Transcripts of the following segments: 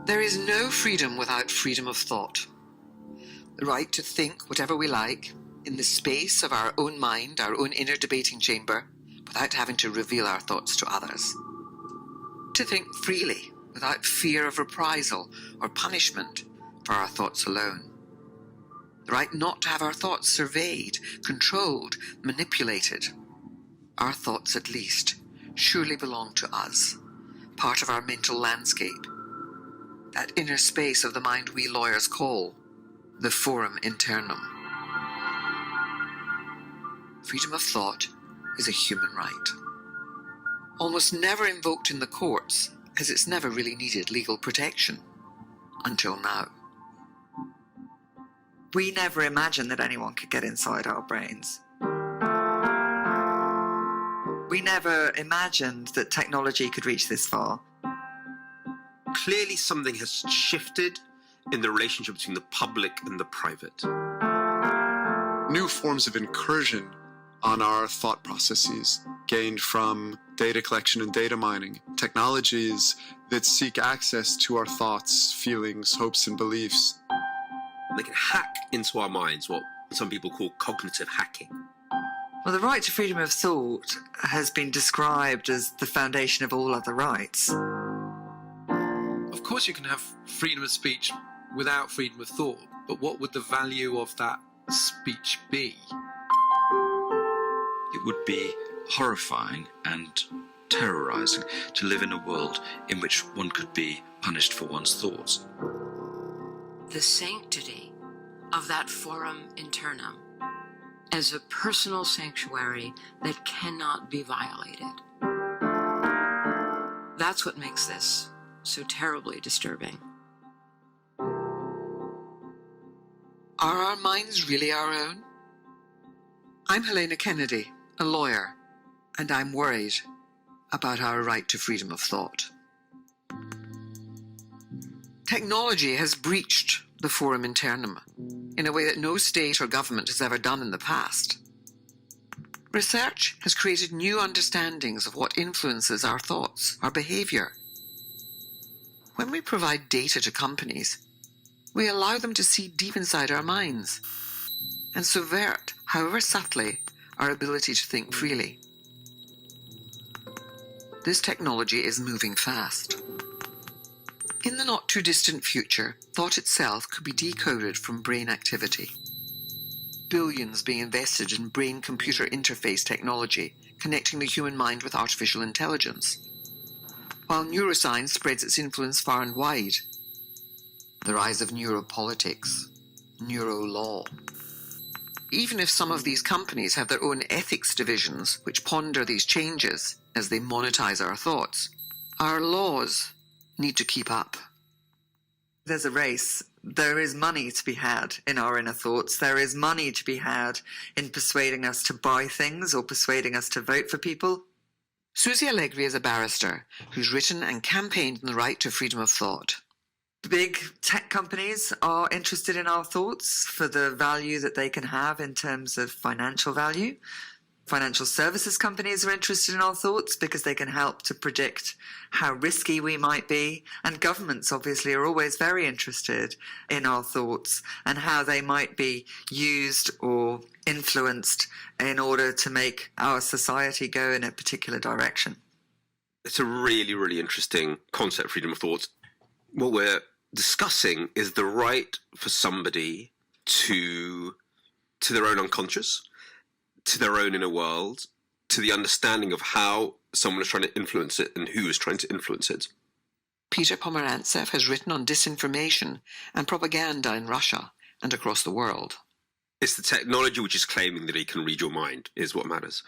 There is no freedom without freedom of thought. The right to think whatever we like in the space of our own mind, our own inner debating chamber, without having to reveal our thoughts to others. To think freely without fear of reprisal or punishment for our thoughts alone. The right not to have our thoughts surveyed, controlled, manipulated. Our thoughts, at least, surely belong to us, part of our mental landscape. That inner space of the mind we lawyers call the forum internum. Freedom of thought is a human right. Almost never invoked in the courts, as it's never really needed legal protection. Until now. We never imagined that anyone could get inside our brains. We never imagined that technology could reach this far. Clearly something has shifted in the relationship between the public and the private. New forms of incursion on our thought processes gained from data collection and data mining, technologies that seek access to our thoughts, feelings, hopes, and beliefs. They can hack into our minds, what some people call cognitive hacking. Well, the right to freedom of thought has been described as the foundation of all other rights. Of course you can have freedom of speech without freedom of thought, but what would the value of that speech be? It would be horrifying and terrorizing to live in a world in which one could be punished for one's thoughts. The sanctity of that forum internum as a personal sanctuary that cannot be violated. That's what makes this so terribly disturbing. Are our minds really our own? I'm Helena Kennedy, a lawyer, and I'm worried about our right to freedom of thought. Technology has breached the forum internum in a way that no state or government has ever done in the past. Research has created new understandings of what influences our thoughts, our behavior. When we provide data to companies, we allow them to see deep inside our minds and subvert, however subtly, our ability to think freely. This technology is moving fast. In the not-too-distant future, thought itself could be decoded from brain activity. Billions being invested in brain-computer interface technology, connecting the human mind with artificial intelligence, while neuroscience spreads its influence far and wide. The rise of neuropolitics, neuro-law. Even if some of these companies have their own ethics divisions which ponder these changes as they monetize our thoughts, our laws need to keep up. There's a race. There is money to be had in our inner thoughts. There is money to be had in persuading us to buy things or persuading us to vote for people. Susie Allegri is a barrister who's written and campaigned on the right to freedom of thought. Big tech companies are interested in our thoughts for the value that they can have in terms of financial value. Financial services companies are interested in our thoughts because they can help to predict how risky we might be. And governments obviously are always very interested in our thoughts and how they might be used or influenced in order to make our society go in a particular direction. It's a really, really interesting concept, freedom of thought. What we're discussing is the right for somebody to their own unconscious, to their own inner world, to the understanding of how someone is trying to influence it and who is trying to influence it. Peter Pomerantsev has written on disinformation and propaganda in Russia and across the world. It's the technology which is claiming that it can read your mind is what matters.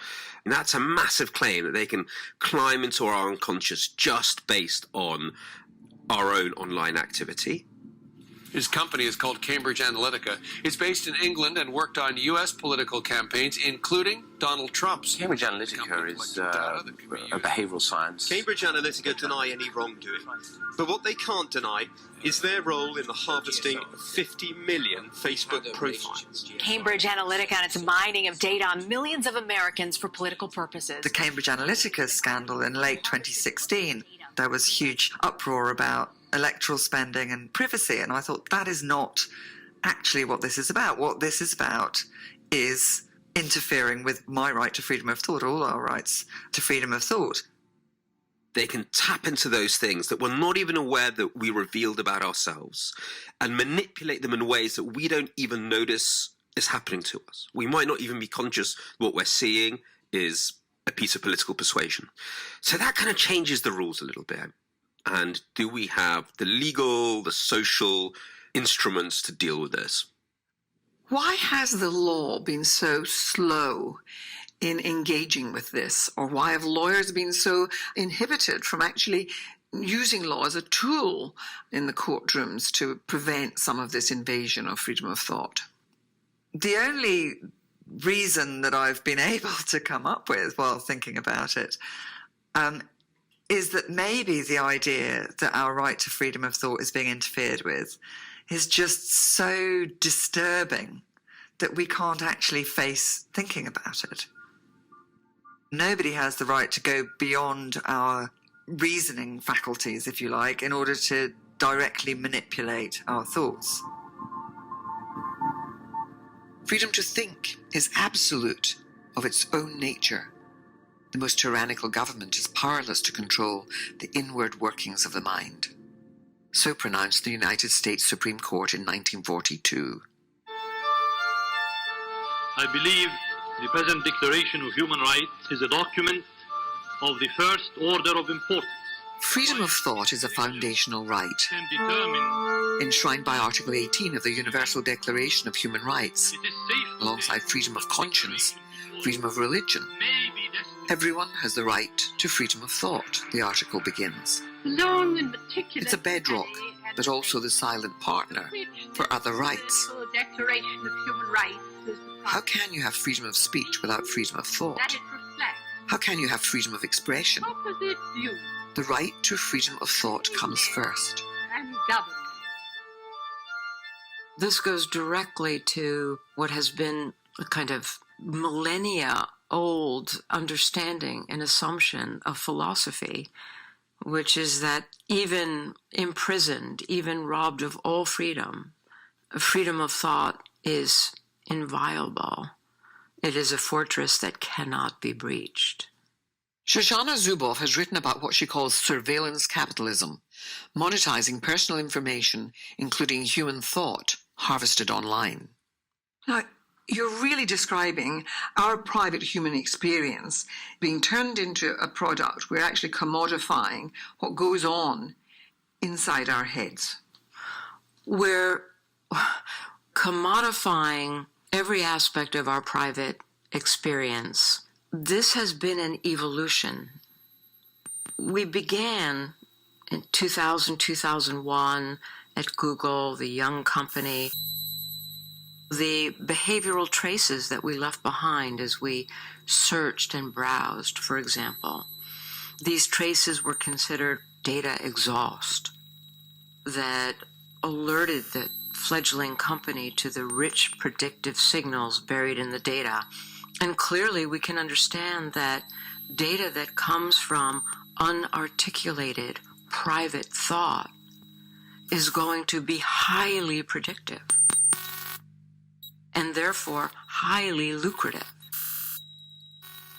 And that's a massive claim that they can climb into our unconscious just based on our own online activity. His company is called Cambridge Analytica. It's based in England and worked on U.S. political campaigns, including Donald Trump's. Cambridge Analytica is a behavioural science. Cambridge Analytica deny any wrongdoing, but what they can't deny is their role in the harvesting of 50 million Facebook profiles. Cambridge Analytica and its mining of data on millions of Americans for political purposes. The Cambridge Analytica scandal in late 2016, there was huge uproar about electoral spending and privacy. And I thought, that is not actually what this is about. What this is about is interfering with my right to freedom of thought, all our rights to freedom of thought. They can tap into those things that we're not even aware that we revealed about ourselves and manipulate them in ways that we don't even notice is happening to us. We might not even be conscious what we're seeing is a piece of political persuasion. So that kind of changes the rules a little bit. And do we have the legal, the social instruments to deal with this? Why has the law been so slow in engaging with this? Or why have lawyers been so inhibited from actually using law as a tool in the courtrooms to prevent some of this invasion of freedom of thought? The only reason that I've been able to come up with while thinking about it is that maybe the idea that our right to freedom of thought is being interfered with is just so disturbing that we can't actually face thinking about it. Nobody has the right to go beyond our reasoning faculties, if you like, in order to directly manipulate our thoughts. Freedom to think is absolute of its own nature. The most tyrannical government is powerless to control the inward workings of the mind. So pronounced the United States Supreme Court in 1942. I believe the present Declaration of Human Rights is a document of the first order of importance. Freedom of thought is a foundational right, enshrined by Article 18 of the Universal Declaration of Human Rights, alongside freedom of conscience, freedom of religion. Everyone has the right to freedom of thought, the article begins. It's a bedrock, but also the silent partner for other rights. How can you have freedom of speech without freedom of thought? How can you have freedom of expression? The right to freedom of thought comes first. This goes directly to what has been a kind of millennia-old understanding and assumption of philosophy, which is that even imprisoned, even robbed of all freedom, freedom of thought is inviolable. It is a fortress that cannot be breached. Shoshana Zuboff has written about what she calls surveillance capitalism, monetizing personal information, including human thought, harvested online. Now, you're really describing our private human experience being turned into a product. We're actually commodifying what goes on inside our heads. We're commodifying every aspect of our private experience. This has been an evolution. We began in 2000, 2001 at Google, the young company. The behavioral traces that we left behind as we searched and browsed, for example, these traces were considered data exhaust that alerted the fledgling company to the rich predictive signals buried in the data. And clearly we can understand that data that comes from unarticulated private thought is going to be highly predictive and therefore highly lucrative.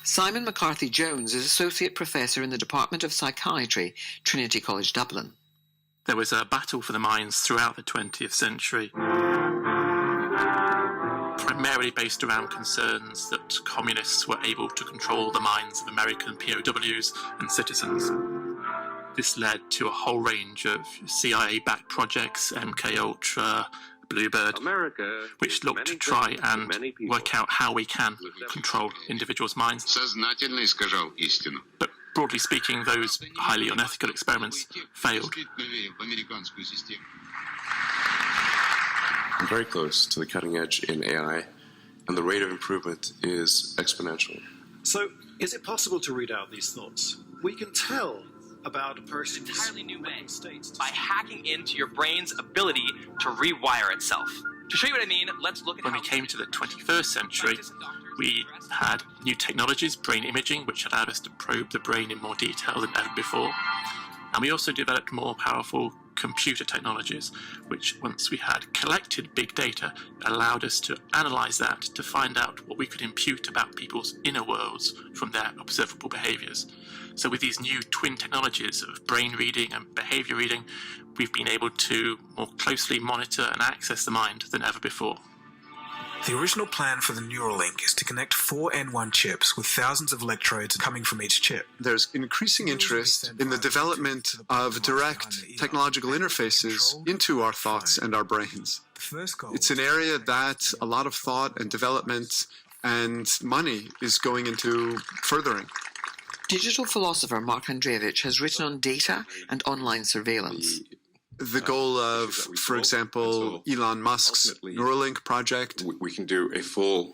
Simon McCarthy-Jones is Associate Professor in the Department of Psychiatry, Trinity College Dublin. There was a battle for the minds throughout the 20th century, primarily based around concerns that communists were able to control the minds of American POWs and citizens. This led to a whole range of CIA-backed projects, MKUltra, Bluebird, which looked to try and work out how we can control individuals' minds. But broadly speaking, those highly unethical experiments failed. I'm very close to the cutting edge in AI, and the rate of improvement is exponential. So, is it possible to read out these thoughts? We can tell about a person's entirely new way by hacking into your brain's ability to rewire itself. To show you what I mean, let's look at when we came to the 21st century, we had new technologies, brain imaging, which allowed us to probe the brain in more detail than ever before. And we also developed more powerful computer technologies, which once we had collected big data, allowed us to analyse that to find out what we could impute about people's inner worlds from their observable behaviours. So with these new twin technologies of brain reading and behaviour reading, we've been able to more closely monitor and access the mind than ever before. The original plan for the Neuralink is to connect 4 N1 chips with thousands of electrodes coming from each chip. There's increasing interest in the development of direct technological interfaces into our thoughts and our brains. It's an area that a lot of thought and development and money is going into furthering. Digital philosopher Mark Andreevich has written on data and online surveillance. The goal of, for example, Elon Musk's Neuralink project. We can do a full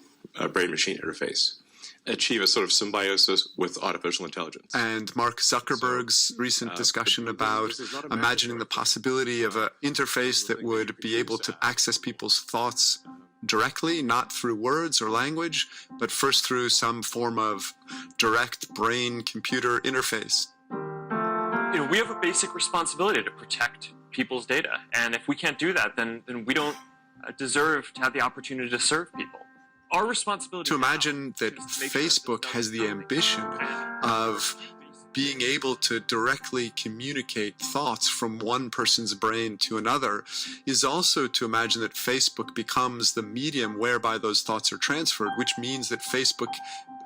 brain-machine interface, achieve a sort of symbiosis with artificial intelligence. And Mark Zuckerberg's recent discussion about imagining the possibility of an interface that would be able to access people's thoughts directly, not through words or language, but first through some form of direct brain-computer interface. You know, we have a basic responsibility to protect people's data, and if we can't do that, then we don't deserve to have the opportunity to serve people. Our responsibility to imagine that Facebook has the ambition of being able to directly communicate thoughts from one person's brain to another is also to imagine that Facebook becomes the medium whereby those thoughts are transferred, which means that Facebook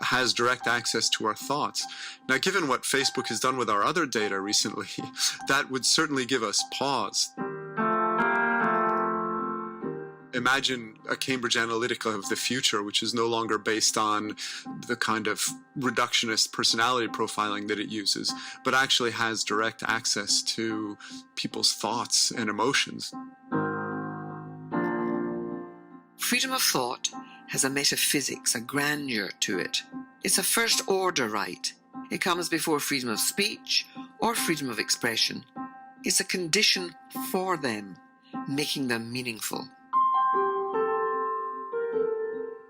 has direct access to our thoughts. Now, given what Facebook has done with our other data recently, that would certainly give us pause. Imagine a Cambridge Analytica of the future, which is no longer based on the kind of reductionist personality profiling that it uses, but actually has direct access to people's thoughts and emotions. Freedom of thought has a metaphysics, a grandeur to it. It's a first-order right. It comes before freedom of speech or freedom of expression. It's a condition for them, making them meaningful.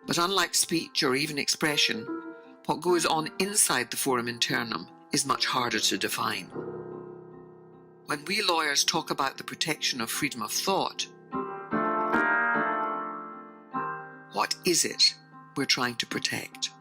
But unlike speech or even expression, what goes on inside the forum internum is much harder to define. When we lawyers talk about the protection of freedom of thought, what is it we're trying to protect?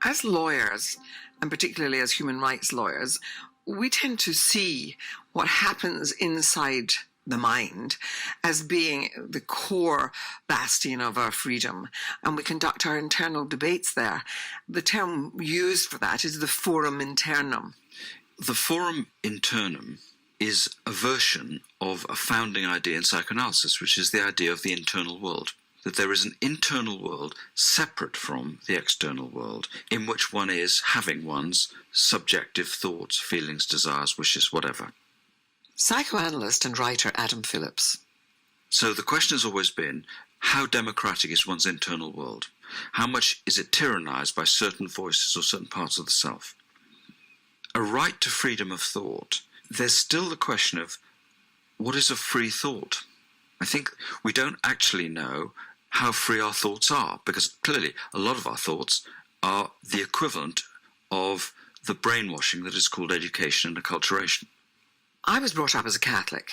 As lawyers, and particularly as human rights lawyers, we tend to see what happens inside the mind as being the core bastion of our freedom, and we conduct our internal debates there. The term used for that is the forum internum. The forum internum is a version of a founding idea in psychoanalysis, which is the idea of the internal world, that there is an internal world separate from the external world, in which one is having one's subjective thoughts, feelings, desires, wishes, whatever. Psychoanalyst and writer Adam Phillips. So the question has always been, how democratic is one's internal world? How much is it tyrannized by certain voices or certain parts of the self? A right to freedom of thought, there's still the question of what is a free thought? I think we don't actually know how free our thoughts are, because clearly a lot of our thoughts are the equivalent of the brainwashing that is called education and acculturation. I was brought up as a Catholic,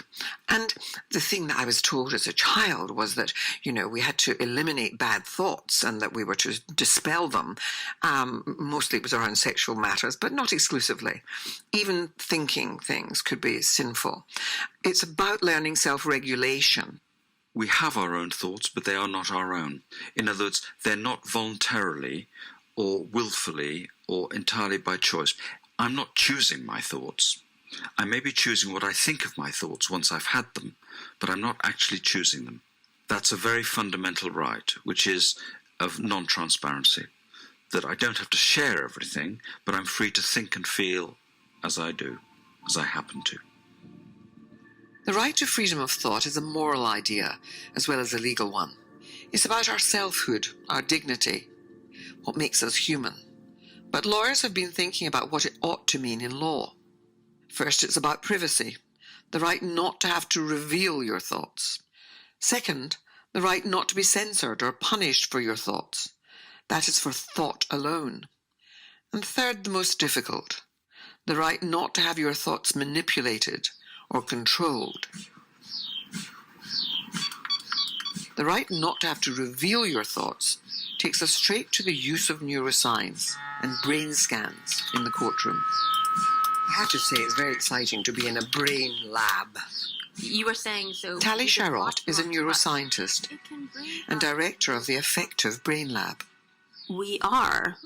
and the thing that I was told as a child was that, we had to eliminate bad thoughts and that we were to dispel them. Mostly it was around sexual matters, but not exclusively. Even thinking things could be sinful. It's about learning self-regulation. We have our own thoughts, but they are not our own. In other words, they're not voluntarily or willfully or entirely by choice. I'm not choosing my thoughts. I may be choosing what I think of my thoughts once I've had them, but I'm not actually choosing them. That's a very fundamental right, which is of non-transparency, that I don't have to share everything, but I'm free to think and feel as I do, as I happen to. The right to freedom of thought is a moral idea, as well as a legal one. It's about our selfhood, our dignity, what makes us human. But lawyers have been thinking about what it ought to mean in law. First, it's about privacy, the right not to have to reveal your thoughts. Second, the right not to be censored or punished for your thoughts. That is for thought alone. And third, the most difficult, the right not to have your thoughts manipulated or controlled. The right not to have to reveal your thoughts takes us straight to the use of neuroscience and brain scans in the courtroom. I have to say it's very exciting to be in a brain lab. You were saying so. Tali Sharot is a neuroscientist and director of the Affective Brain Lab. We are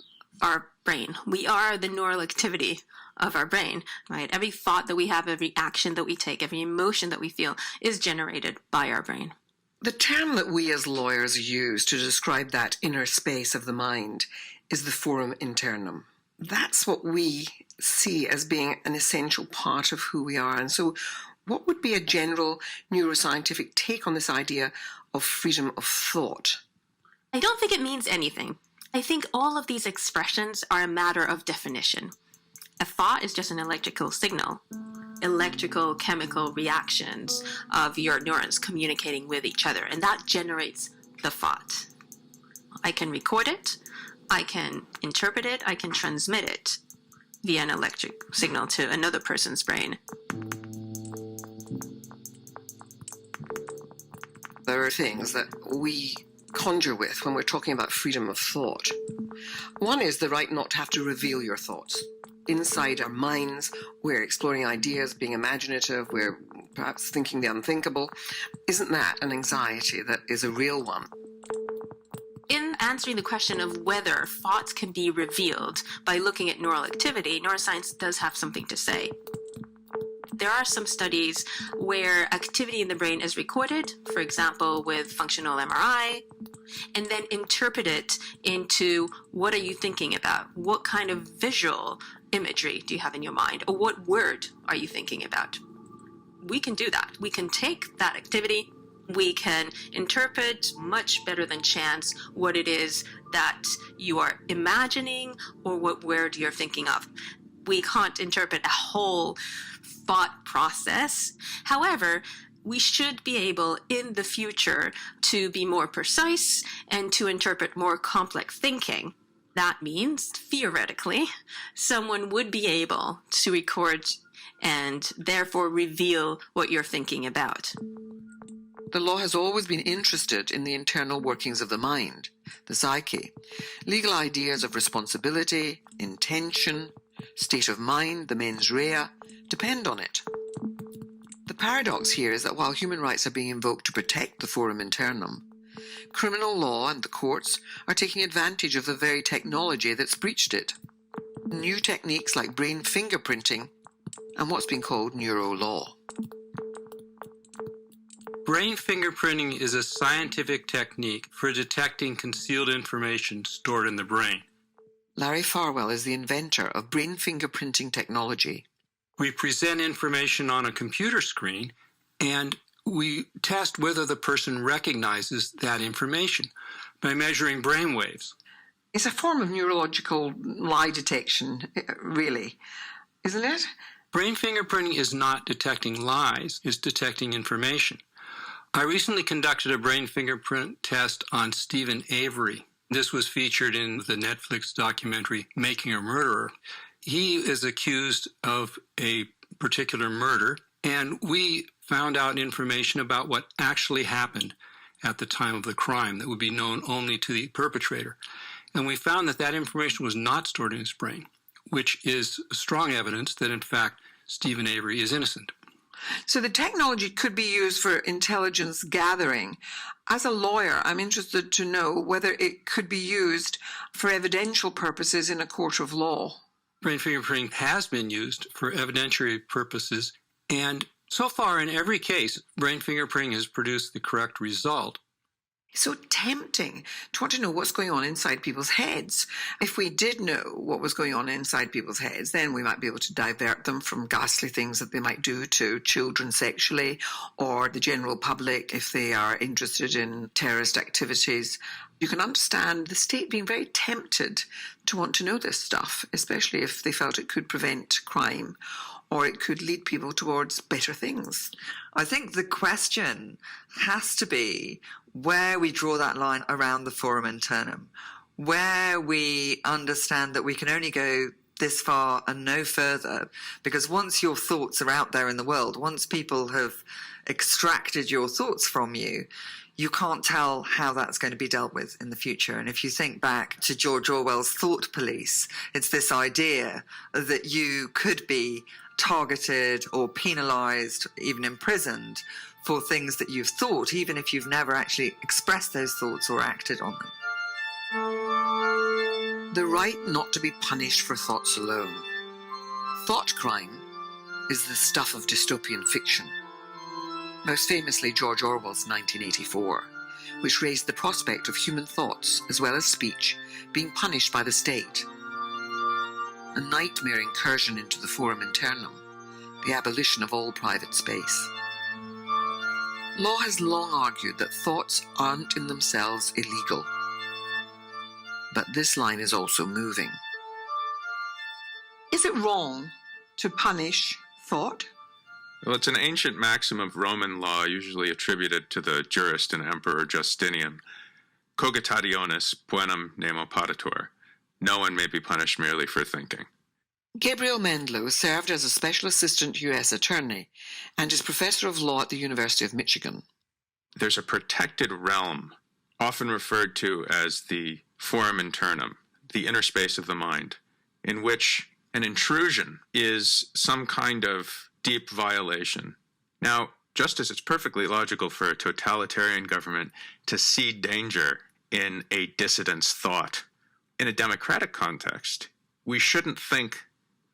our brain. We are the neural activity of our brain, right? Every thought that we have, every action that we take, every emotion that we feel is generated by our brain. The term that we as lawyers use to describe that inner space of the mind is the forum internum. That's what we see as being an essential part of who we are. And so what would be a general neuroscientific take on this idea of freedom of thought? I don't think it means anything. I think all of these expressions are a matter of definition. A thought is just an electrical signal, electrical chemical reactions of your neurons communicating with each other, and that generates the thought. I can record it, I can interpret it, I can transmit it via an electric signal to another person's brain. There are things that we conjure with when we're talking about freedom of thought. One is the right not to have to reveal your thoughts. Inside our minds, we're exploring ideas, being imaginative, we're perhaps thinking the unthinkable. Isn't that an anxiety that is a real one? In answering the question of whether thoughts can be revealed by looking at neural activity, neuroscience does have something to say. There are some studies where activity in the brain is recorded, for example, with functional MRI, and then interpreted into what are you thinking about? What kind of visual imagery do you have in your mind? Or what word are you thinking about? We can do that. We can take that activity. We can interpret much better than chance what it is that you are imagining or what word you're thinking of. We can't interpret a whole thought process. However, we should be able in the future to be more precise and to interpret more complex thinking. That means, theoretically, someone would be able to record and therefore reveal what you're thinking about. The law has always been interested in the internal workings of the mind, the psyche. Legal ideas of responsibility, intention, state of mind, the mens rea, depend on it. The paradox here is that while human rights are being invoked to protect the forum internum, criminal law and the courts are taking advantage of the very technology that's breached it. New techniques like brain fingerprinting and what's been called neuro-law. Brain fingerprinting is a scientific technique for detecting concealed information stored in the brain. Larry Farwell is the inventor of brain fingerprinting technology. We present information on a computer screen and we test whether the person recognizes that information by measuring brain waves. It's a form of neurological lie detection, really, isn't it? Brain fingerprinting is not detecting lies, it's detecting information. I recently conducted a brain fingerprint test on Stephen Avery. This was featured in the Netflix documentary Making a Murderer. He is accused of a particular murder, and we found out information about what actually happened at the time of the crime that would be known only to the perpetrator. And we found that that information was not stored in his brain, which is strong evidence that, in fact, Stephen Avery is innocent. So the technology could be used for intelligence gathering. As a lawyer, I'm interested to know whether it could be used for evidential purposes in a court of law. Brain fingerprinting has been used for evidentiary purposes, and so far in every case, brain fingerprinting has produced the correct result. It's so tempting to want to know what's going on inside people's heads. If we did know what was going on inside people's heads, then we might be able to divert them from ghastly things that they might do to children sexually or the general public if they are interested in terrorist activities. You can understand the state being very tempted to want to know this stuff, especially if they felt it could prevent crime or it could lead people towards better things. I think the question has to be where we draw that line around the forum internum, where we understand that we can only go this far and no further, because once your thoughts are out there in the world, once people have extracted your thoughts from you, you can't tell how that's going to be dealt with in the future. And if you think back to George Orwell's thought police, it's this idea that you could be targeted or penalized, even imprisoned, for things that you've thought, even if you've never actually expressed those thoughts or acted on them. The right not to be punished for thoughts alone. Thought crime is the stuff of dystopian fiction. Most famously George Orwell's 1984, which raised the prospect of human thoughts, as well as speech, being punished by the state. A nightmare incursion into the forum internum, the abolition of all private space. Law has long argued that thoughts aren't in themselves illegal. But this line is also moving. Is it wrong to punish thought? Well, it's an ancient maxim of Roman law, usually attributed to the jurist and emperor Justinian. Cogitationis poenam nemo patator. No one may be punished merely for thinking. Gabriel Mendlow served as a special assistant U.S. attorney and is professor of law at the University of Michigan. There's a protected realm, often referred to as the forum internum, the inner space of the mind, in which an intrusion is some kind of deep violation. Now, just as it's perfectly logical for a totalitarian government to see danger in a dissident's thought, in a democratic context, we shouldn't think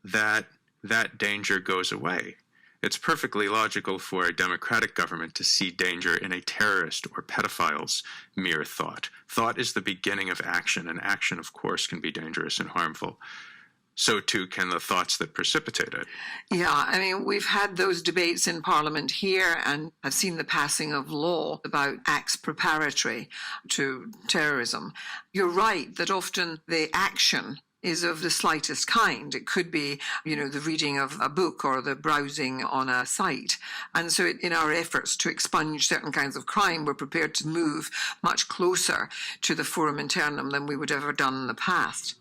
that that danger goes away. It's perfectly logical for a democratic government to see danger in a terrorist or pedophile's mere thought. Thought is the beginning of action, and action, of course, can be dangerous and harmful. So too can the thoughts that precipitate it. Yeah, I mean, we've had those debates in Parliament here, and I've seen the passing of law about acts preparatory to terrorism. You're right that often the action is of the slightest kind. It could be, the reading of a book or the browsing on a site. And so in our efforts to expunge certain kinds of crime, we're prepared to move much closer to the forum internum than we would have ever done in the past.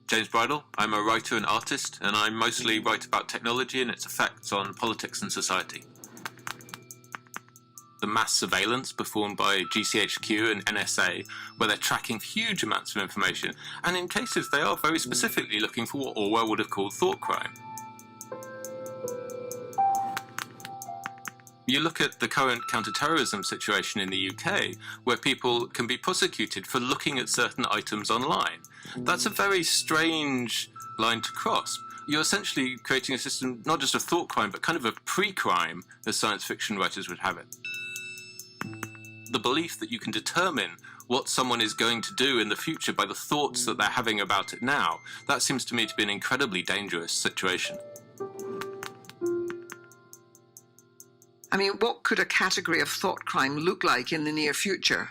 James Bridle. I'm a writer and artist, and I mostly write about technology and its effects on politics and society. The mass surveillance performed by GCHQ and NSA, where they're tracking huge amounts of information, and in cases they are very specifically looking for what Orwell would have called thought crime. You look at the current counter-terrorism situation in the UK, where people can be prosecuted for looking at certain items online. That's a very strange line to cross. You're essentially creating a system not just of thought crime, but kind of a pre-crime, as science fiction writers would have it. The belief that you can determine what someone is going to do in the future by the thoughts that they're having about it now, that seems to me to be an incredibly dangerous situation. I mean, what could a category of thought crime look like in the near future?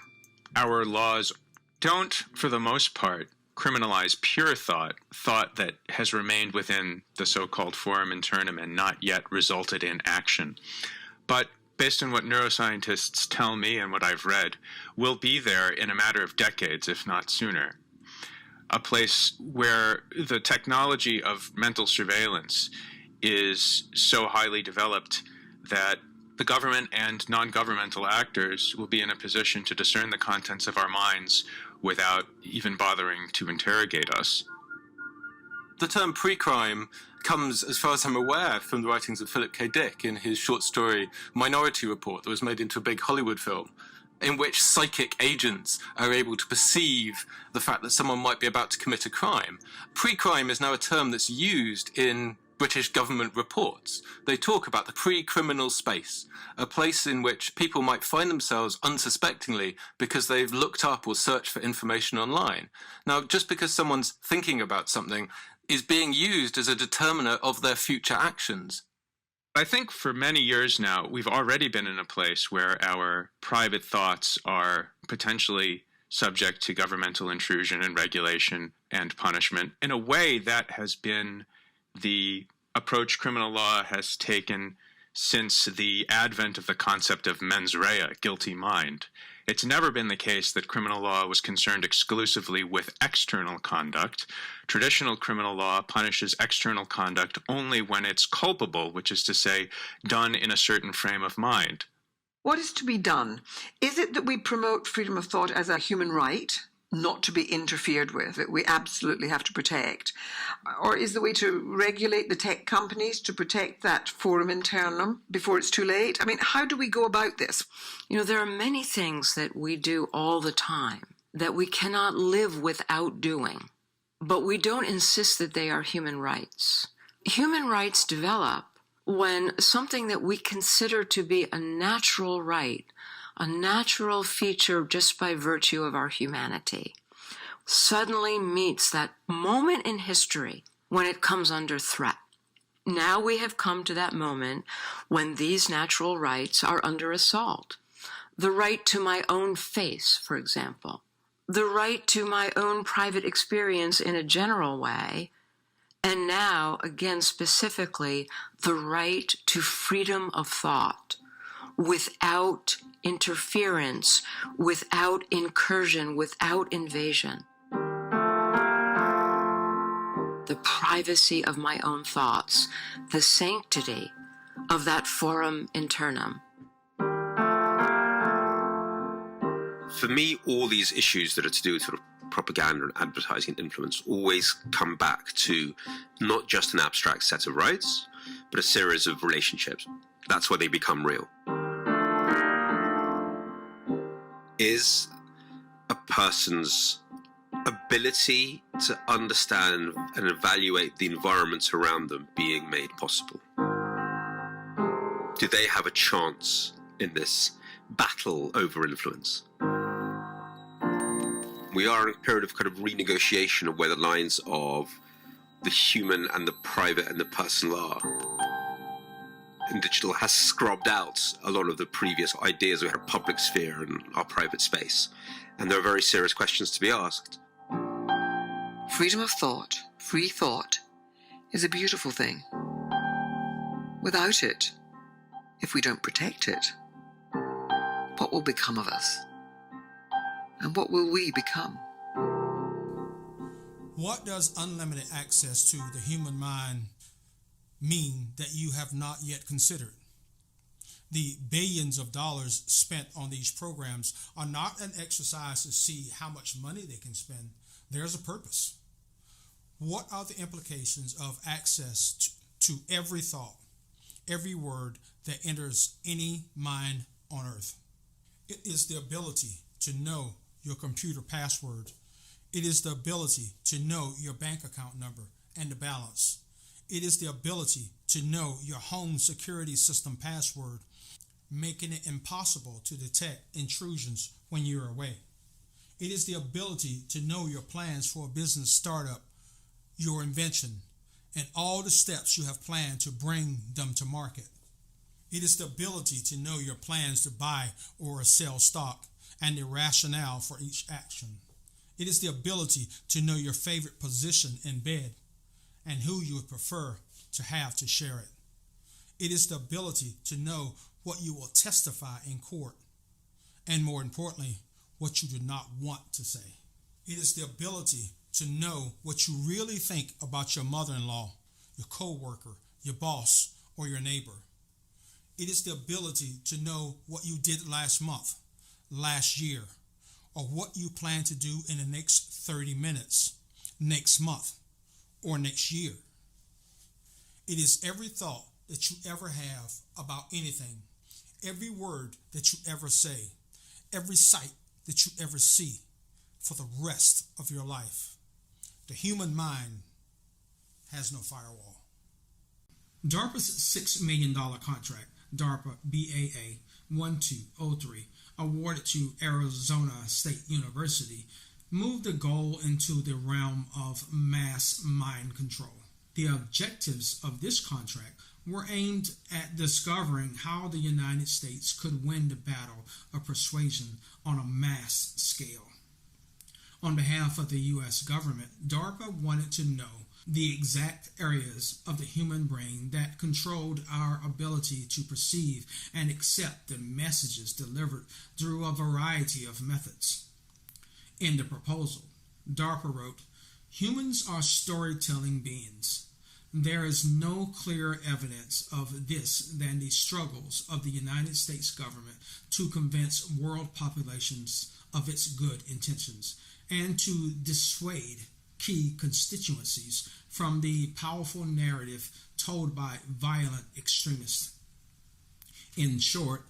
Our laws don't, for the most part, criminalize pure thought that has remained within the so-called forum internum and not yet resulted in action. But based on what neuroscientists tell me and what I've read, will be there in a matter of decades, if not sooner. A place where the technology of mental surveillance is so highly developed that the government and non-governmental actors will be in a position to discern the contents of our minds without even bothering to interrogate us. The term pre-crime comes, as far as I'm aware, from the writings of Philip K. Dick in his short story Minority Report that was made into a big Hollywood film, in which psychic agents are able to perceive the fact that someone might be about to commit a crime. Pre-crime is now a term that's used in British government reports. They talk about the pre-criminal space, a place in which people might find themselves unsuspectingly because they've looked up or searched for information online. Now, just because someone's thinking about something is being used as a determiner of their future actions. I think for many years now, we've already been in a place where our private thoughts are potentially subject to governmental intrusion and regulation and punishment in a way that has been the approach criminal law has taken since the advent of the concept of mens rea, guilty mind. It's never been the case that criminal law was concerned exclusively with external conduct. Traditional criminal law punishes external conduct only when it's culpable, which is to say, done in a certain frame of mind. What is to be done? Is it that we promote freedom of thought as a human right, not to be interfered with, that we absolutely have to protect? Or is the way to regulate the tech companies to protect that forum internum before it's too late? I mean, how do we go about this? You know, there are many things that we do all the time that we cannot live without doing, but we don't insist that they are human rights. Human rights develop when something that we consider to be a natural right, a natural feature just by virtue of our humanity, suddenly meets that moment in history when it comes under threat. Now we have come to that moment when these natural rights are under assault. The right to my own face, for example, the right to my own private experience in a general way, and now, again, specifically, the right to freedom of thought without interference, without incursion, without invasion. The privacy of my own thoughts, the sanctity of that forum internum. For me, all these issues that are to do with sort of propaganda and advertising and influence always come back to not just an abstract set of rights, but a series of relationships. That's where they become real. Is a person's ability to understand and evaluate the environment around them being made possible? Do they have a chance in this battle over influence? We are in a period of kind of renegotiation of where the lines of the human and the private and the personal are. And digital has scrubbed out a lot of the previous ideas we had of public sphere and our private space. And there are very serious questions to be asked. Freedom of thought, free thought, is a beautiful thing. Without it, if we don't protect it, what will become of us? And what will we become? What does unlimited access to the human mind mean that you have not yet considered? The billions of dollars spent on these programs are not an exercise to see how much money they can spend. There's a purpose. What are the implications of access to every thought, every word that enters any mind on earth? It is the ability to know your computer password. It is the ability to know your bank account number and the balance. It is the ability to know your home security system password, making it impossible to detect intrusions when you're away. It is the ability to know your plans for a business startup, your invention, and all the steps you have planned to bring them to market. It is the ability to know your plans to buy or sell stock and the rationale for each action. It is the ability to know your favorite position in bed and who you would prefer to have to share it. It is the ability to know what you will testify in court, and more importantly, what you do not want to say. It is the ability to know what you really think about your mother-in-law, your co-worker, your boss, or your neighbor. It is the ability to know what you did last month, last year, or what you plan to do in the next 30 minutes, next month, or next year. It is every thought that you ever have about anything, every word that you ever say, every sight that you ever see for the rest of your life. The human mind has no firewall. DARPA's $6 million contract, DARPA BAA 1203, awarded to Arizona State University, moved the goal into the realm of mass mind control. The objectives of this contract were aimed at discovering how the United States could win the battle of persuasion on a mass scale. On behalf of the U.S. government, DARPA wanted to know the exact areas of the human brain that controlled our ability to perceive and accept the messages delivered through a variety of methods. In the proposal, DARPA wrote, "Humans are storytelling beings. There is no clearer evidence of this than the struggles of the United States government to convince world populations of its good intentions and to dissuade key constituencies from the powerful narrative told by violent extremists. In short,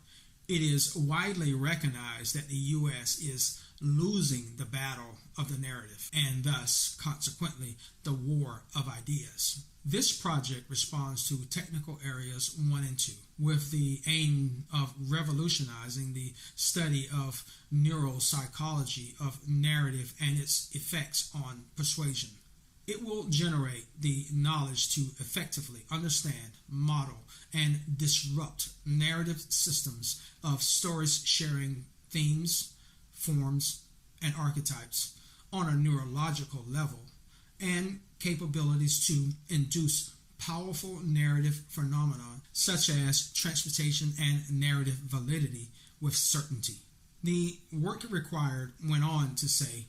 it is widely recognized that the U.S. is losing the battle of the narrative and thus, consequently, the war of ideas." This project responds to technical areas 1 and 2 with the aim of revolutionizing the study of neuropsychology of narrative and its effects on persuasion. It will generate the knowledge to effectively understand, model, and disrupt narrative systems of stories sharing themes, forms, and archetypes on a neurological level, and capabilities to induce powerful narrative phenomena such as transportation and narrative validity with certainty. The work required went on to say,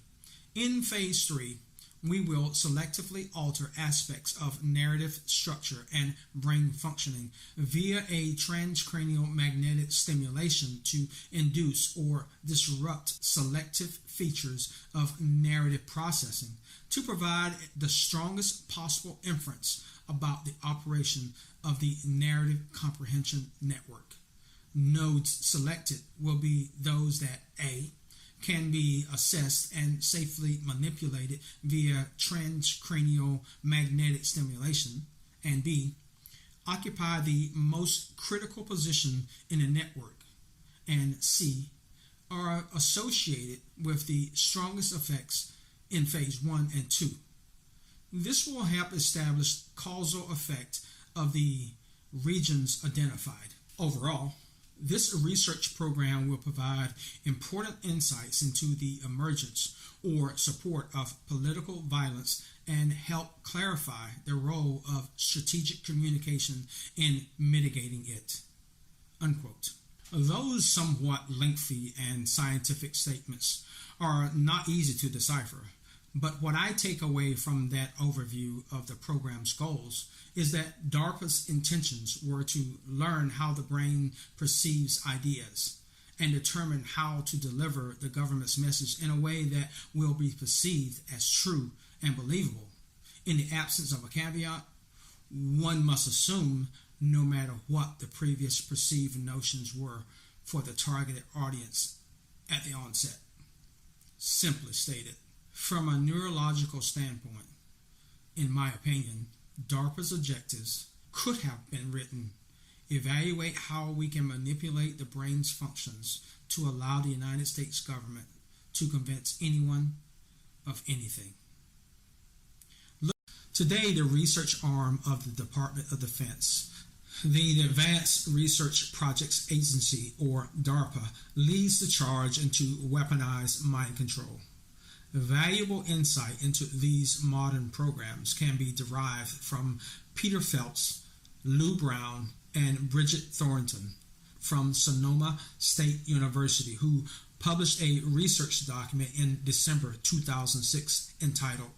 in Phase 3, we will selectively alter aspects of narrative structure and brain functioning via a transcranial magnetic stimulation to induce or disrupt selective features of narrative processing to provide the strongest possible inference about the operation of the narrative comprehension network. Nodes selected will be those that A, can be assessed and safely manipulated via transcranial magnetic stimulation, and B, occupy the most critical position in the network, and C, are associated with the strongest effects in Phase 1 and 2. This will help establish causal effect of the regions identified. Overall, this research program will provide important insights into the emergence or support of political violence and help clarify the role of strategic communication in mitigating it." Unquote. Those somewhat lengthy and scientific statements are not easy to decipher, but what I take away from that overview of the program's goals is that DARPA's intentions were to learn how the brain perceives ideas and determine how to deliver the government's message in a way that will be perceived as true and believable. In the absence of a caveat, one must assume no matter what the previous perceived notions were for the targeted audience at the onset. Simply stated, from a neurological standpoint, in my opinion, DARPA's objectives could have been written: evaluate how we can manipulate the brain's functions to allow the United States government to convince anyone of anything. Today, the research arm of the Department of Defense, the Advanced Research Projects Agency, or DARPA, leads the charge into weaponized mind control. Valuable insight into these modern programs can be derived from Peter Phelps, Lou Brown, and Bridget Thornton from Sonoma State University, who published a research document in December 2006 entitled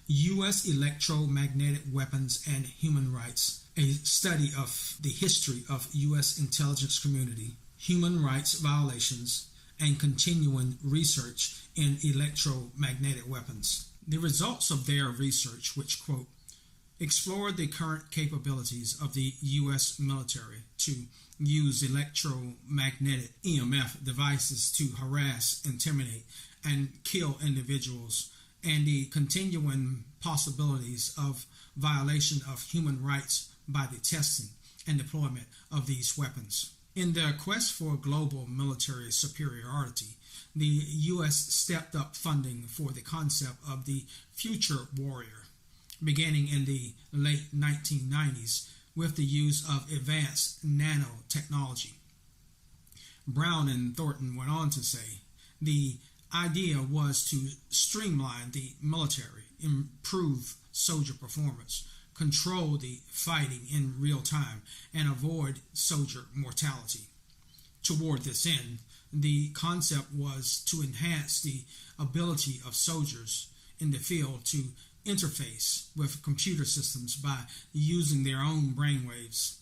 U.S. Electromagnetic Weapons and Human Rights, a study of the history of U.S. intelligence community, human rights violations, and continuing research in electromagnetic weapons. The results of their research, which, quote, explored the current capabilities of the U.S. military to use electromagnetic EMF devices to harass, intimidate, and kill individuals, and the continuing possibilities of violation of human rights by the testing and deployment of these weapons. In their quest for global military superiority, the U.S. stepped up funding for the concept of the future warrior, beginning in the late 1990s with the use of advanced nanotechnology. Brown and Thornton went on to say the idea was to streamline the military, improve soldier performance, control the fighting in real time, and avoid soldier mortality. Toward this end, the concept was to enhance the ability of soldiers in the field to interface with computer systems by using their own brainwaves.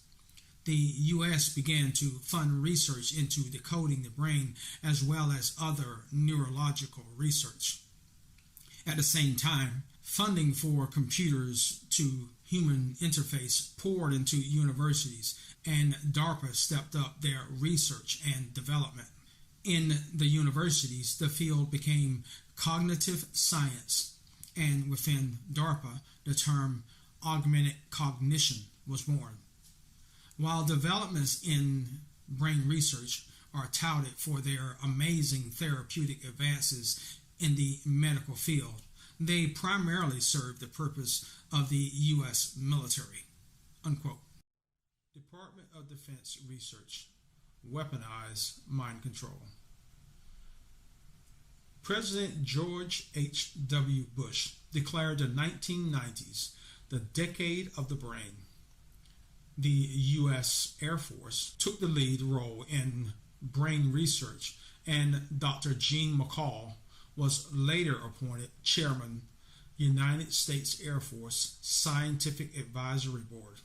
The U.S. began to fund research into decoding the brain as well as other neurological research. At the same time, funding for computers to human interface poured into universities, and DARPA stepped up their research and development. In the universities, the field became cognitive science, and within DARPA, the term augmented cognition was born. While developments in brain research are touted for their amazing therapeutic advances in the medical field, they primarily serve the purpose of the U.S. military." Unquote. Department of Defense Research, weaponized mind control. President George H.W. Bush declared the 1990s the decade of the brain. The U.S. Air Force took the lead role in brain research, and Dr. Gene McCall was later appointed chairman, United States Air Force Scientific Advisory Board.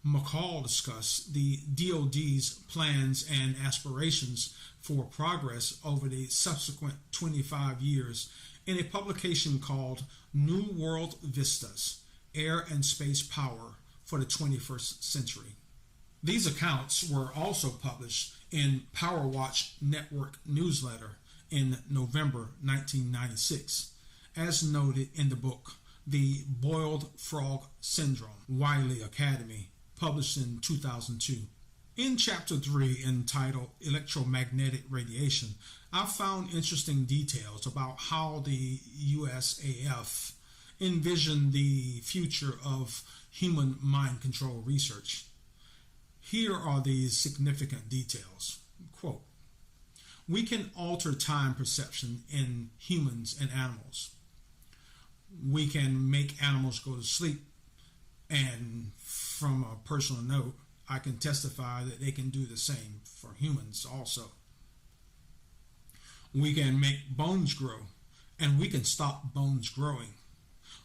McCall discussed the DOD's plans and aspirations for progress over the subsequent 25 years in a publication called New World Vistas, Air and Space Power for the 21st Century. These accounts were also published in Power Watch Network newsletter in November 1996, as noted in the book The Boiled Frog Syndrome, Wiley Academy, published in 2002. In Chapter 3, entitled Electromagnetic Radiation, I found interesting details about how the USAF envisioned the future of human mind control research. Here are these significant details. Quote, "We can alter time perception in humans and animals. We can make animals go to sleep, and from a personal note, I can testify that they can do the same for humans also. We can make bones grow, and we can stop bones growing.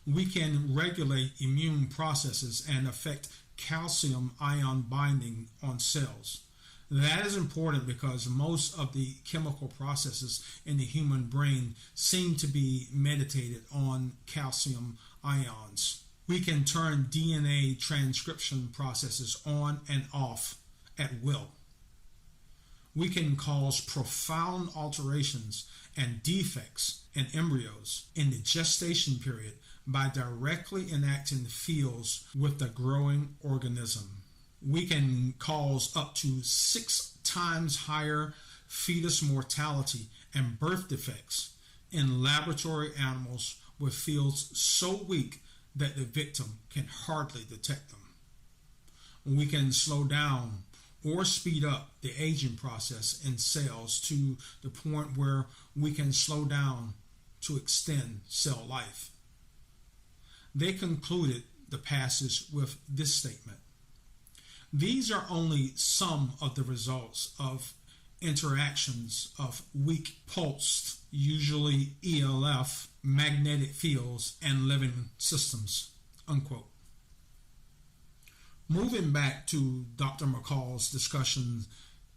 We can regulate immune processes and affect calcium ion binding on cells. That is important because most of the chemical processes in the human brain seem to be mediated on calcium ions. We can turn DNA transcription processes on and off at will. We can cause profound alterations and defects in embryos in the gestation period by directly enacting fields with the growing organism. We can cause up to 6 times higher fetus mortality and birth defects in laboratory animals with fields so weak that the victim can hardly detect them. We can slow down or speed up the aging process in cells to the point where we can slow down to extend cell life." They concluded the passage with this statement: "These are only some of the results of interactions of weak pulsed, usually ELF, magnetic fields and living systems." Unquote. Moving back to Dr. McCall's discussion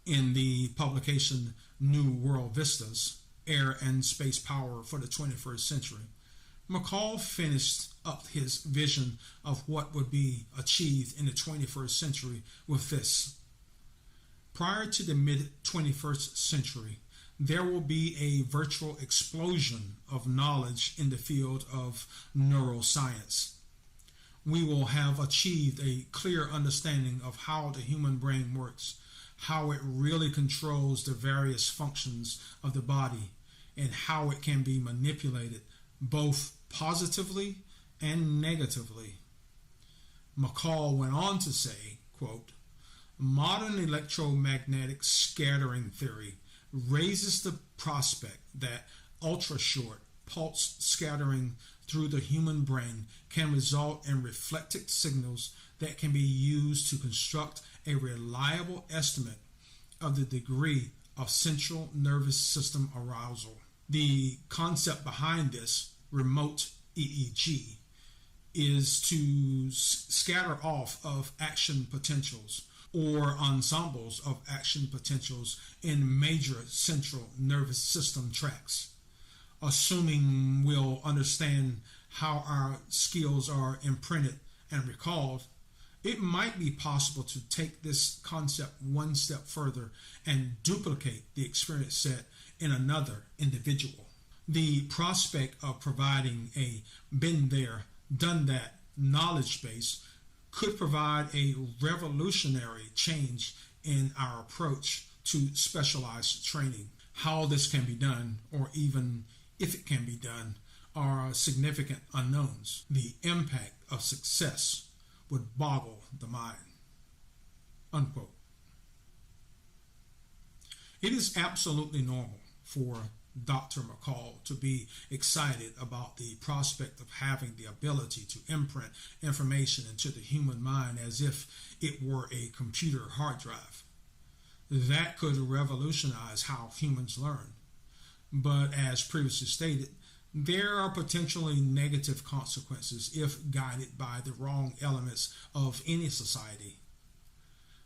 in the publication New World Vistas, Air and Space Power for the 21st Century, McCall finished up his vision of what would be achieved in the 21st century with this: "Prior to the mid-21st century, there will be a virtual explosion of knowledge in the field of neuroscience. We will have achieved a clear understanding of how the human brain works, how it really controls the various functions of the body, and how it can be manipulated both positively and negatively." McCall went on to say, quote, "Modern electromagnetic scattering theory raises the prospect that ultra-short pulse scattering through the human brain can result in reflected signals that can be used to construct a reliable estimate of the degree of central nervous system arousal. The concept behind this remote EEG is to scatter off of action potentials or ensembles of action potentials in major central nervous system tracts. Assuming we'll understand how our skills are imprinted and recalled, it might be possible to take this concept one step further and duplicate the experience set in another individual. The prospect of providing a been there, done that knowledge base could provide a revolutionary change in our approach to specialized training. How this can be done, or even if it can be done, are significant unknowns. The impact of success would boggle the mind. Unquote. It is absolutely normal for Dr. McCall to be excited about the prospect of having the ability to imprint information into the human mind as if it were a computer hard drive. That could revolutionize how humans learn. But as previously stated, there are potentially negative consequences if guided by the wrong elements of any society.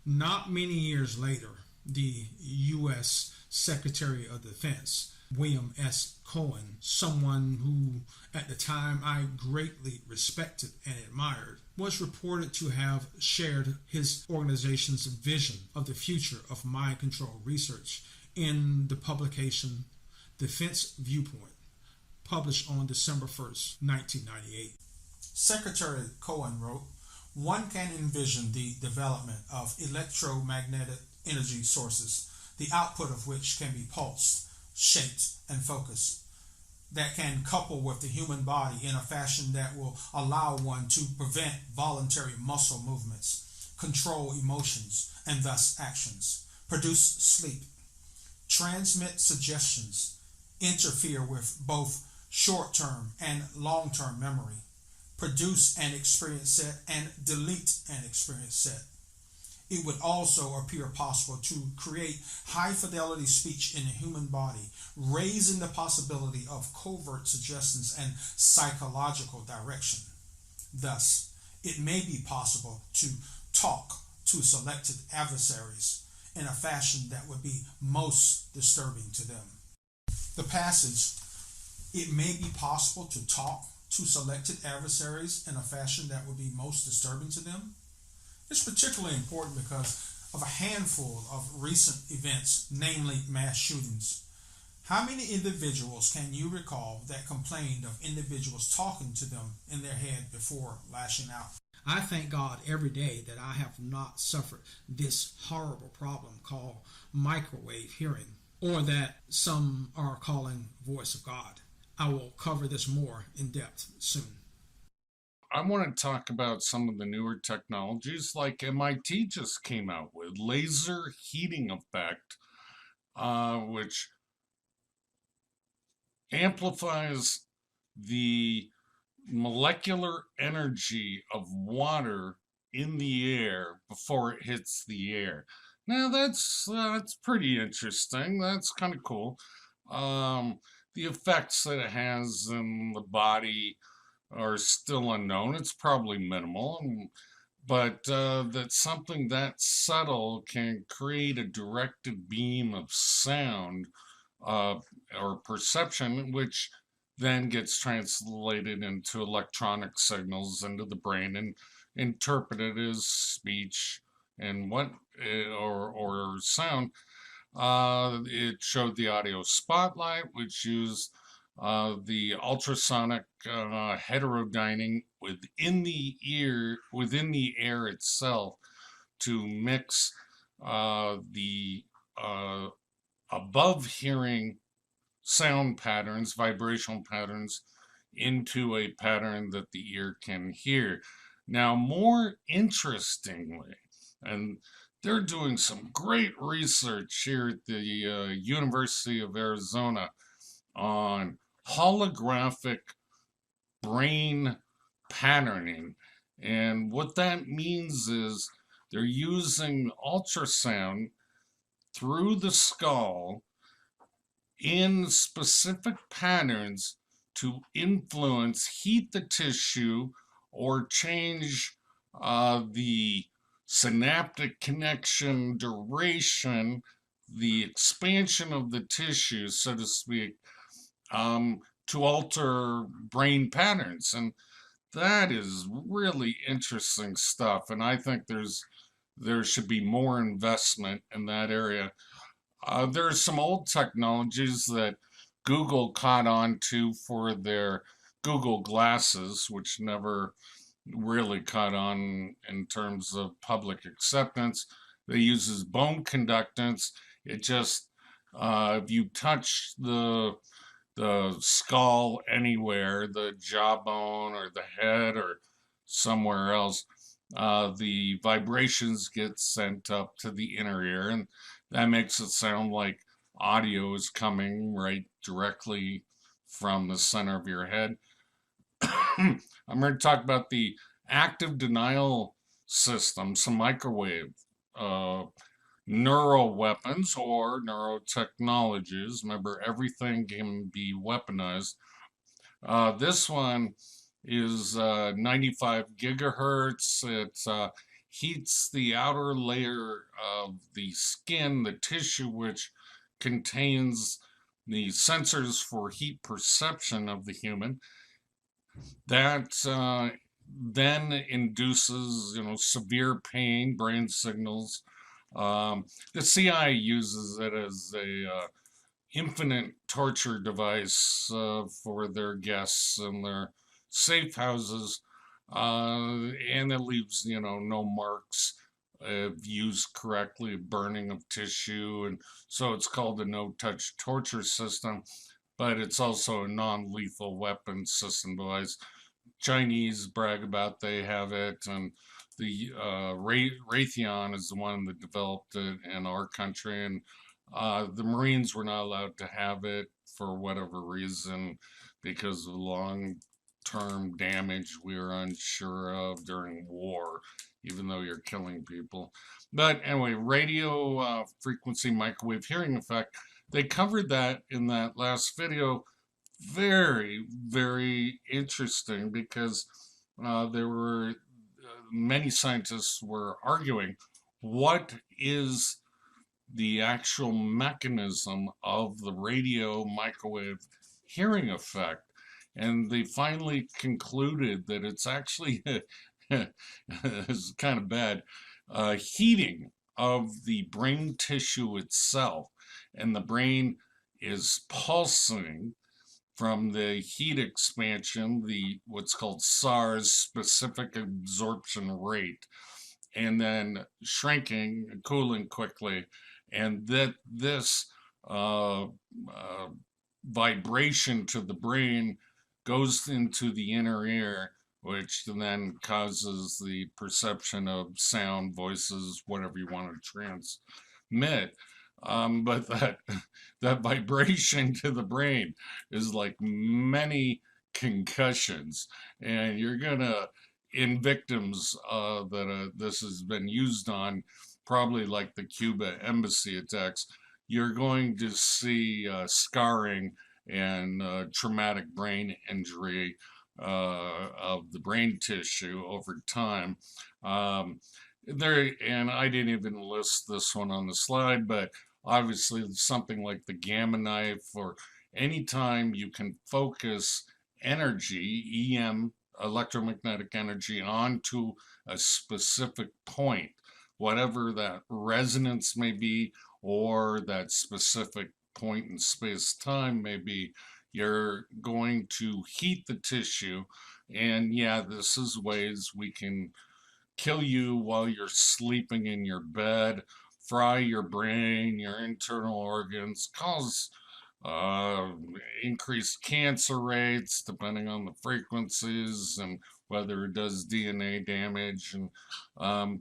Not many years later, the U.S. Secretary of Defense, William S. Cohen, someone who at the time I greatly respected and admired, was reported to have shared his organization's vision of the future of mind control research in the publication Defense Viewpoint, published on December 1st, 1998. Secretary Cohen wrote, "One can envision the development of electromagnetic energy sources, the output of which can be pulsed, shaped, and focused, that can couple with the human body in a fashion that will allow one to prevent voluntary muscle movements, control emotions, and thus actions, produce sleep, transmit suggestions, interfere with both short-term and long-term memory, produce an experience set and delete an experience set. It would also appear possible to create high-fidelity speech in the human body, raising the possibility of covert suggestions and psychological direction. Thus, it may be possible to talk to selected adversaries in a fashion that would be most disturbing to them." The passage, "It may be possible to talk to selected adversaries in a fashion that would be most disturbing to them," is particularly important because of a handful of recent events, namely mass shootings. How many individuals can you recall that complained of individuals talking to them in their head before lashing out? I thank God every day that I have not suffered this horrible problem called microwave hearing, or that some are calling voice of God. I will cover this more in depth soon. I want to talk about some of the newer technologies like MIT just came out with laser heating effect, which amplifies the molecular energy of water in the air before it hits the air. Now that's pretty interesting. That's kind of cool. The effects that it has in the body are still unknown. It's probably minimal, but that something that subtle can create a directed beam of sound or perception, which then gets translated into electronic signals into the brain and interpreted as speech and or sound. It showed the audio spotlight, which used the ultrasonic heterodyning within the air itself to mix the above hearing sound patterns, vibrational patterns, into a pattern that the ear can hear. Now, more interestingly, and they're doing some great research here at the University of Arizona on holographic brain patterning. And what that means is they're using ultrasound through the skull in specific patterns to influence, heat the tissue, or change the synaptic connection duration, the expansion of the tissue, so to speak, to alter brain patterns. And that is really interesting stuff. And I think there should be more investment in that area. There are some old technologies that Google caught on to for their Google glasses, which never really caught on in terms of public acceptance. They uses bone conductance. It just, if you touch the skull anywhere, the jawbone or the head or somewhere else, the vibrations get sent up to the inner ear, and that makes it sound like audio is coming right directly from the center of your head. I'm going to talk about the active denial system, some microwave neural weapons or neurotechnologies. Remember, everything can be weaponized. This one is 95 gigahertz. It heats the outer layer of the skin, the tissue, which contains the sensors for heat perception of the human. That then induces, severe pain, brain signals. The CIA uses it as a infinite torture device for their guests and their safe houses, and it leaves, no marks if used correctly, burning of tissue, and so it's called a no-touch torture system, but it's also a non-lethal weapon system device. Chinese brag about they have it, and the Raytheon is the one that developed it in our country, and the Marines were not allowed to have it for whatever reason because of long-term damage we were unsure of during war, even though you're killing people. But anyway, radio frequency microwave hearing effect, they covered that in that last video. Very, very interesting, because there were many scientists were arguing what is the actual mechanism of the radio microwave hearing effect, and they finally concluded that it's actually it's kind of bad, heating of the brain tissue itself, and the brain is pulsing from the heat expansion, the what's called SARS, specific absorption rate, and then shrinking, cooling quickly, and that this vibration to the brain goes into the inner ear, which then causes the perception of sound, voices, whatever you want to transmit. But that vibration to the brain is like many concussions, and you're gonna, in victims that this has been used on, probably like the Cuba embassy attacks, you're going to see scarring and traumatic brain injury of the brain tissue over time. And I didn't even list this one on the slide, but obviously something like the gamma knife, or anytime you can focus energy, EM, electromagnetic energy, onto a specific point, whatever that resonance may be, or that specific point in space-time may be, you're going to heat the tissue. And yeah, this is ways we can kill you while you're sleeping in your bed, fry your brain, your internal organs, cause increased cancer rates depending on the frequencies and whether it does DNA damage. And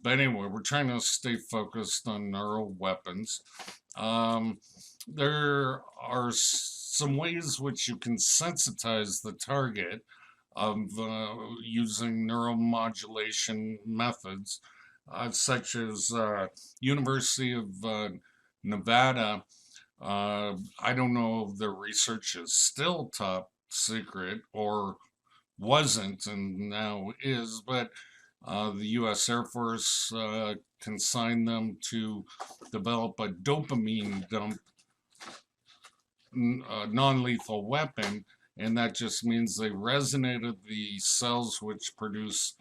but anyway, we're trying to stay focused on neural weapons. There are some ways which you can sensitize the target of using neuromodulation methods, such as University of Nevada. I don't know if their research is still top secret or wasn't and now is, but the U.S. Air Force consigned them to develop a dopamine dump non-lethal weapon, and that just means they resonated the cells which produce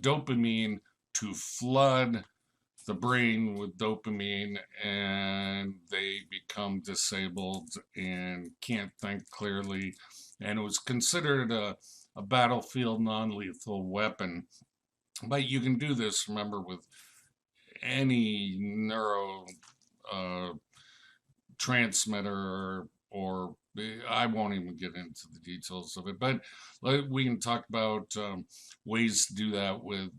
dopamine to flood the brain with dopamine, and they become disabled and can't think clearly. And it was considered a battlefield non-lethal weapon. But you can do this, remember, with any neuro transmitter, or I won't even get into the details of it, but we can talk about ways to do that with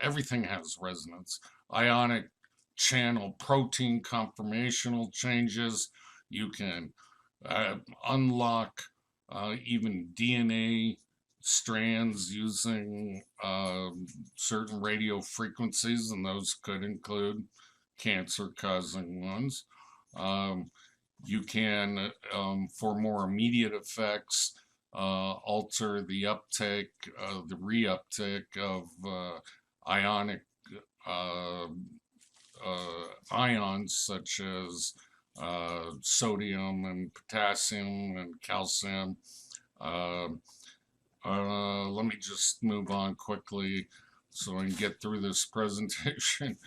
everything has resonance. Ionic channel protein conformational changes. You can unlock even DNA strands using certain radio frequencies, and those could include cancer-causing ones. You can, for more immediate effects, alter the uptake, the reuptake of ionic ions such as sodium and potassium and calcium. Let me just move on quickly so I can get through this presentation.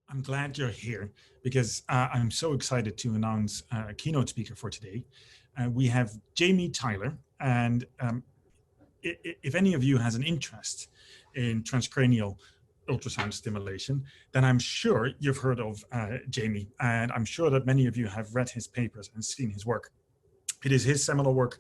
I'm glad you're here because I'm so excited to announce a keynote speaker for today. We have Jamie Tyler, and if any of you has an interest in transcranial ultrasound stimulation, then I'm sure you've heard of Jamie, and I'm sure that many of you have read his papers and seen his work. It is his seminal work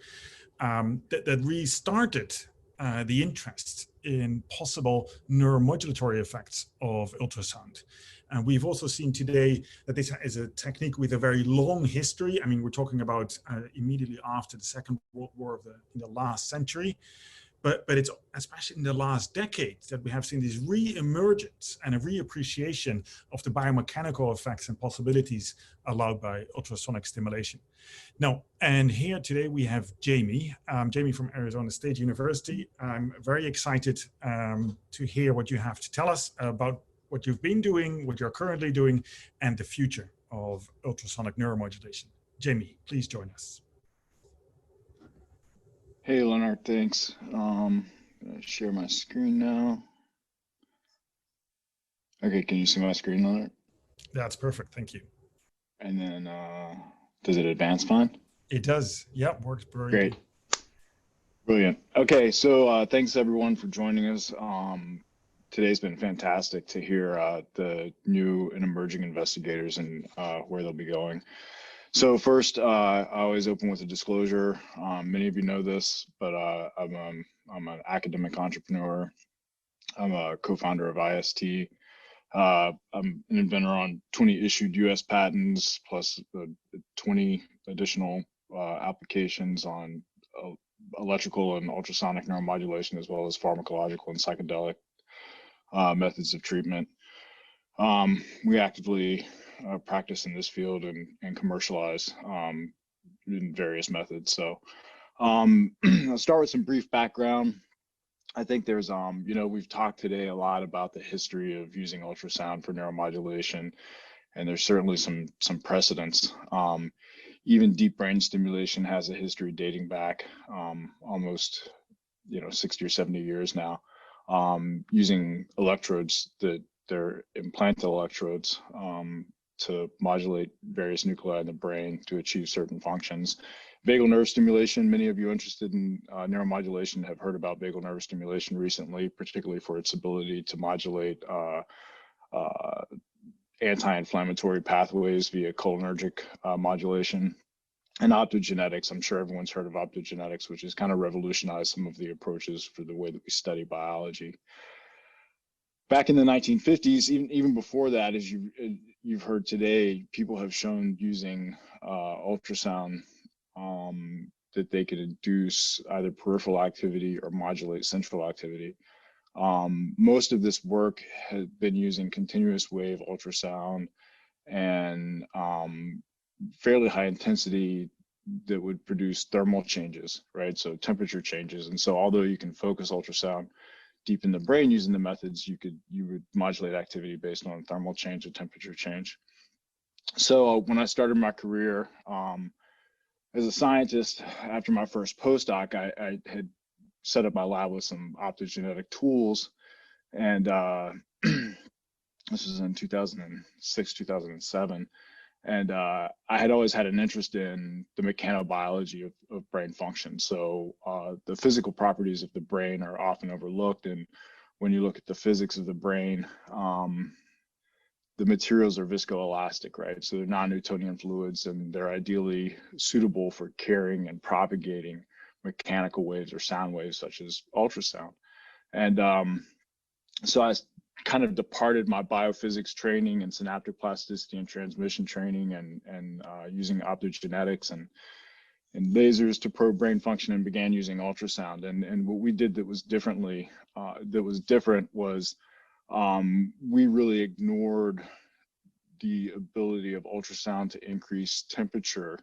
that really started the interest in possible neuromodulatory effects of ultrasound. And we've also seen today that this is a technique with a very long history. I mean, we're talking about immediately after the Second World War in the last century. But it's especially in the last decade that we have seen this re-emergence and a reappreciation of the biomechanical effects and possibilities allowed by ultrasonic stimulation. Now, and here today we have Jamie, Jamie from Arizona State University. I'm very excited to hear what you have to tell us about what you've been doing, what you're currently doing, and the future of ultrasonic neuromodulation. Jamie, please join us. Hey, Leonard, thanks. I'm gonna share my screen now. Okay, can you see my screen, Leonard? That's perfect, thank you. And then, does it advance fine? It does, yeah, works brilliant. Great, brilliant. Okay, so thanks everyone for joining us. Today's been fantastic to hear the new and emerging investigators and where they'll be going. So first, I always open with a disclosure. Many of you know this, but I'm an academic entrepreneur. I'm a co-founder of IST. I'm an inventor on 20 issued US patents, plus 20 additional applications on electrical and ultrasonic neuromodulation, as well as pharmacological and psychedelic methods of treatment. We actively practice in this field and commercialize in various methods. So I'll start with some brief background. I think there's, we've talked today a lot about the history of using ultrasound for neuromodulation, and there's certainly some precedents. Even deep brain stimulation has a history dating back almost, 60 or 70 years now, using electrodes they're implanted electrodes to modulate various nuclei in the brain to achieve certain functions. Vagal nerve stimulation, many of you interested in neuromodulation have heard about vagal nerve stimulation recently, particularly for its ability to modulate anti-inflammatory pathways via cholinergic modulation. And optogenetics, I'm sure everyone's heard of optogenetics, which has kind of revolutionized some of the approaches for the way that we study biology. Back in the 1950s, even before that, as you've heard today, people have shown using ultrasound that they could induce either peripheral activity or modulate central activity. Most of this work has been using continuous wave ultrasound and fairly high intensity that would produce thermal changes, right? So temperature changes. And so although you can focus ultrasound deep in the brain using the methods, you would modulate activity based on thermal change or temperature change. So when I started my career as a scientist, after my first postdoc, I had set up my lab with some optogenetic tools, and this was in 2006, 2007. And I had always had an interest in the mechanobiology of brain function. So the physical properties of the brain are often overlooked. And when you look at the physics of the brain, the materials are viscoelastic, right? So they're non-Newtonian fluids, and they're ideally suitable for carrying and propagating mechanical waves or sound waves, such as ultrasound. And so I kind of departed my biophysics training and synaptic plasticity and transmission training and using optogenetics and lasers to probe brain function, and began using ultrasound. And what we did that was different was we really ignored the ability of ultrasound to increase temperature,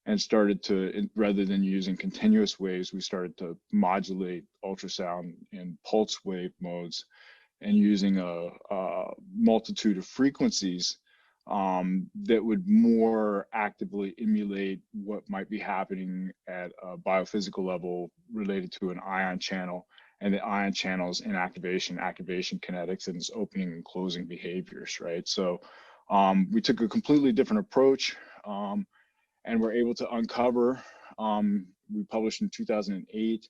and started to, rather than using continuous waves, we started to modulate ultrasound in pulse wave modes, and using a multitude of frequencies that would more actively emulate what might be happening at a biophysical level related to an ion channel, and the ion channels in activation kinetics, and its opening and closing behaviors, right? So we took a completely different approach, and we're able to uncover, we published in 2008,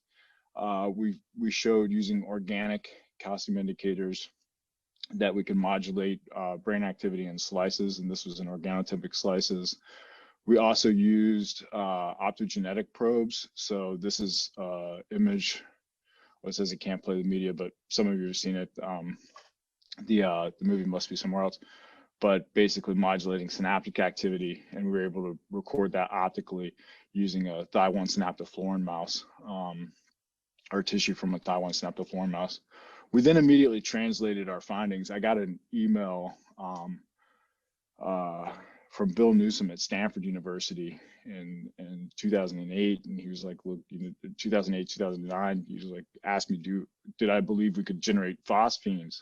we showed using organic calcium indicators that we can modulate brain activity in slices, and this was in organotypic slices. We also used optogenetic probes. So this is image, well, it says it can't play the media, but some of you have seen it. The movie must be somewhere else, but basically modulating synaptic activity, and we were able to record that optically using a Thigh-1 synaptofluorin mouse, or tissue from a Thigh-1 synaptofluorin mouse. We then immediately translated our findings. I got an email from Bill Newsom at Stanford University in 2008, and he was like, look, 2008, 2009, he was like, asked me, did I believe we could generate phosphines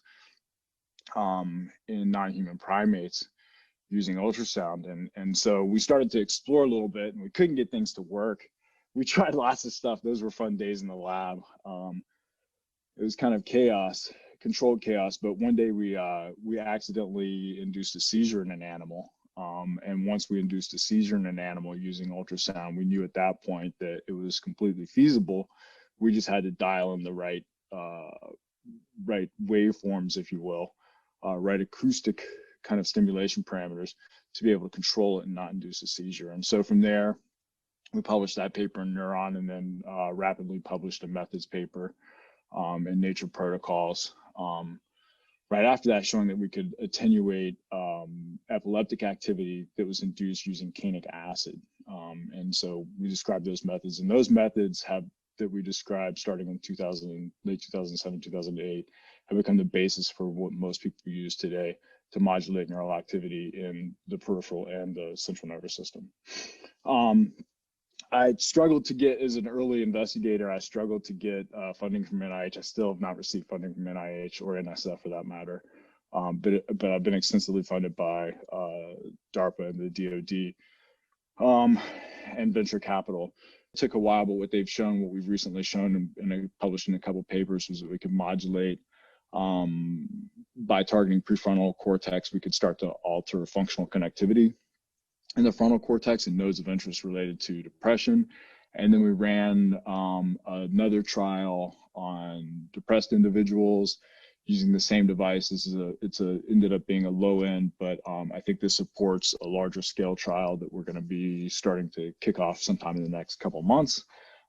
in non-human primates using ultrasound? And so we started to explore a little bit, and we couldn't get things to work. We tried lots of stuff. Those were fun days in the lab. It was kind of chaos, controlled chaos. But one day we accidentally induced a seizure in an animal. And once we induced a seizure in an animal using ultrasound, we knew at that point that it was completely feasible. We just had to dial in the right waveforms, if you will, right acoustic kind of stimulation parameters to be able to control it and not induce a seizure. And so from there, we published that paper in Neuron, and then rapidly published a methods paper in Nature Protocols. Right after that, showing that we could attenuate epileptic activity that was induced using canic acid. And so we described those methods, and those methods that we described starting in late 2007, 2008, have become the basis for what most people use today to modulate neural activity in the peripheral and the central nervous system. I struggled to get, as an early investigator, I struggled to get funding from NIH. I still have not received funding from NIH or NSF for that matter. But I've been extensively funded by DARPA and the DOD and venture capital. It took a while, but what they've shown, what we've recently shown and published in a couple of papers, was that we can modulate by targeting prefrontal cortex. We could start to alter functional connectivity in the frontal cortex and nodes of interest related to depression. And then we ran another trial on depressed individuals using the same device. This is ended up being a low end, but I think this supports a larger scale trial that we're going to be starting to kick off sometime in the next couple of months.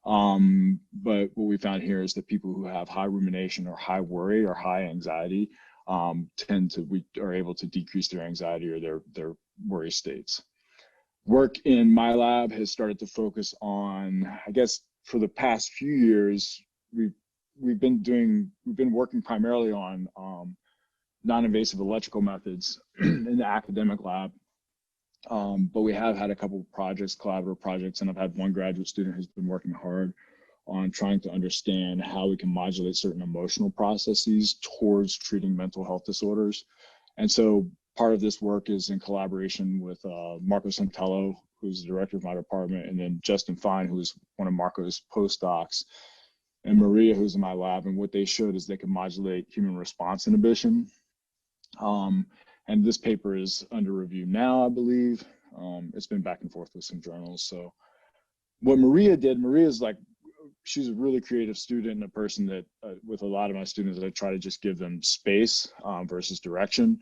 But what we found here is that people who have high rumination or high worry or high anxiety we are able to decrease their anxiety or their worry states. work in my lab has started to focus on, I guess, for the past few years, we've been working primarily on non-invasive electrical methods in the academic lab. But we have had a couple of projects, collaborative projects, and I've had one graduate student who's been working hard on trying to understand how we can modulate certain emotional processes towards treating mental health disorders. And so part of this work is in collaboration with Marco Santello, who's the director of my department, and then Justin Fine, who's one of Marco's postdocs, and Maria, who's in my lab. And what they showed is they can modulate human response inhibition. And this paper is under review now, I believe. It's been back and forth with some journals. So what Maria did, Maria's like, she's a really creative student and a person that, with a lot of my students, I try to just give them space versus direction,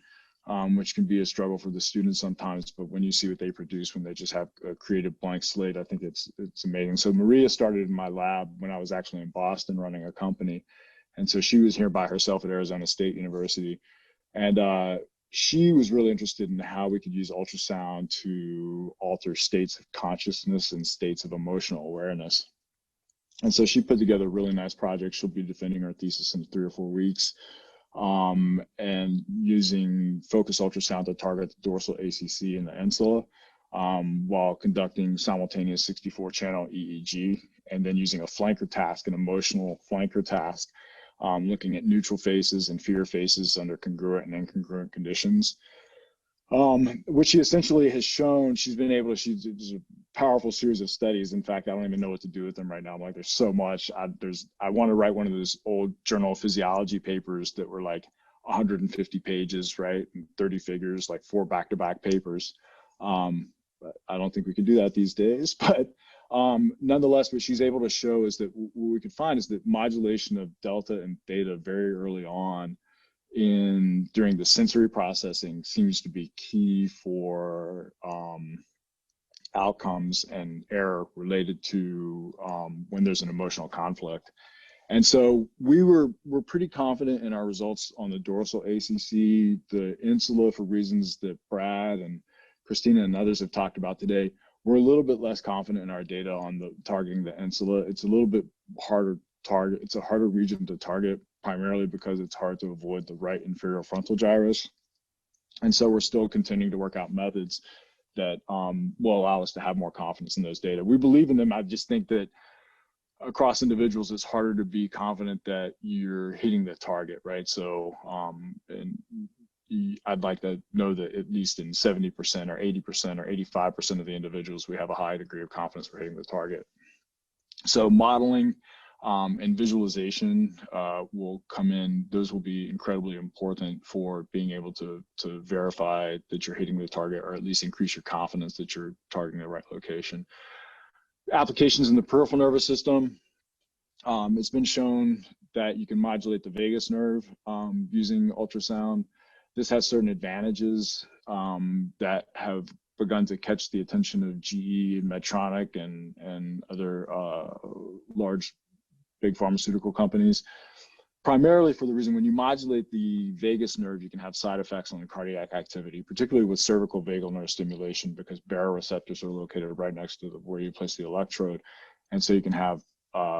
which can be a struggle for the students sometimes. But when you see what they produce, when they just have a creative blank slate, I think it's amazing. So Maria started in my lab when I was actually in Boston running a company. And so she was here by herself at Arizona State University. And she was really interested in how we could use ultrasound to alter states of consciousness and states of emotional awareness. And so she put together a really nice project. She'll be defending her thesis in 3 or 4 weeks, and using focused ultrasound to target the dorsal ACC and the insula, while conducting simultaneous 64-channel EEG, and then using a flanker task, an emotional flanker task, looking at neutral faces and fear faces under congruent and incongruent conditions. Which she essentially has shown, she's there's a powerful series of studies. In fact, I don't even know what to do with them right now. I'm like, there's so much. I want to write one of those old Journal of Physiology papers that were like 150 pages, right? And 30 figures, like 4 back-to-back papers. But I don't think we can do that these days. But nonetheless, what she's able to show is that what we could find is that modulation of delta and theta very early on during the sensory processing seems to be key for outcomes and error related to when there's an emotional conflict. And so we're pretty confident in our results on the dorsal ACC, the insula, for reasons that Brad and Christina and others have talked about today. We're a little bit less confident in our data on the targeting the insula. It's a little bit harder target. It's a harder region to target, primarily because it's hard to avoid the right inferior frontal gyrus. And so we're still continuing to work out methods that will allow us to have more confidence in those data. We believe in them. I just think that across individuals, it's harder to be confident that you're hitting the target, right? So, I'd like to know that at least in 70% or 80% or 85% of the individuals, we have a high degree of confidence for hitting the target. So modeling and visualization will come in. Those will be incredibly important for being able to verify that you're hitting the target, or at least increase your confidence that you're targeting the right location. Applications in the peripheral nervous system. It's been shown that you can modulate the vagus nerve using ultrasound. This has certain advantages that have begun to catch the attention of GE, Medtronic, and other large, big pharmaceutical companies, primarily for the reason when you modulate the vagus nerve, you can have side effects on the cardiac activity, particularly with cervical vagal nerve stimulation, because baroreceptors are located right next to where you place the electrode. And so you can have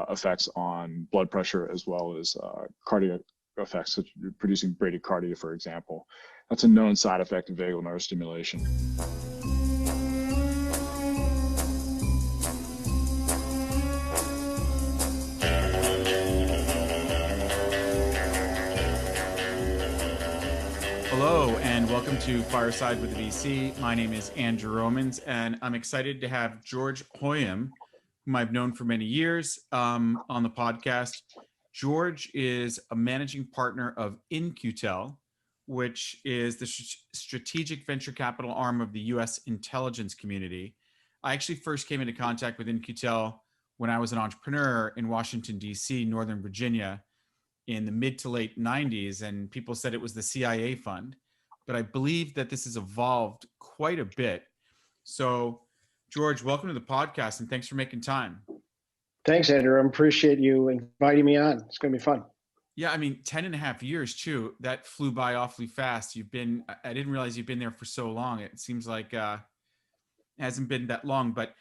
effects on blood pressure as well as cardiac effects, such as producing bradycardia, for example. That's a known side effect of vagal nerve stimulation. Hello, and welcome to Fireside with the VC. My name is Andrew Romans, and I'm excited to have George Hoyam, whom I've known for many years, on the podcast. George is a managing partner of IN-Q-Tel, which is the strategic venture capital arm of the U.S. intelligence community. I actually first came into contact with IN-Q-Tel when I was an entrepreneur in Washington, D.C., Northern Virginia, in the mid to late 90s, and people said it was the CIA fund. But I believe that this has evolved quite a bit. So, George, welcome to the podcast, and thanks for making time. Thanks, Andrew. I appreciate you inviting me on. It's going to be fun. Yeah, I mean, 10 and a half years, too. That flew by awfully fast. I didn't realize you've been there for so long. It seems like, hasn't been that long, but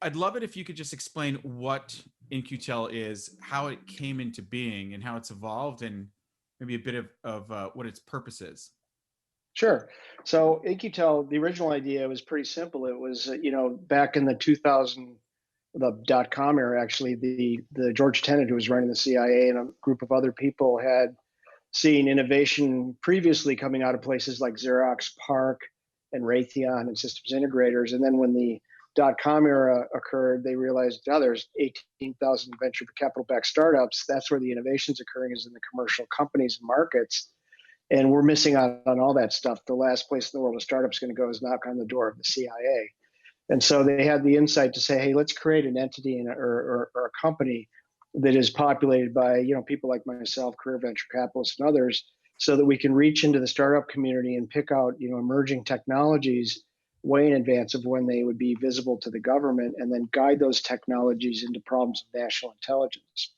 I'd love it if you could just explain what in-Q-Tel is, how it came into being, and how it's evolved, and maybe a bit of what its purpose is. Sure. So in-Q-Tel, the original idea was pretty simple. It was, back in the 2000, the .com era, actually, the George Tenet, who was running the CIA, and a group of other people had seen innovation previously coming out of places like Xerox, PARC, and Raytheon and systems integrators. And then when the .com era occurred, they realized, there's 18,000 venture capital-backed startups. That's where the innovation's occurring, is in the commercial companies and markets. And we're missing out on all that stuff. The last place in the world a startup's going to go is knock on the door of the CIA. And so they had the insight to say, hey, let's create an entity or a company that is populated by people like myself, career venture capitalists, and others, so that we can reach into the startup community and pick out emerging technologies way in advance of when they would be visible to the government, and then guide those technologies into problems of national intelligence.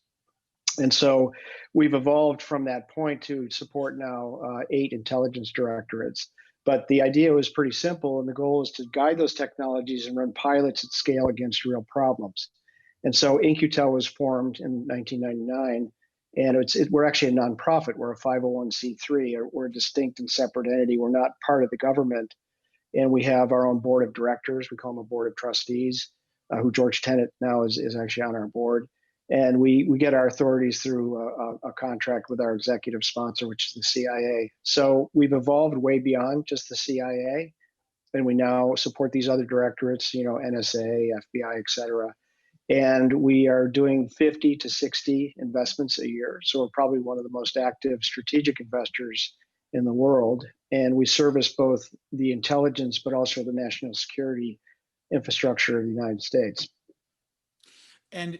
And so we've evolved from that point to support now 8 intelligence directorates. But the idea was pretty simple, and the goal is to guide those technologies and run pilots at scale against real problems. And so in-Q-Tel was formed in 1999, and we're actually a nonprofit. We're a 501c3. We're a distinct and separate entity. We're not part of the government, and we have our own board of directors. We call them a board of trustees, who George Tenet now is actually on our board. And we get our authorities through a contract with our executive sponsor, which is the CIA. So we've evolved way beyond just the CIA, and we now support these other directorates, NSA, FBI, et cetera. And we are doing 50 to 60 investments a year. So we're probably one of the most active strategic investors in the world. And we service both the intelligence, but also the national security infrastructure of the United States. And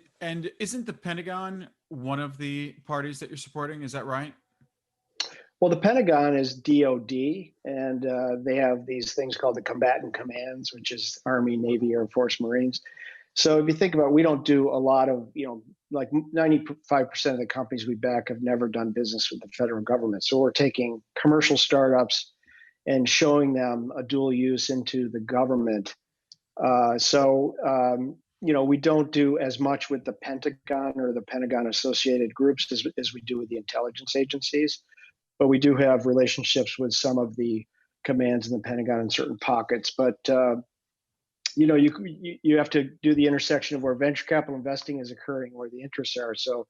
isn't the Pentagon one of the parties that you're supporting? Is that right? Well, the Pentagon is DOD, and they have these things called the combatant commands, which is Army, Navy, Air Force, Marines. So if you think about it, we don't do a lot of, like 95% of the companies we back have never done business with the federal government. So we're taking commercial startups and showing them a dual use into the government. We don't do as much with the Pentagon or the Pentagon associated groups as we do with the intelligence agencies, but we do have relationships with some of the commands in the Pentagon in certain pockets. But you have to do the intersection of where venture capital investing is occurring, where the interests are. So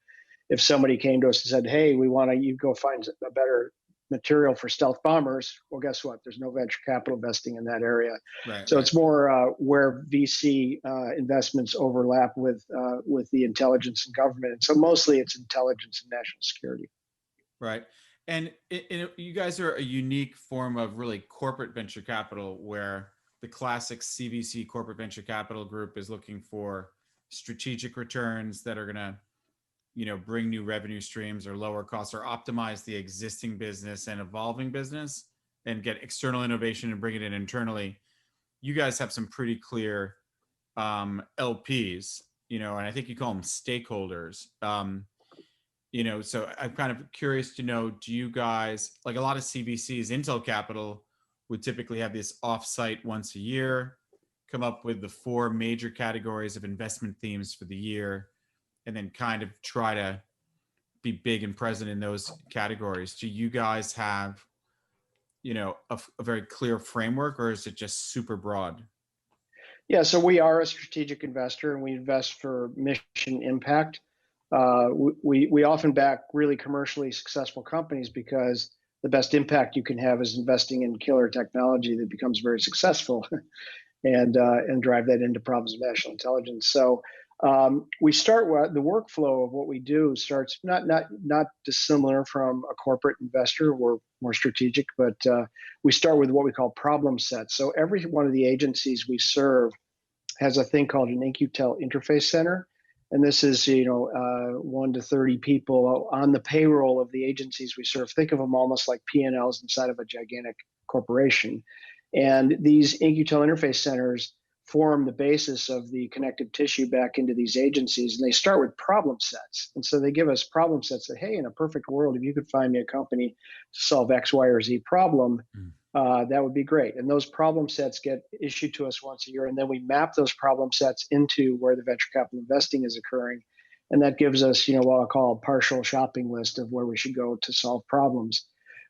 if somebody came to us and said, hey, we want you go find a better material for stealth bombers, well, guess what? There's no venture capital investing in that area. Right, so it's more where VC investments overlap with the intelligence and government. And so mostly it's intelligence and national security. Right. And you guys are a unique form of really corporate venture capital, where the classic CVC corporate venture capital group is looking for strategic returns that are going to bring new revenue streams or lower costs or optimize the existing business and evolving business and get external innovation and bring it in internally. You guys have some pretty clear LPs, and I think you call them stakeholders. So I'm kind of curious to know, do you guys, like a lot of CVCs, Intel Capital would typically have this offsite once a year, come up with the 4 major categories of investment themes for the year, and then kind of try to be big and present in those categories. Do you guys have, a very clear framework, or is it just super broad? Yeah, so we are a strategic investor, and we invest for mission impact. We often back really commercially successful companies because the best impact you can have is investing in killer technology that becomes very successful and drive that into problems of national intelligence. So we start with the workflow of what we do starts not dissimilar from a corporate investor. We're more strategic, but we start with what we call problem sets. So every one of the agencies we serve has a thing called an in-Q-Tel interface center. And this is, 1 to 30 people on the payroll of the agencies we serve. Think of them almost like P&Ls inside of a gigantic corporation. And these in-Q-Tel interface centers form the basis of the connective tissue back into these agencies. And they start with problem sets. And so they give us problem sets that, hey, in a perfect world, if you could find me a company to solve X, Y, or Z problem, that would be great. And those problem sets get issued to us once a year, and then we map those problem sets into where the venture capital investing is occurring. And that gives us, what I'll call a partial shopping list of where we should go to solve problems.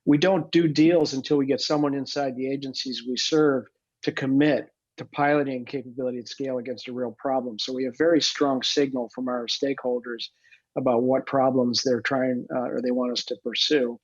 We don't do deals until we get someone inside the agencies we serve to commit to piloting capability at scale against a real problem. So we have very strong signal from our stakeholders about what problems they're trying or they want us to pursue.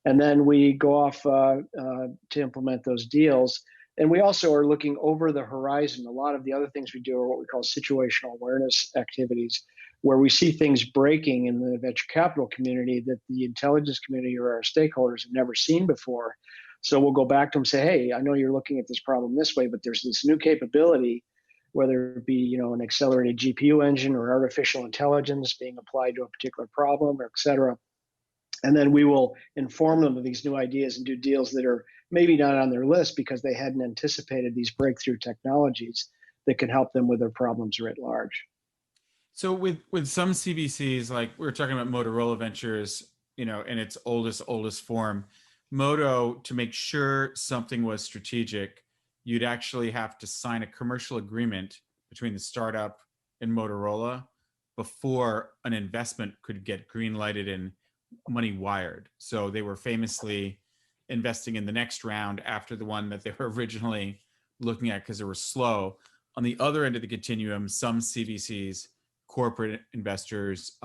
And then we go off to implement those deals. And we also are looking over the horizon. A lot of the other things we do are what we call situational awareness activities, where we see things breaking in the venture capital community that the intelligence community or our stakeholders have never seen before. So we'll go back to them and say, hey, I know you're looking at this problem this way, but there's this new capability, whether it be an accelerated GPU engine or artificial intelligence being applied to a particular problem, or et cetera. And then we will inform them of these new ideas and do deals that are maybe not on their list because they hadn't anticipated these breakthrough technologies that can help them with their problems writ large. So with some CVCs, like we were talking about Motorola Ventures, in its oldest form, Moto, to make sure something was strategic, you'd actually have to sign a commercial agreement between the startup and Motorola before an investment could get green lighted and money wired. So they were famously investing in the next round after the one that they were originally looking at because they were slow. On the other end of the continuum, some CVCs, corporate investors,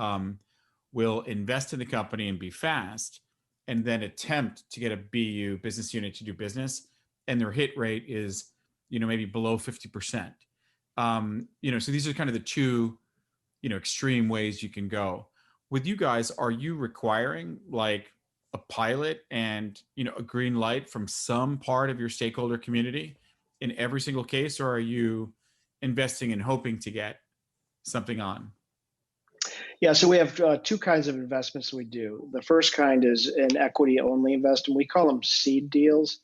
will invest in the company and be fast, and then attempt to get a BU, business unit, to do business, and their hit rate is, maybe below 50%. So these are kind of the two, extreme ways you can go. With you guys, are you requiring like a pilot and, a green light from some part of your stakeholder community in every single case, or are you investing and hoping to get something on? Yeah, so we have two kinds of investments we do. The first kind is an equity-only investment. We call them seed deals,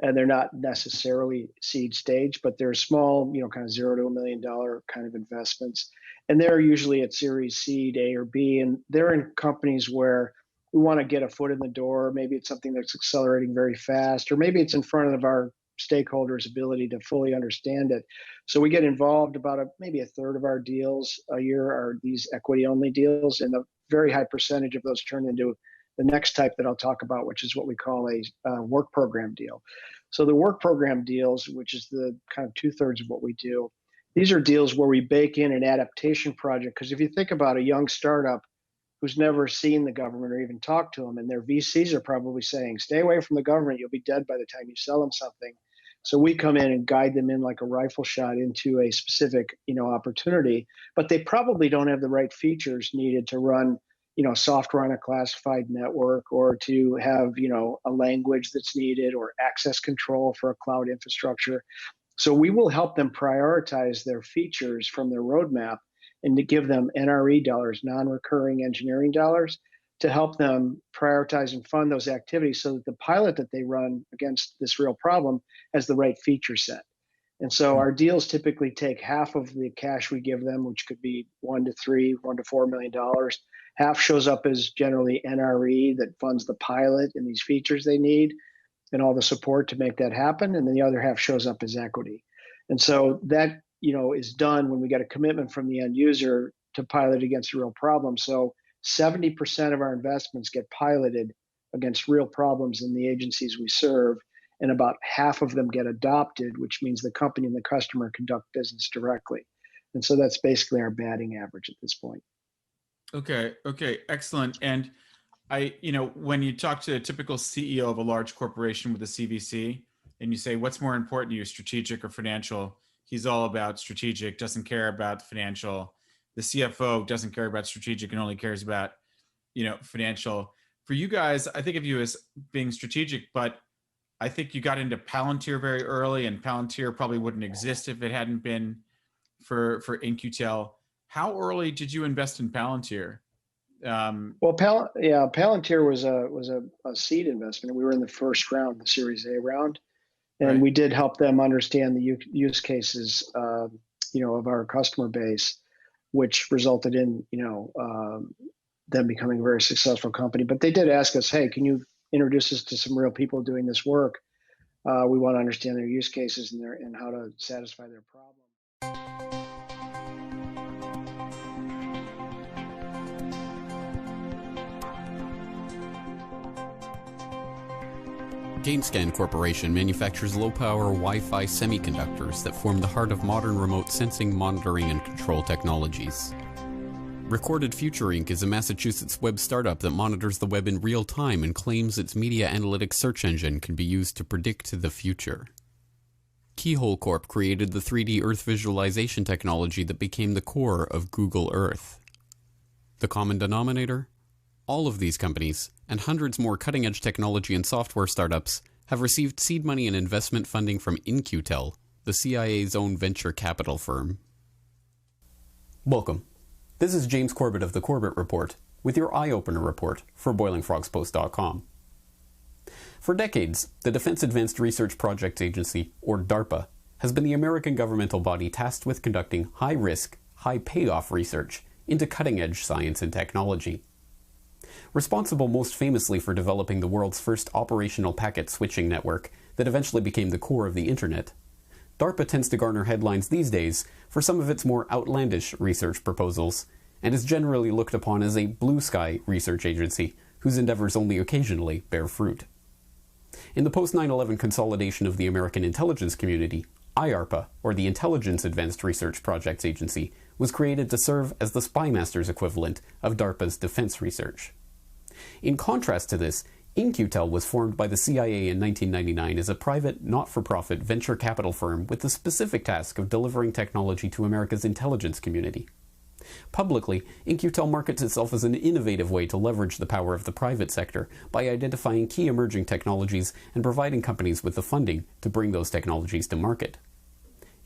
and they're not necessarily seed stage, but they're small, kind of $0 to $1 million kind of investments. And they're usually at Series Seed, A or B, and they're in companies where we want to get a foot in the door. Maybe it's something that's accelerating very fast, or maybe it's in front of our stakeholders' ability to fully understand it. So we get involved about maybe a third of our deals a year are these equity-only deals, and a very high percentage of those turn into the next type that I'll talk about, which is what we call a work program deal. So the work program deals, which is the kind of 2/3 of what we do, these are deals where we bake in an adaptation project. Because if you think about a young startup who's never seen the government or even talked to them, and their VCs are probably saying, stay away from the government, you'll be dead by the time you sell them something. So we come in and guide them in like a rifle shot into a specific, opportunity, but they probably don't have the right features needed to run, software on a classified network, or to have, a language that's needed, or access control for a cloud infrastructure. So we will help them prioritize their features from their roadmap and to give them NRE dollars, non-recurring engineering dollars, to help them prioritize and fund those activities so that the pilot that they run against this real problem has the right feature set. And so our deals typically take half of the cash we give them, which could be $1 to $4 million. Half shows up as generally NRE that funds the pilot and these features they need and all the support to make that happen. And then the other half shows up as equity. And so that, is done when we get a commitment from the end user to pilot against a real problem. So 70% of our investments get piloted against real problems in the agencies we serve, and about half of them get adopted, which means the company and the customer conduct business directly. And so that's basically our batting average at this point. Okay, excellent. And when you talk to a typical CEO of a large corporation with a CVC, and you say, what's more important to you, strategic or financial? He's all about strategic, doesn't care about financial. The CFO doesn't care about strategic and only cares about, financial. For you guys, I think of you as being strategic, but I think you got into Palantir very early, and Palantir probably wouldn't exist if it hadn't been for in-Q-Tel. How early did you invest in Palantir? Palantir was a seed investment. We were in the first round, the Series A round, and we did help them understand the use cases, of our customer base, which resulted in them becoming a very successful company. But they did ask us, hey, can you introduce us to some real people doing this work? We want to understand their use cases and how to satisfy their problem. GameScan Corporation manufactures low-power Wi-Fi semiconductors that form the heart of modern remote sensing, monitoring, and control technologies. Recorded Future Inc. is a Massachusetts web startup that monitors the web in real time and claims its media analytics search engine can be used to predict the future. Keyhole Corp created the 3D Earth visualization technology that became the core of Google Earth. The common denominator? All of these companies, and hundreds more cutting-edge technology and software startups, have received seed money and investment funding from IN-Q-Tel, the CIA's own venture capital firm. Welcome. This is James Corbett of the Corbett Report, with your eye-opener report for BoilingFrogsPost.com. For decades, the Defense Advanced Research Projects Agency, or DARPA, has been the American governmental body tasked with conducting high-risk, high-payoff research into cutting-edge science and technology. Responsible most famously for developing the world's first operational packet switching network that eventually became the core of the Internet, DARPA tends to garner headlines these days for some of its more outlandish research proposals, and is generally looked upon as a blue-sky research agency whose endeavors only occasionally bear fruit. In the post-9/11 consolidation of the American intelligence community, IARPA, or the Intelligence Advanced Research Projects Agency, was created to serve as the spymaster's equivalent of DARPA's defense research. In contrast to this, IN-Q-Tel was formed by the CIA in 1999 as a private, not-for-profit venture capital firm with the specific task of delivering technology to America's intelligence community. Publicly, IN-Q-Tel markets itself as an innovative way to leverage the power of the private sector by identifying key emerging technologies and providing companies with the funding to bring those technologies to market.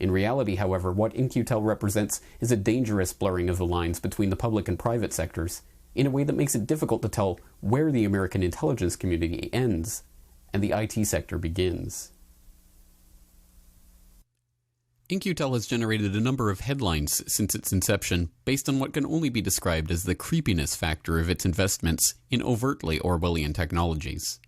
In reality, however, what IN-Q-Tel represents is a dangerous blurring of the lines between the public and private sectors, in a way that makes it difficult to tell where the American intelligence community ends and the IT sector begins. IN-Q-Tel has generated a number of headlines since its inception based on what can only be described as the creepiness factor of its investments in overtly Orwellian technologies.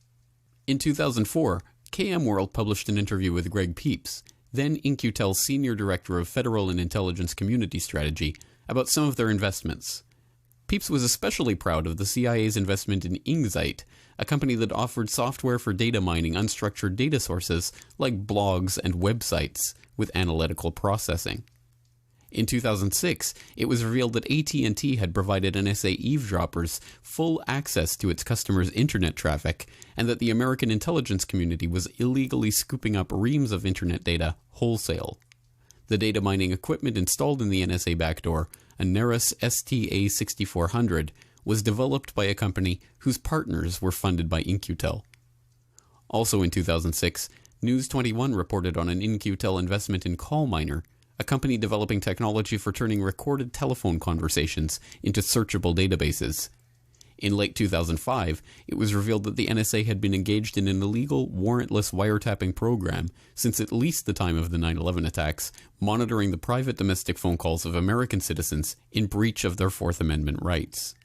In 2004, KM World published an interview with Greg Peeps, then IN-Q-Tel's Senior Director of Federal and Intelligence Community Strategy, about some of their investments. Peeps was especially proud of the CIA's investment in Ingzite, a company that offered software for data mining unstructured data sources like blogs and websites with analytical processing. In 2006, it was revealed that AT&T had provided NSA eavesdroppers full access to its customers' internet traffic, and that the American intelligence community was illegally scooping up reams of internet data wholesale. The data mining equipment installed in the NSA backdoor, a Neris STA6400, was developed by a company whose partners were funded by IN-Q-Tel. Also in 2006, News 21 reported on an IN-Q-Tel investment in CallMiner, a company developing technology for turning recorded telephone conversations into searchable databases. In late 2005, it was revealed that the NSA had been engaged in an illegal, warrantless wiretapping program since at least the time of the 9/11 attacks, monitoring the private domestic phone calls of American citizens in breach of their Fourth Amendment rights.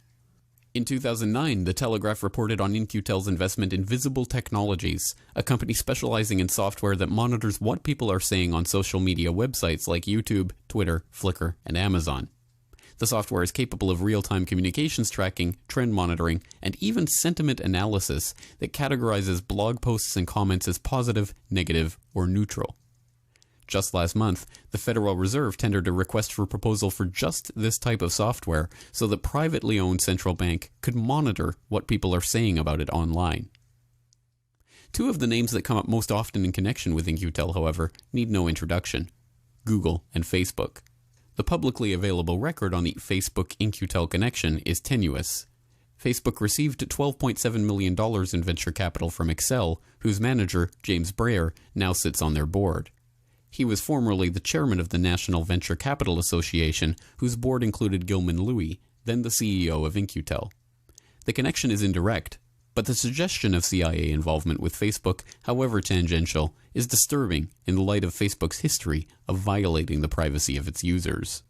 In 2009, The Telegraph reported on IN-Q-Tel's investment in Visible Technologies, a company specializing in software that monitors what people are saying on social media websites like YouTube, Twitter, Flickr, and Amazon. The software is capable of real-time communications tracking, trend monitoring, and even sentiment analysis that categorizes blog posts and comments as positive, negative, or neutral. Just last month, the Federal Reserve tendered a request for proposal for just this type of software so the privately owned central bank could monitor what people are saying about it online. Two of the names that come up most often in connection with IN-Q-Tel, however, need no introduction: Google and Facebook. The publicly available record on the Facebook IN-Q-Tel connection is tenuous. Facebook received $12.7 million in venture capital from Excel, whose manager, James Breyer, now sits on their board. He was formerly the chairman of the National Venture Capital Association, whose board included Gilman Louie, then the CEO of IN-Q-Tel. The connection is indirect, but the suggestion of CIA involvement with Facebook, however tangential, is disturbing in the light of Facebook's history of violating the privacy of its users.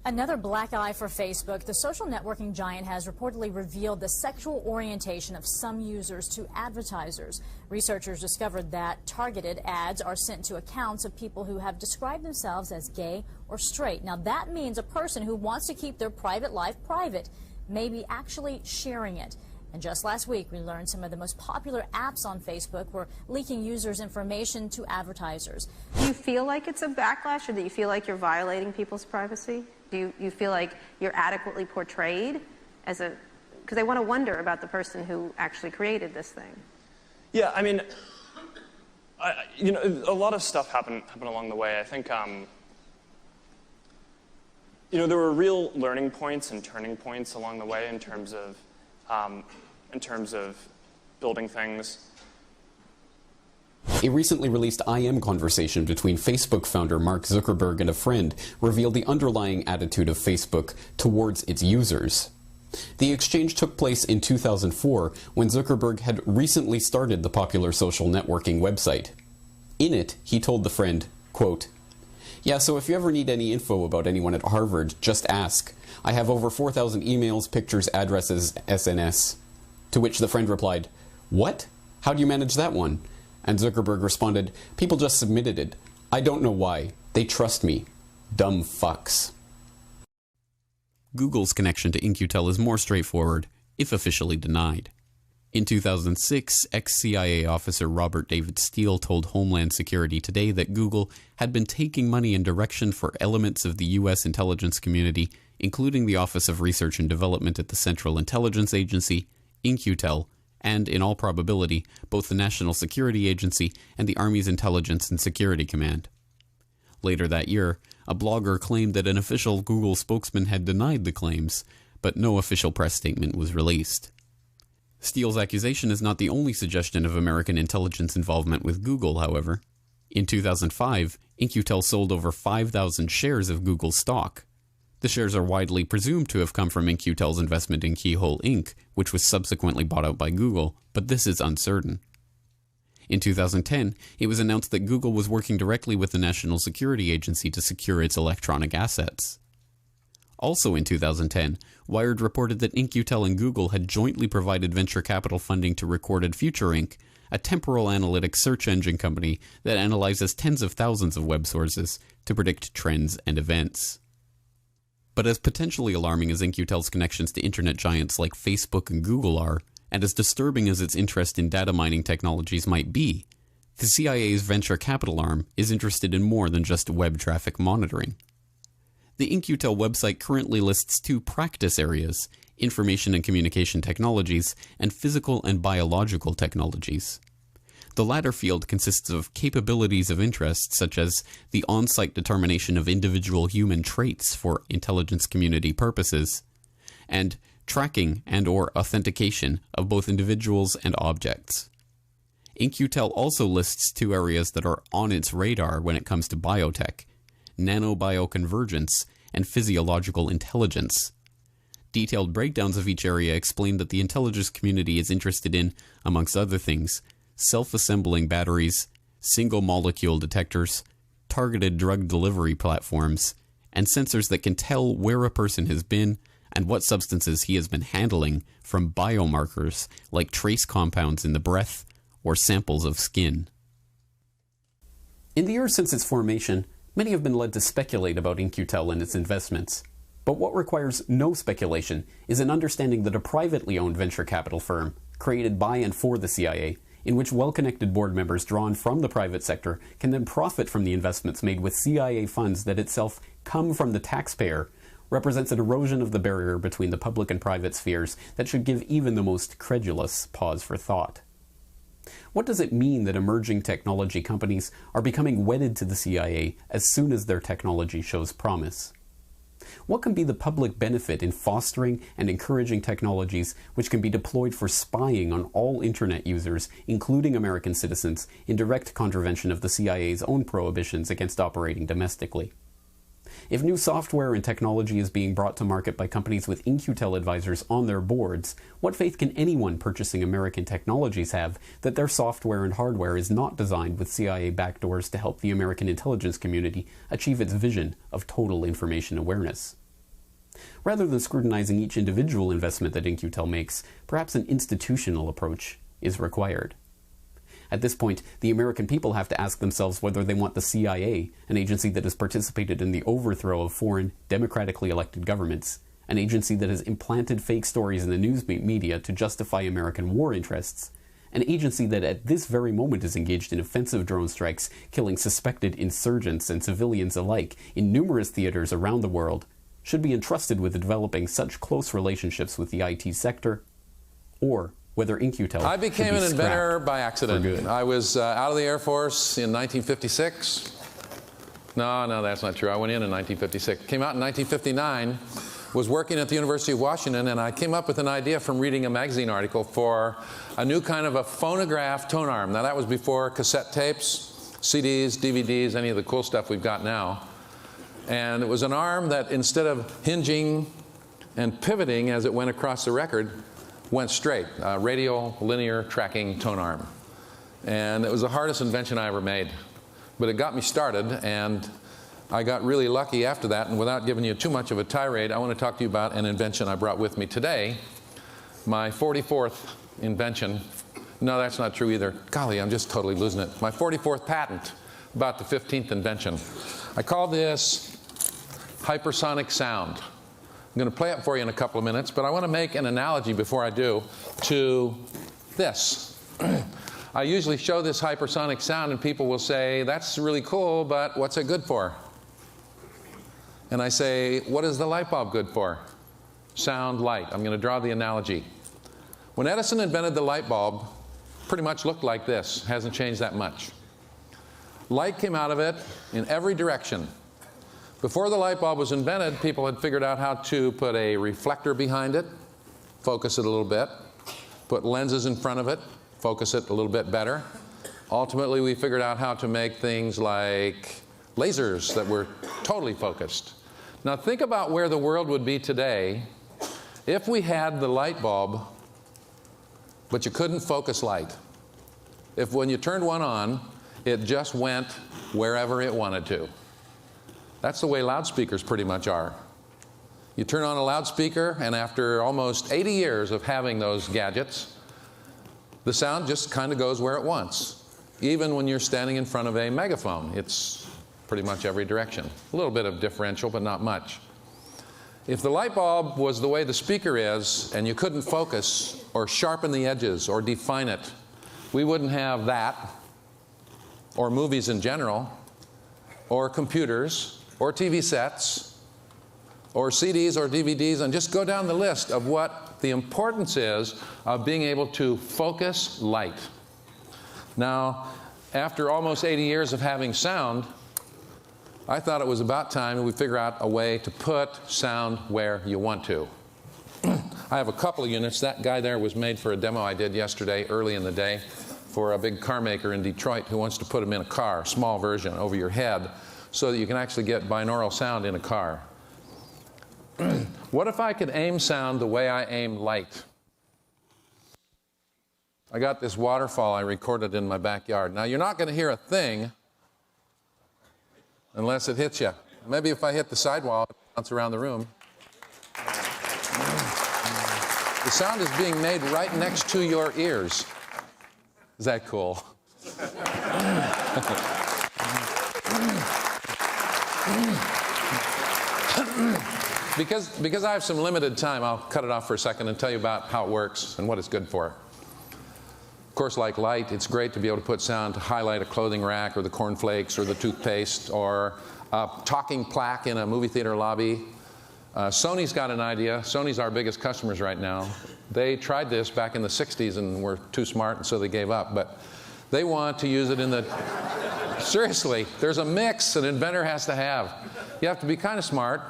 Another black eye for Facebook. The social networking giant has reportedly revealed the sexual orientation of some users to advertisers. Researchers discovered that targeted ads are sent to accounts of people who have described themselves as gay or straight. Now, that means a person who wants to keep their private life private may be actually sharing it. And just last week, we learned some of the most popular apps on Facebook were leaking users' information to advertisers. Do you feel like it's a backlash, or do you feel like you're violating people's privacy? Do you feel like you're adequately portrayed as a... Because they want to wonder about the person who actually created this thing. Yeah, I mean, you know, a lot of stuff happened along the way. I think, you know, there were real learning points and turning points along the way in terms of building things. A recently released IM conversation between Facebook founder Mark Zuckerberg and a friend revealed the underlying attitude of Facebook towards its users. The exchange took place in 2004 when Zuckerberg had recently started the popular social networking website. In it, he told the friend, quote, "Yeah, so if you ever need any info about anyone at Harvard, just ask. I have over 4,000 emails, pictures, addresses, SNS." To which the friend replied, "What? How do you manage that one?" And Zuckerberg responded, "People just submitted it. I don't know why. They trust me. Dumb fucks." Google's connection to In-Q-Tel is more straightforward, if officially denied. In 2006, ex-CIA officer Robert David Steele told Homeland Security Today that Google had been taking money in direction for elements of the U.S. intelligence community, including the Office of Research and Development at the Central Intelligence Agency, In-Q-Tel, and, in all probability, both the National Security Agency and the Army's Intelligence and Security Command. Later that year, a blogger claimed that an official Google spokesman had denied the claims, but no official press statement was released. Steele's accusation is not the only suggestion of American intelligence involvement with Google, however. In 2005, In-Q-Tel sold over 5,000 shares of Google stock. The shares are widely presumed to have come from In-Q-Tel's investment in Keyhole Inc., which was subsequently bought out by Google, but this is uncertain. In 2010, it was announced that Google was working directly with the National Security Agency to secure its electronic assets. Also in 2010, Wired reported that In-Q-Tel and Google had jointly provided venture capital funding to Recorded Future Inc., a temporal analytics search engine company that analyzes tens of thousands of web sources to predict trends and events. But as potentially alarming as In-Q-Tel's connections to internet giants like Facebook and Google are, and as disturbing as its interest in data mining technologies might be, the CIA's venture capital arm is interested in more than just web traffic monitoring. The In-Q-Tel website currently lists two practice areas: information and communication technologies and physical and biological technologies. The latter field consists of capabilities of interest such as the on-site determination of individual human traits for intelligence community purposes, and tracking and/or authentication of both individuals and objects. In-Q-Tel also lists two areas that are on its radar when it comes to biotech: nanobioconvergence and physiological intelligence. Detailed breakdowns of each area explain that the intelligence community is interested in, amongst other things, self-assembling batteries, single-molecule detectors, targeted drug delivery platforms, and sensors that can tell where a person has been and what substances he has been handling from biomarkers like trace compounds in the breath or samples of skin. In the years since its formation, many have been led to speculate about In-Q-Tel and its investments. But what requires no speculation is an understanding that a privately owned venture capital firm, created by and for the CIA, in which well-connected board members drawn from the private sector can then profit from the investments made with CIA funds that itself come from the taxpayer, represents an erosion of the barrier between the public and private spheres that should give even the most credulous pause for thought. What does it mean that emerging technology companies are becoming wedded to the CIA as soon as their technology shows promise? What can be the public benefit in fostering and encouraging technologies which can be deployed for spying on all internet users, including American citizens, in direct contravention of the CIA's own prohibitions against operating domestically? If new software and technology is being brought to market by companies with In-Q-Tel advisors on their boards, what faith can anyone purchasing American technologies have that their software and hardware is not designed with CIA backdoors to help the American intelligence community achieve its vision of total information awareness? Rather than scrutinizing each individual investment that In-Q-Tel makes, perhaps an institutional approach is required. At this point, the American people have to ask themselves whether they want the CIA, an agency that has participated in the overthrow of foreign, democratically elected governments, an agency that has implanted fake stories in the news media to justify American war interests, an agency that at this very moment is engaged in offensive drone strikes, killing suspected insurgents and civilians alike in numerous theaters around the world, should be entrusted with developing such close relationships with the IT sector, or whether In-Q-Tel I became an inventor by accident. for good. I was out of the Air Force in 1956. No, that's not true. I went in 1956. Came out in 1959, was working at the University of Washington, and I came up with an idea from reading a magazine article for a new kind of a phonograph tone arm. Now, that was before cassette tapes, CDs, DVDs, any of the cool stuff we've got now. And it was an arm that, instead of hinging and pivoting as it went across the record, went straight, radial linear tracking tone arm. And it was the hardest invention I ever made. But it got me started, and I got really lucky after that. And without giving you too much of a tirade, I want to talk to you about an invention I brought with me today, my 44th invention. No, that's not true either. Golly, I'm just totally losing it. My 44th patent, about the 15th invention. I call this hypersonic sound. I'm going to play it for you in a couple of minutes, but I want to make an analogy before I do to this. I usually show this hypersonic sound and people will say, that's really cool, but what's it good for? And I say, what is the light bulb good for? Sound, light. I'm going to draw the analogy. When Edison invented the light bulb, pretty much looked like this. Hasn't changed that much. Light came out of it in every direction. Before the light bulb was invented, people had figured out how to put a reflector behind it, focus it a little bit, put lenses in front of it, focus it a little bit better. Ultimately, we figured out how to make things like lasers that were totally focused. Now think about where the world would be today if we had the light bulb, but you couldn't focus light. If when you turned one on, it just went wherever it wanted to. That's the way loudspeakers pretty much are. You turn on a loudspeaker, and after almost 80 years of having those gadgets, the sound just kind of goes where it wants. Even when you're standing in front of a megaphone, it's pretty much every direction. A little bit of differential, but not much. If the light bulb was the way the speaker is, and you couldn't focus or sharpen the edges or define it, we wouldn't have that, or movies in general, or computers, or TV sets, or CDs or DVDs, and just go down the list of what the importance is of being able to focus light. Now, after almost 80 years of having sound, I thought it was about time we figure out a way to put sound where you want to. I have a couple of units. That guy there was made for a demo I did yesterday, early in the day, for a big car maker in Detroit who wants to put them in a car, small version, over your head, so that you can actually get binaural sound in a car. What if I could aim sound the way I aim light? I got this waterfall I recorded in my backyard. Now, you're not going to hear a thing unless it hits you. Maybe if I hit the sidewall, it bounces around the room. The sound is being made right next to your ears. Is that cool? Because I have some limited time, I'll cut it off for a second and tell you about how it works and what it's good for. Of course, like light, it's great to be able to put sound to highlight a clothing rack or the cornflakes or the toothpaste or a talking plaque in a movie theater lobby. Sony's got an idea. Sony's our biggest customers right now. They tried this back in the 60s and were too smart, and so they gave up. But they want to use it in the... Seriously, there's a mix an inventor has to have. You have to be kind of smart.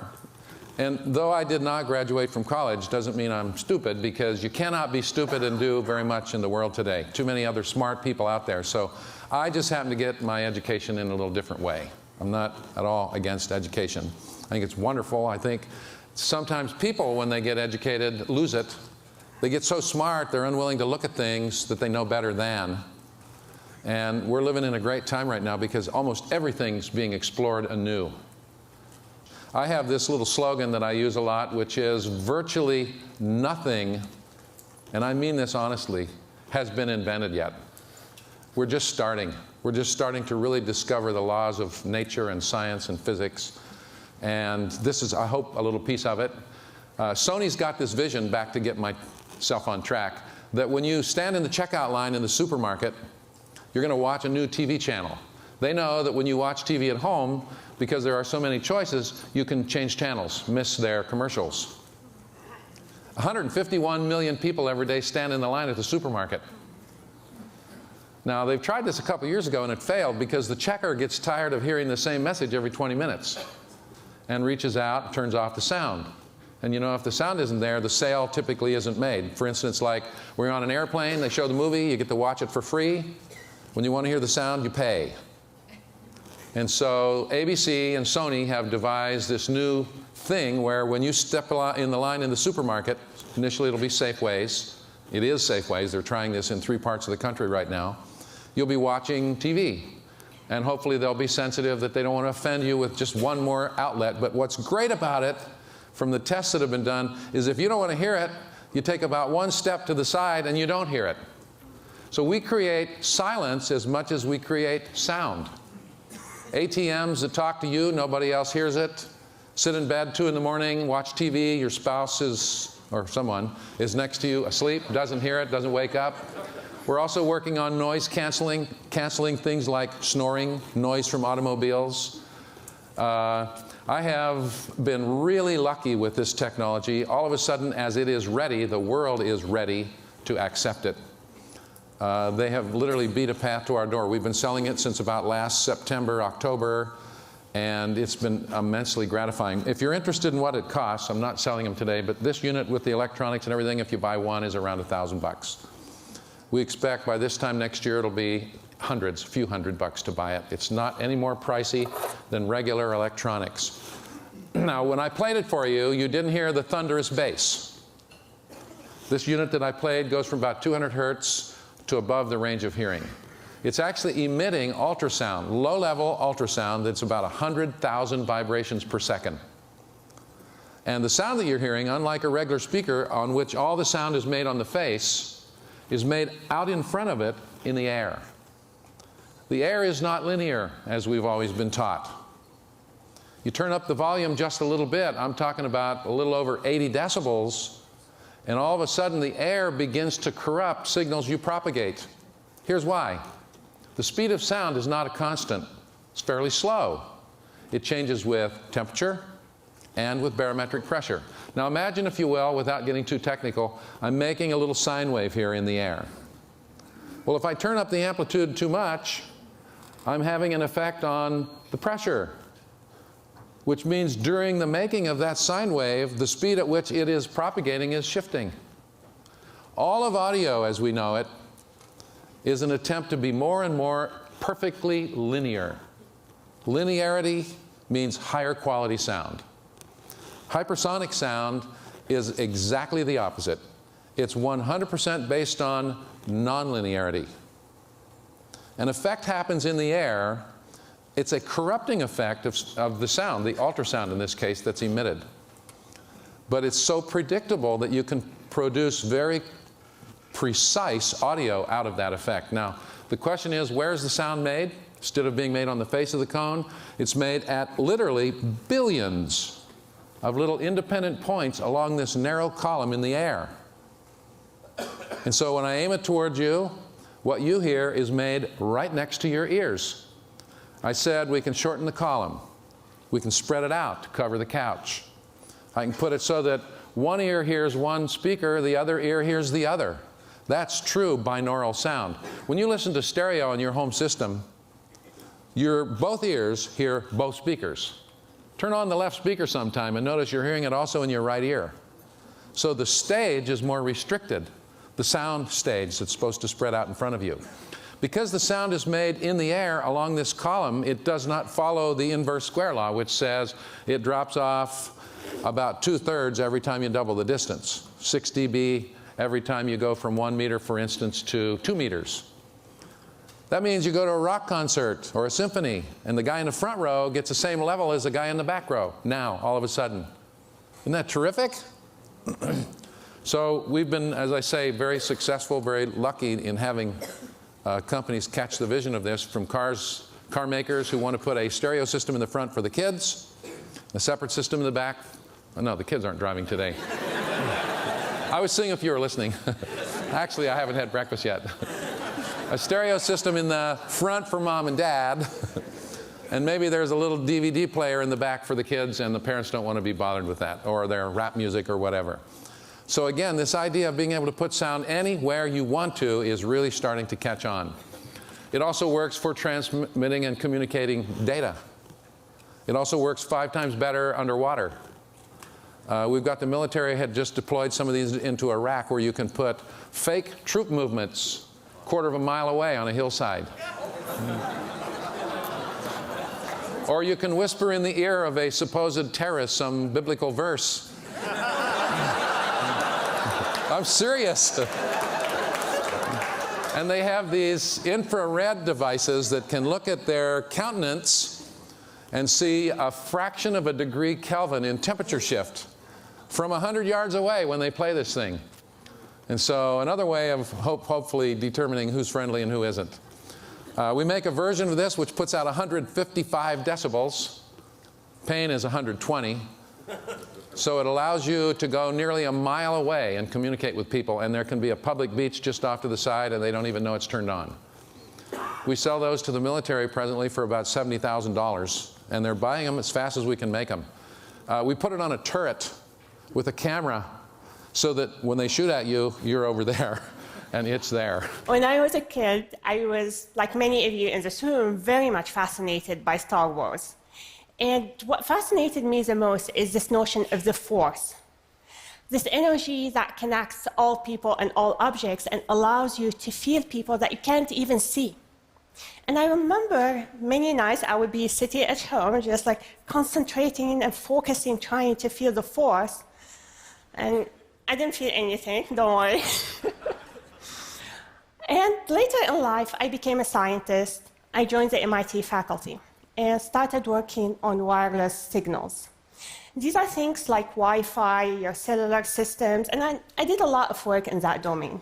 And though I did not graduate from college, doesn't mean I'm stupid, because you cannot be stupid and do very much in the world today. Too many other smart people out there. So I just happen to get my education in a little different way. I'm not at all against education. I think it's wonderful. I think sometimes people, when they get educated, lose it. They get so smart, they're unwilling to look at things that they know better than. And we're living in a great time right now because almost everything's being explored anew. I have this little slogan that I use a lot, which is virtually nothing, and I mean this honestly, has been invented yet. We're just starting. We're just starting to really discover the laws of nature and science and physics. And this is, I hope, a little piece of it. Sony's got this vision, back to get myself on track, that when you stand in the checkout line in the supermarket, you're going to watch a new TV channel. They know that when you watch TV at home, because there are so many choices, you can change channels, miss their commercials. 151 million people every day stand in the line at the supermarket. Now, they've tried this a couple years ago and it failed because the checker gets tired of hearing the same message every 20 minutes and reaches out, turns off the sound. And you know, if the sound isn't there, the sale typically isn't made. For instance, like we're on an airplane, they show the movie, you get to watch it for free. When you want to hear the sound, you pay. And so ABC and Sony have devised this new thing where when you step in the line in the supermarket, initially it'll be Safeways. It is Safeways. They're trying this in 3 parts of the country right now. You'll be watching TV. And hopefully they'll be sensitive that they don't want to offend you with just one more outlet. But what's great about it, from the tests that have been done, is if you don't want to hear it, you take about 1 step to the side and you don't hear it. So we create silence as much as we create sound. ATMs that talk to you, nobody else hears it. Sit in bed 2 in the morning, watch TV, your spouse is, or someone, is next to you asleep, doesn't hear it, doesn't wake up. We're also working on noise canceling things like snoring, noise from automobiles. I have been really lucky with this technology. All of a sudden, as it is ready, the world is ready to accept it. They have literally beat a path to our door. We've been selling it since about last September, October, and it's been immensely gratifying. If you're interested in what it costs, I'm not selling them today, but this unit with the electronics and everything, if you buy one, is around $1,000. We expect by this time next year it'll be hundreds, a few $100 to buy it. It's not any more pricey than regular electronics. Now, when I played it for you, you didn't hear the thunderous bass. This unit that I played goes from about 200 hertz to above the range of hearing. It's actually emitting ultrasound, low-level ultrasound that's about 100,000 vibrations per second. And the sound that you're hearing, unlike a regular speaker on which all the sound is made on the face, is made out in front of it in the air. The air is not linear, as we've always been taught. You turn up the volume just a little bit, I'm talking about a little over 80 decibels, and all of a sudden the air begins to corrupt signals you propagate. Here's why. The speed of sound is not a constant. It's fairly slow. It changes with temperature and with barometric pressure. Now imagine, if you will, without getting too technical, I'm making a little sine wave here in the air. Well, if I turn up the amplitude too much, I'm having an effect on the pressure, which means during the making of that sine wave, the speed at which it is propagating is shifting. All of audio, as we know it, is an attempt to be more and more perfectly linear. Linearity means higher quality sound. Hypersonic sound is exactly the opposite. It's 100% based on nonlinearity. An effect happens in the air. It's a corrupting effect of the sound, the ultrasound in this case, that's emitted. But it's so predictable that you can produce very precise audio out of that effect. Now, the question is, where is the sound made? Instead of being made on the face of the cone, it's made at literally billions of little independent points along this narrow column in the air. And so when I aim it towards you, what you hear is made right next to your ears. I said we can shorten the column. We can spread it out to cover the couch. I can put it so that one ear hears one speaker, the other ear hears the other. That's true binaural sound. When you listen to stereo in your home system, both ears hear both speakers. Turn on the left speaker sometime and notice you're hearing it also in your right ear. So the stage is more restricted, the sound stage that's supposed to spread out in front of you. Because the sound is made in the air along this column, it does not follow the inverse square law, which says it drops off about 2/3 every time you double the distance. 6 dB every time you go from 1 meter, for instance, to 2 meters. That means you go to a rock concert or a symphony, and the guy in the front row gets the same level as the guy in the back row now, all of a sudden. Isn't that terrific? So we've been, as I say, very successful, very lucky in having companies catch the vision of this, from car makers who want to put a stereo system in the front for the kids, a separate system in the back. Oh, no, the kids aren't driving today. I was seeing if you were listening. Actually, I haven't had breakfast yet. A stereo system in the front for mom and dad, and maybe there's a little DVD player in the back for the kids, and the parents don't want to be bothered with that, or their rap music or whatever. So again, this idea of being able to put sound anywhere you want to is really starting to catch on. It also works for transmitting and communicating data. It also works 5 times better underwater. We've got the military had just deployed some of these into Iraq, where you can put fake troop movements quarter of a mile away on a hillside. Or you can whisper in the ear of a supposed terrorist some biblical verse. I'm serious. And they have these infrared devices that can look at their countenance and see a fraction of a degree Kelvin in temperature shift from 100 yards away when they play this thing. And so another way of hopefully determining who's friendly and who isn't. We make a version of this which puts out 155 decibels. Pain is 120. So it allows you to go nearly a mile away and communicate with people, and there can be a public beach just off to the side and they don't even know it's turned on. We sell those to the military presently for about $70,000, and they're buying them as fast as we can make them. We put it on a turret with a camera so that when they shoot at you, you're over there and it's there. When I was a kid, I was, like many of you in this room, very much fascinated by Star Wars. And what fascinated me the most is this notion of the Force. This energy that connects all people and all objects and allows you to feel people that you can't even see. And I remember many nights I would be sitting at home, just like concentrating and focusing, trying to feel the Force. And I didn't feel anything, don't worry. And later in life, I became a scientist. I joined the MIT faculty and started working on wireless signals. These are things like Wi-Fi, your cellular systems, and I did a lot of work in that domain.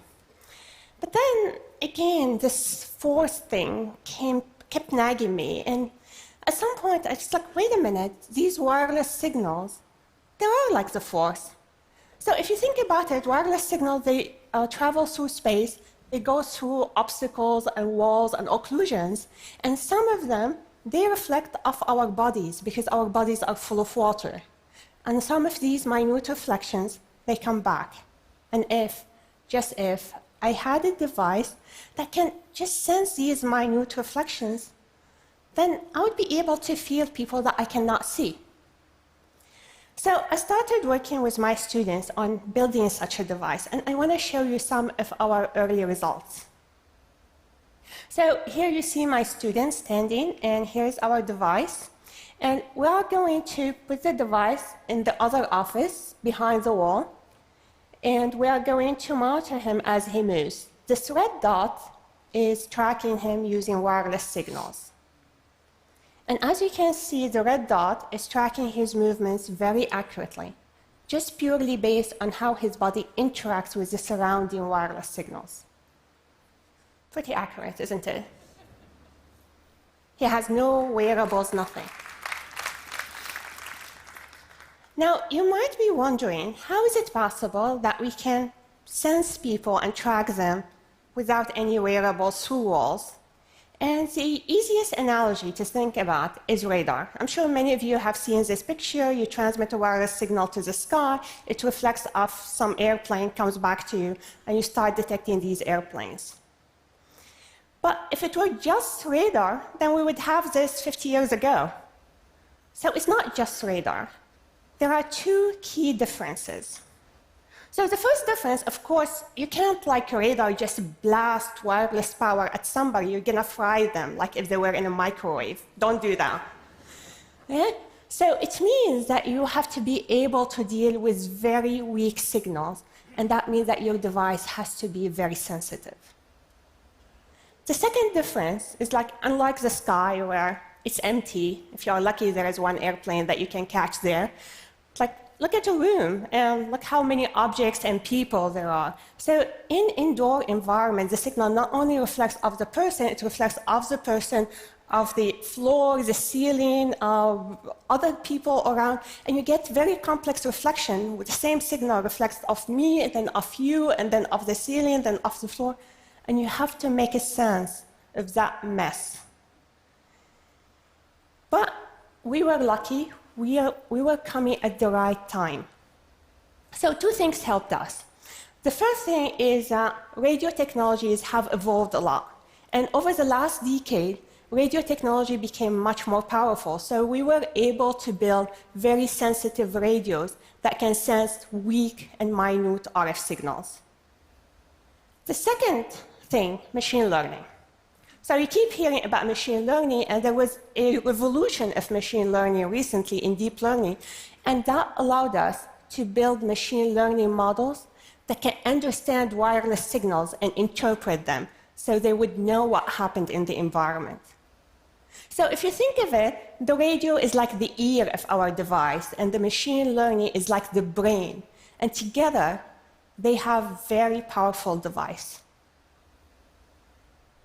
But then, again, this Force thing kept nagging me, and at some point, I was like, wait a minute, these wireless signals, they are like the Force. So if you think about it, wireless signals, they travel through space, they go through obstacles and walls and occlusions, and some of them, they reflect off our bodies because our bodies are full of water. And some of these minute reflections, they come back. And if, just if, I had a device that can just sense these minute reflections, then I would be able to feel people that I cannot see. So I started working with my students on building such a device, and I want to show you some of our early results. So here you see my students standing, and here's our device. And we are going to put the device in the other office behind the wall, and we are going to monitor him as he moves. This red dot is tracking him using wireless signals. And as you can see, the red dot is tracking his movements very accurately, just purely based on how his body interacts with the surrounding wireless signals. Pretty accurate, isn't it? He has no wearables, nothing. Now, you might be wondering, how is it possible that we can sense people and track them without any wearables through walls? And the easiest analogy to think about is radar. I'm sure many of you have seen this picture. You transmit a wireless signal to the sky, it reflects off some airplane, comes back to you, and you start detecting these airplanes. But if it were just radar, then we would have this 50 years ago. So it's not just radar. There are two key differences. So the first difference, of course, you can't, like radar, just blast wireless power at somebody. You're going to fry them, like if they were in a microwave. Don't do that. Yeah? So it means that you have to be able to deal with very weak signals, and that means that your device has to be very sensitive. The second difference is like, unlike the sky where it's empty, if you're lucky there is one airplane that you can catch there, like look at a room and look how many objects and people there are. So in indoor environment, the signal not only reflects of the person, it reflects of the person, of the floor, the ceiling, other people around, and you get very complex reflection with the same signal reflects of me, and then of you, and then of the ceiling, then of the floor, and you have to make a sense of that mess. But we were lucky, we were coming at the right time. So two things helped us. The first thing is that radio technologies have evolved a lot, and over the last decade, radio technology became much more powerful, so we were able to build very sensitive radios that can sense weak and minute RF signals. The second thing, machine learning. So you keep hearing about machine learning, and there was a revolution of machine learning recently in deep learning, and that allowed us to build machine learning models that can understand wireless signals and interpret them so they would know what happened in the environment. So if you think of it, the radio is like the ear of our device, and the machine learning is like the brain. And together, they have very powerful device.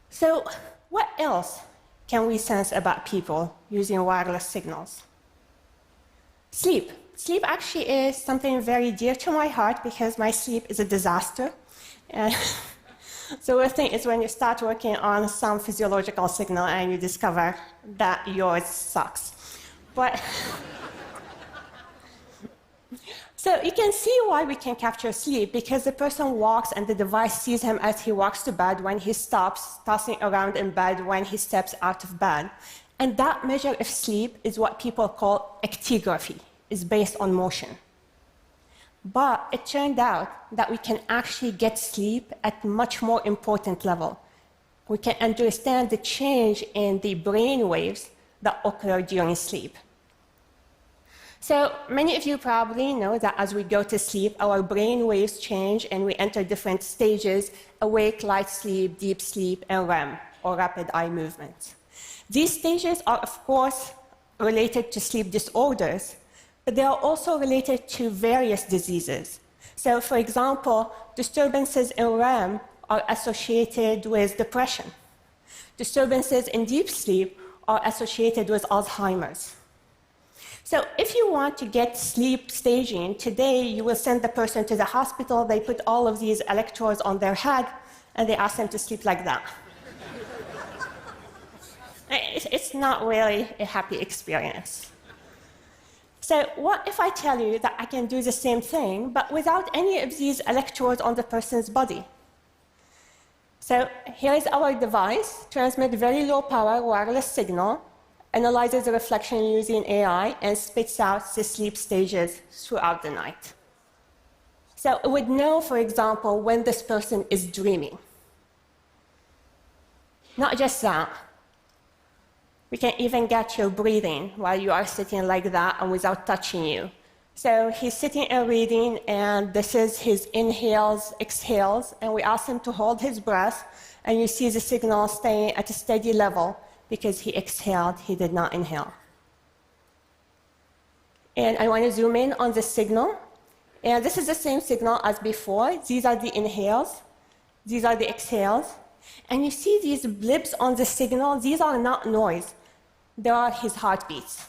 So what else can we sense about people using wireless signals? Sleep. Sleep actually is something very dear to my heart because my sleep is a disaster. And so the thing is when you start working on some physiological signal and you discover that yours sucks. But so you can see why we can capture sleep, because the person walks and the device sees him as he walks to bed, when he stops tossing around in bed, when he steps out of bed. And that measure of sleep is what people call actigraphy. It's based on motion. But it turned out that we can actually get sleep at much more important level. We can understand the change in the brain waves that occur during sleep. So many of you probably know that as we go to sleep, our brain waves change and we enter different stages: awake, light sleep, deep sleep, and REM, or rapid eye movement. These stages are, of course, related to sleep disorders, but they are also related to various diseases. So, for example, disturbances in REM are associated with depression. Disturbances in deep sleep are associated with Alzheimer's. So if you want to get sleep staging, today you will send the person to the hospital, they put all of these electrodes on their head, and they ask them to sleep like that. It's not really a happy experience. So what if I tell you that I can do the same thing, but without any of these electrodes on the person's body? So here is our device, transmits very low power wireless signal, analyzes the reflection using AI, and spits out the sleep stages throughout the night. So it would know, for example, when this person is dreaming. Not just that. We can even get your breathing while you are sitting like that and without touching you. So he's sitting and reading, and this is his inhales, exhales, and we ask him to hold his breath, and you see the signal staying at a steady level because he exhaled, he did not inhale. And I want to zoom in on the signal. And this is the same signal as before. These are the inhales, these are the exhales. And you see these blips on the signal, these are not noise. They are his heartbeats.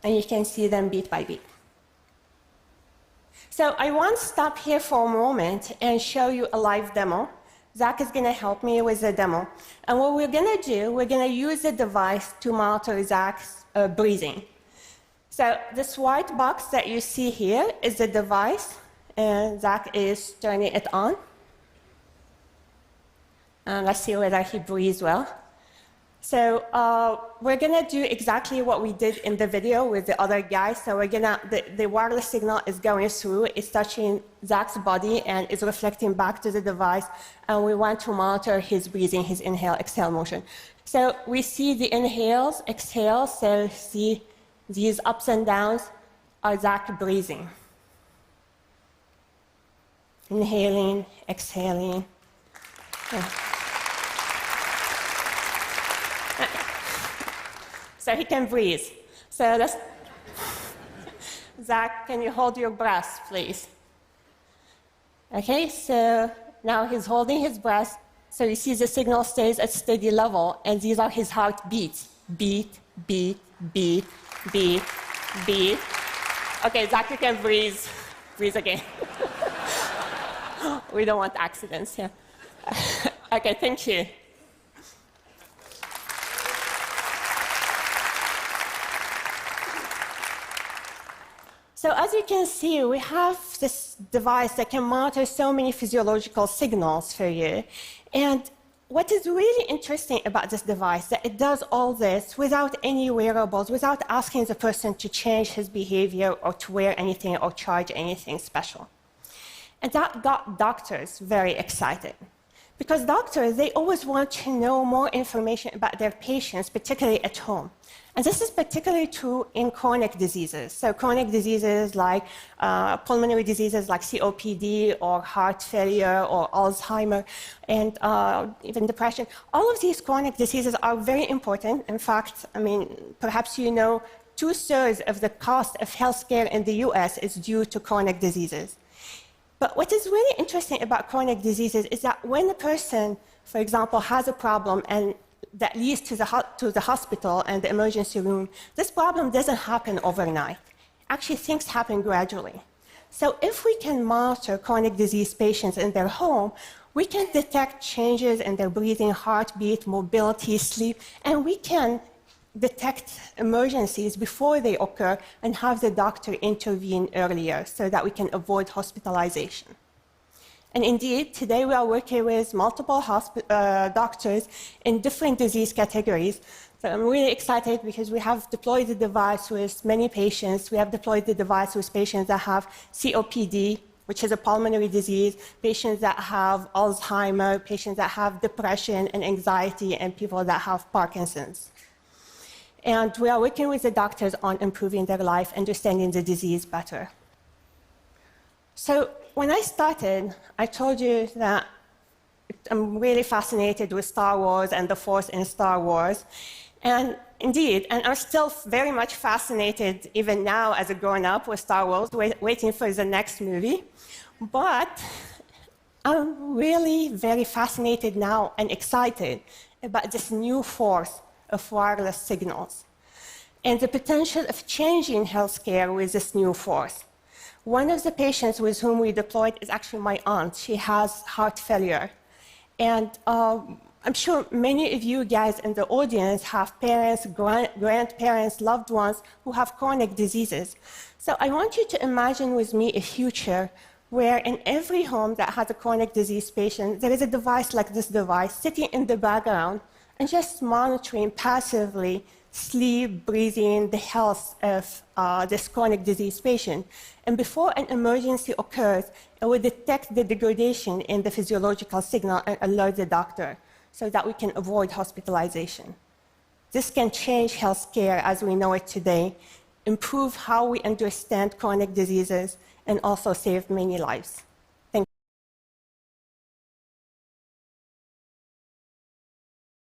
And you can see them beat by beat. So I want to stop here for a moment and show you a live demo. Zach is going to help me with the demo. And what we're going to do, we're going to use the device to monitor Zach's breathing. So this white box that you see here is the device, and Zach is turning it on. And let's see whether he breathes well. So we're going to do exactly what we did in the video with the other guy. So we're gonna, the wireless signal is going through, it's touching Zach's body, and is reflecting back to the device. And we want to monitor his breathing, his inhale, exhale motion. So we see the inhales, exhales, so see these ups and downs are Zach breathing. Inhaling, exhaling. Yeah. so he can breathe. So let's, Zach, can you hold your breath, please? Okay, so now he's holding his breath. So you see the signal stays at steady level, and these are his heartbeats. Beat, beat, beat, beat, beat. Okay, Zach, you can breathe. Breathe again. We don't want accidents here. Okay, thank you. So as you can see, we have this device that can monitor so many physiological signals for you. And what is really interesting about this device, that it does all this without any wearables, without asking the person to change his behavior or to wear anything or charge anything special. And that got doctors very excited. Because doctors, they always want to know more information about their patients, particularly at home. And this is particularly true in chronic diseases. So chronic diseases like pulmonary diseases like COPD or heart failure or Alzheimer and even depression. All of these chronic diseases are very important. In fact, I mean, perhaps you know 2/3 of the cost of healthcare in the US is due to chronic diseases. But what is really interesting about chronic diseases is that when a person, for example, has a problem and that leads to the hospital and the emergency room, this problem doesn't happen overnight. Actually, things happen gradually. So if we can monitor chronic disease patients in their home, we can detect changes in their breathing, heartbeat, mobility, sleep, and we can detect emergencies before they occur and have the doctor intervene earlier so that we can avoid hospitalization. And indeed, today we are working with multiple doctors in different disease categories. So I'm really excited because we have deployed the device with many patients. We have deployed the device with patients that have COPD, which is a pulmonary disease, patients that have Alzheimer, patients that have depression and anxiety, and people that have Parkinson's. And we are working with the doctors on improving their life, understanding the disease better. So when I started, I told you that I'm really fascinated with Star Wars and the Force in Star Wars. And indeed, and I'm still very much fascinated even now as a grown-up with Star Wars, waiting for the next movie. But I'm really very fascinated now and excited about this new force of wireless signals and the potential of changing healthcare with this new force. One of the patients with whom we deployed is actually my aunt. She has heart failure. And I'm sure many of you guys in the audience have parents, grandparents, loved ones who have chronic diseases. So I want you to imagine with me a future where in every home that has a chronic disease patient, there is a device like this device sitting in the background and just monitoring passively sleep, breathing, the health of this chronic disease patient. And before an emergency occurs, it will detect the degradation in the physiological signal and alert the doctor so that we can avoid hospitalization. This can change healthcare as we know it today, improve how we understand chronic diseases, and also save many lives. Thank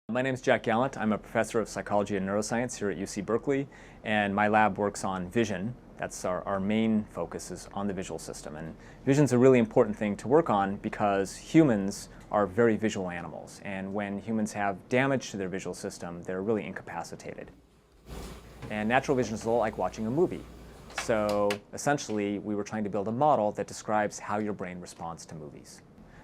you. My name is Jack Gallant. I'm a professor of psychology and neuroscience here at UC Berkeley, and my lab works on vision. That's our main focus is on the visual system. And vision's a really important thing to work on because humans are very visual animals. And when humans have damage to their visual system, they're really incapacitated. And natural vision is a lot like watching a movie. So essentially, we were trying to build a model that describes how your brain responds to movies.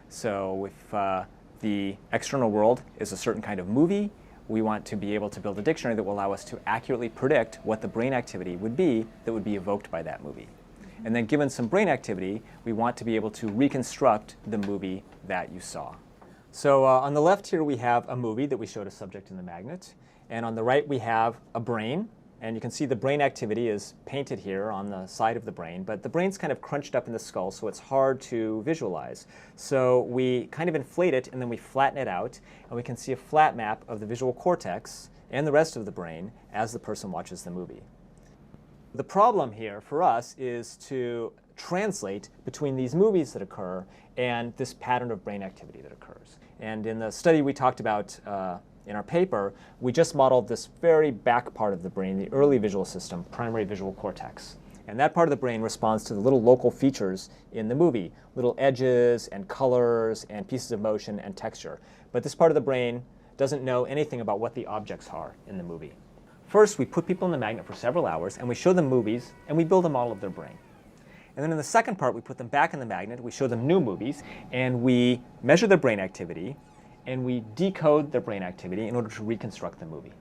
So if the external world is a certain kind of movie, we want to be able to build a dictionary that will allow us to accurately predict what the brain activity would be that would be evoked by that movie. And then given some brain activity, we want to be able to reconstruct the movie that you saw. So on the left here we have a movie that we showed a subject in the magnet. And on the right we have a brain. And you can see the brain activity is painted here on the side of the brain, but the brain's kind of crunched up in the skull, so it's hard to visualize. So we kind of inflate it, and then we flatten it out, and we can see a flat map of the visual cortex and the rest of the brain as the person watches the movie. The problem here for us is to translate between these movies that occur and this pattern of brain activity that occurs. And in the study we talked about In our paper, we just modeled this very back part of the brain, the early visual system, primary visual cortex. And that part of the brain responds to the little local features in the movie, little edges and colors and pieces of motion and texture. But this part of the brain doesn't know anything about what the objects are in the movie. First, we put people in the magnet for several hours, and we show them movies, and we build a model of their brain. And then in the second part, we put them back in the magnet, we show them new movies, and we measure their brain activity, and we decode their brain activity in order to reconstruct the movie.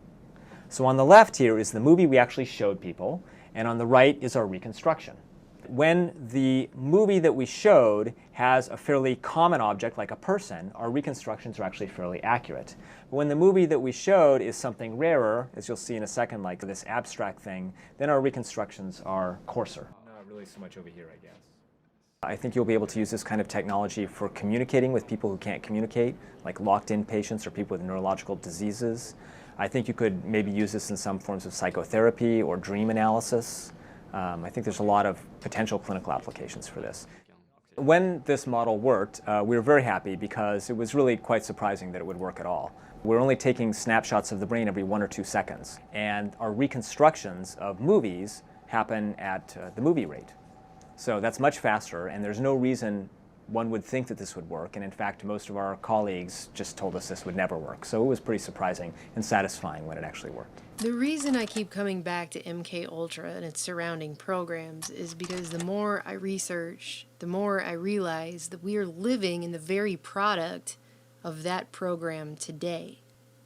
So on the left here is the movie we actually showed people, and on the right is our reconstruction. When the movie that we showed has a fairly common object like a person, our reconstructions are actually fairly accurate. But when the movie that we showed is something rarer, as you'll see in a second, like this abstract thing, then our reconstructions are coarser. Not really so much over here, I guess. I think you'll be able to use this kind of technology for communicating with people who can't communicate, like locked-in patients or people with neurological diseases. I think you could maybe use this in some forms of psychotherapy or dream analysis. I think there's a lot of potential clinical applications for this. When this model worked, we were very happy because it was really quite surprising that it would work at all. We're only taking snapshots of the brain every 1 or 2 seconds, and our reconstructions of movies happen at the movie rate. So that's much faster, and there's no reason one would think that this would work, and in fact most of our colleagues just told us this would never work. So it was pretty surprising and satisfying when it actually worked. The reason I keep coming back to MKUltra and its surrounding programs is because the more I research, the more I realize that we are living in the very product of that program today.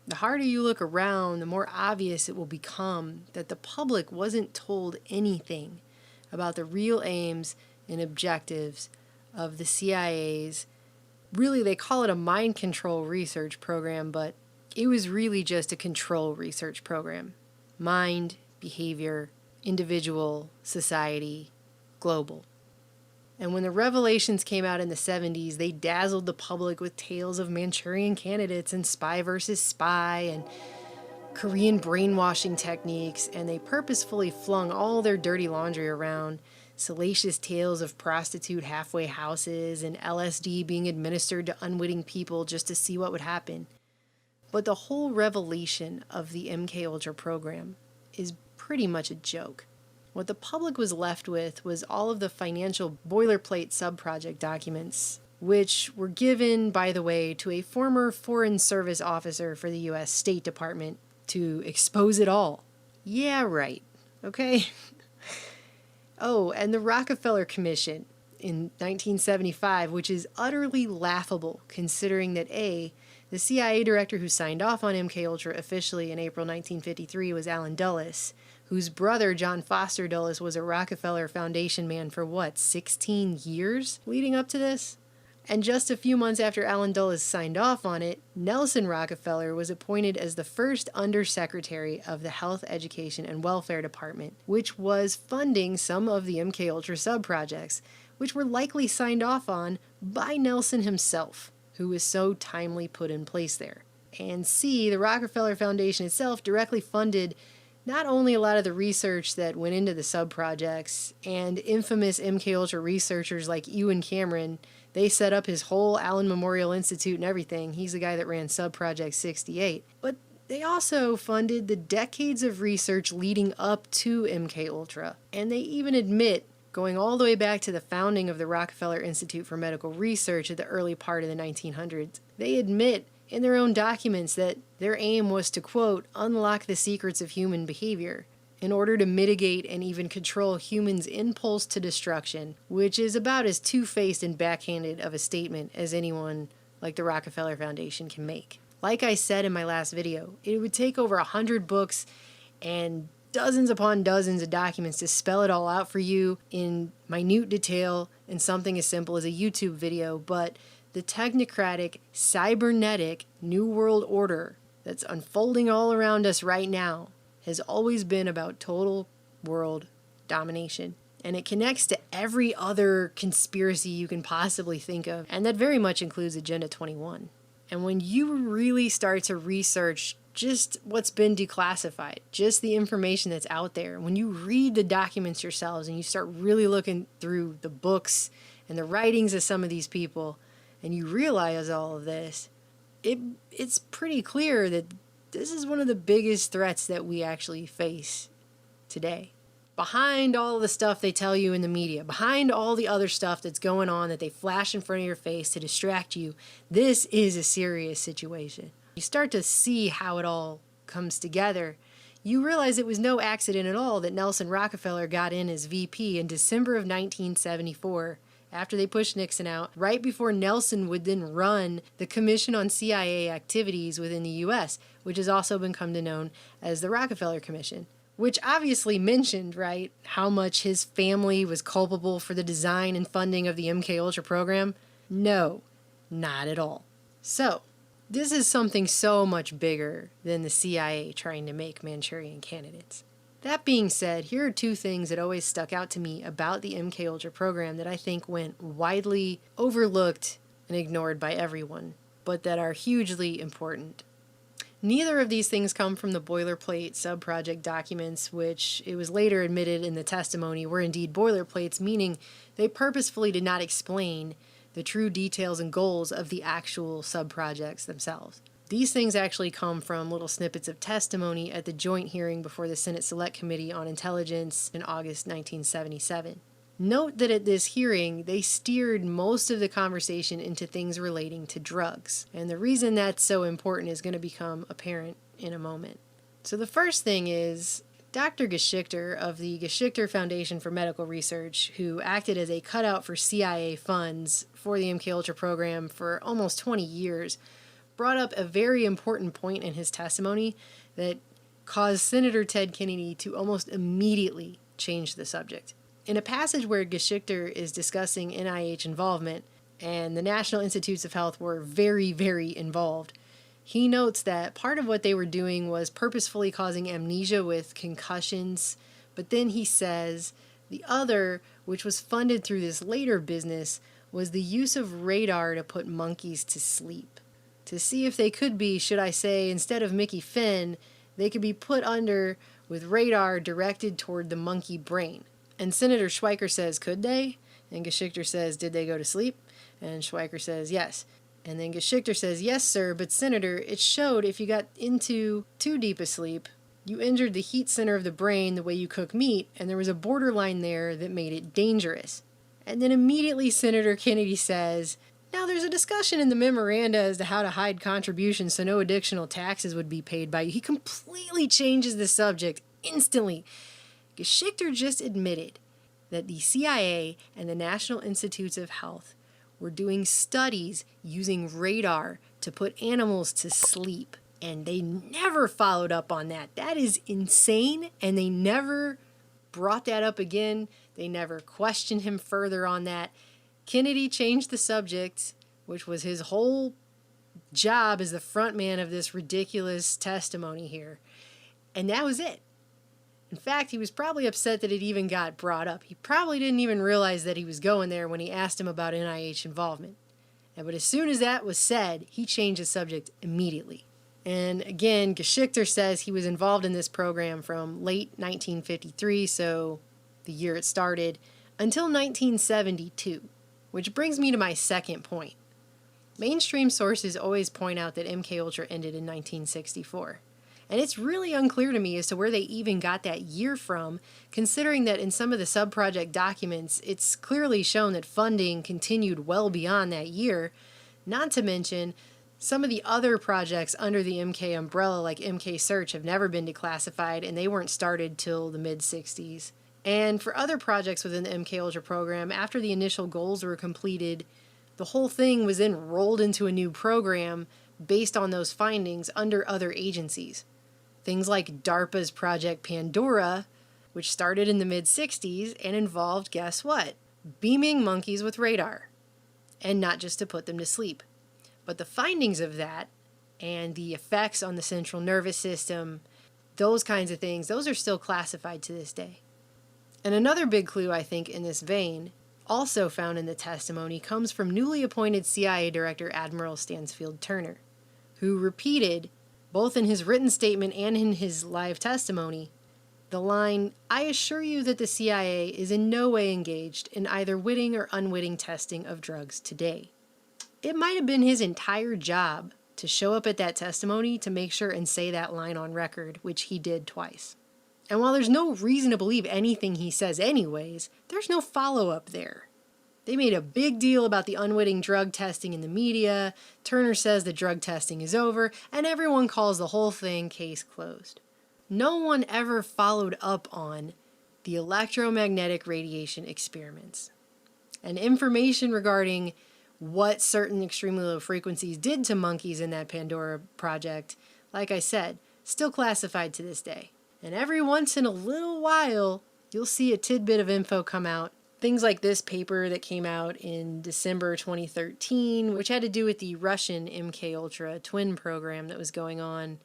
The harder you look around, the more obvious it will become that the public wasn't told anything about the real aims and objectives of the CIA's, really they call it a mind control research program, but it was really just a control research program. Mind, behavior, individual, society, global. And when the revelations came out in the 70s, they dazzled the public with tales of Manchurian candidates and spy versus spy and Korean brainwashing techniques, and they purposefully flung all their dirty laundry around. Salacious tales of prostitute halfway houses and LSD being administered to unwitting people just to see what would happen. But the whole revelation of the MKUltra program is pretty much a joke. What the public was left with was all of the financial boilerplate subproject documents, which were given, by the way, to a former Foreign Service officer for the U.S. State Department to expose it all. Yeah, right. Okay? Oh, and the Rockefeller Commission in 1975, which is utterly laughable considering that A, the CIA director who signed off on MKUltra officially in April 1953 was Allen Dulles, whose brother John Foster Dulles was a Rockefeller Foundation man for 16 years leading up to this? And just a few months after Allen Dulles signed off on it, Nelson Rockefeller was appointed as the first Undersecretary of the Health, Education, and Welfare Department, which was funding some of the MKUltra sub-projects, which were likely signed off on by Nelson himself, who was so timely put in place there. And C, the Rockefeller Foundation itself directly funded not only a lot of the research that went into the sub-projects, and infamous MKUltra researchers like Ewan Cameron, they set up his whole Allen Memorial Institute and everything. He's the guy that ran Sub-Project 68. But they also funded the decades of research leading up to MKUltra. And they even admit, going all the way back to the founding of the Rockefeller Institute for Medical Research at the early part of the 1900s, they admit in their own documents that their aim was to, quote, unlock the secrets of human behavior in order to mitigate and even control humans' impulse to destruction, which is about as two-faced and backhanded of a statement as anyone like the Rockefeller Foundation can make. Like I said in my last video, it would take over 100 books and dozens upon dozens of documents to spell it all out for you in minute detail in something as simple as a YouTube video, but the technocratic, cybernetic New World Order that's unfolding all around us right now has always been about total world domination. And it connects to every other conspiracy you can possibly think of, and that very much includes Agenda 21. And when you really start to research just what's been declassified, just the information that's out there, when you read the documents yourselves and you start really looking through the books and the writings of some of these people, and you realize all of this, it's pretty clear that this is one of the biggest threats that we actually face today. Behind all the stuff they tell you in the media, behind all the other stuff that's going on that they flash in front of your face to distract you, this is a serious situation. You start to see how it all comes together. You realize it was no accident at all that Nelson Rockefeller got in as VP in December of 1974 after they pushed Nixon out, right before Nelson would then run the Commission on CIA Activities within the U.S., which has also been come to known as the Rockefeller Commission, which obviously mentioned, right, how much his family was culpable for the design and funding of the MKUltra program. No, not at all. So, this is something so much bigger than the CIA trying to make Manchurian candidates. That being said, here are two things that always stuck out to me about the MKUltra program that I think went widely overlooked and ignored by everyone, but that are hugely important. Neither of these things come from the boilerplate sub-project documents, which it was later admitted in the testimony were indeed boilerplates, meaning they purposefully did not explain the true details and goals of the actual sub-projects themselves. These things actually come from little snippets of testimony at the joint hearing before the Senate Select Committee on Intelligence in August 1977. Note that at this hearing, they steered most of the conversation into things relating to drugs. And the reason that's so important is going to become apparent in a moment. So the first thing is Dr. Geschichter of the Geschichter Foundation for Medical Research, who acted as a cutout for CIA funds for the MKUltra program for almost 20 years, brought up a very important point in his testimony that caused Senator Ted Kennedy to almost immediately change the subject. In a passage where Geschichter is discussing NIH involvement, and the National Institutes of Health were very, very involved, he notes that part of what they were doing was purposefully causing amnesia with concussions, but then he says the other, which was funded through this later business, was the use of radar to put monkeys to sleep. To see if they could be, should I say, instead of Mickey Finn, they could be put under with radar directed toward the monkey brain. And Senator Schweiker says, could they? And Geschichter says, did they go to sleep? And Schweiker says, yes. And then Geschichter says, yes, sir, but Senator, it showed if you got into too deep a sleep, you injured the heat center of the brain the way you cook meat, and there was a borderline there that made it dangerous. And then immediately Senator Kennedy says, now, there's a discussion in the memoranda as to how to hide contributions so no additional taxes would be paid by you. He completely changes the subject instantly. Geschichter just admitted that the CIA and the National Institutes of Health were doing studies using radar to put animals to sleep, and they never followed up on that. That is insane, and they never brought that up again. They never questioned him further on that. Kennedy changed the subject, which was his whole job as the front man of this ridiculous testimony here. And that was it. In fact, he was probably upset that it even got brought up. He probably didn't even realize that he was going there when he asked him about NIH involvement. But as soon as that was said, he changed the subject immediately. And again, Geschichter says he was involved in this program from late 1953, so the year it started, until 1972. Which brings me to my second point. Mainstream sources always point out that MKUltra ended in 1964. And it's really unclear to me as to where they even got that year from, considering that in some of the sub-project documents, it's clearly shown that funding continued well beyond that year, not to mention some of the other projects under the MK umbrella, like MK Search, have never been declassified, and they weren't started till the mid-60s. And for other projects within the MKUltra program, after the initial goals were completed, the whole thing was then rolled into a new program based on those findings under other agencies. Things like DARPA's Project Pandora, which started in the mid-60s and involved, guess what? Beaming monkeys with radar. And not just to put them to sleep. But the findings of that and the effects on the central nervous system, those kinds of things, those are still classified to this day. And another big clue, I think, in this vein, also found in the testimony, comes from newly appointed CIA Director Admiral Stansfield Turner, who repeated, both in his written statement and in his live testimony, the line, "I assure you that the CIA is in no way engaged in either witting or unwitting testing of drugs today." It might have been his entire job to show up at that testimony to make sure and say that line on record, which he did twice. And while there's no reason to believe anything he says anyways, there's no follow-up there. They made a big deal about the unwitting drug testing in the media. Turner says the drug testing is over, and everyone calls the whole thing case closed. No one ever followed up on the electromagnetic radiation experiments. And information regarding what certain extremely low frequencies did to monkeys in that Pandora project, like I said, still classified to this day. And every once in a little while, you'll see a tidbit of info come out. Things like this paper that came out in December 2013, which had to do with the Russian MK-Ultra twin program that was going on,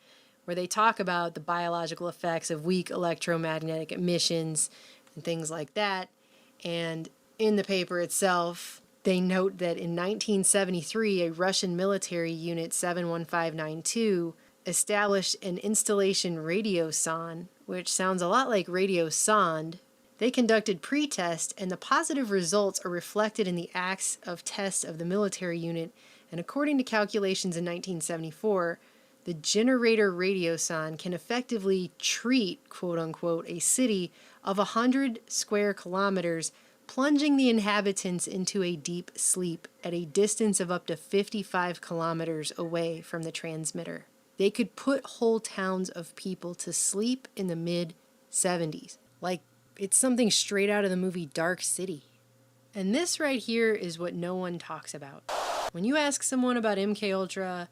where they talk about the biological effects of weak electromagnetic emissions and things like that. And in the paper itself, they note that in 1973, a Russian military unit 71592 established an installation radio sonde, which sounds a lot like radio sonde. They conducted pre-test, and the positive results are reflected in the acts of tests of the military unit, and according to calculations in 1974, the generator radio sonde can effectively treat, quote-unquote, a city of 100 square kilometers, plunging the inhabitants into a deep sleep at a distance of up to 55 kilometers away from the transmitter. They could put whole towns of people to sleep in the mid-70s. Like, it's something straight out of the movie Dark City. And this right here is what no one talks about. When you ask someone about MKUltra,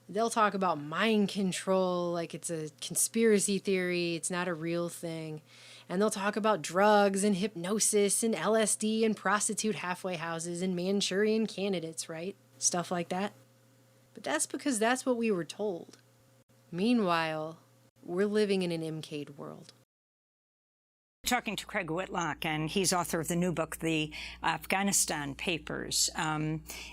they'll talk about mind control like it's a conspiracy theory, it's not a real thing. And they'll talk about drugs and hypnosis and LSD and prostitute halfway houses and Manchurian candidates, right? Stuff like that. But that's because that's what we were told. Meanwhile, we're living in an MK'd world. Talking to Craig Whitlock, and he's author of the new book, The Afghanistan Papers.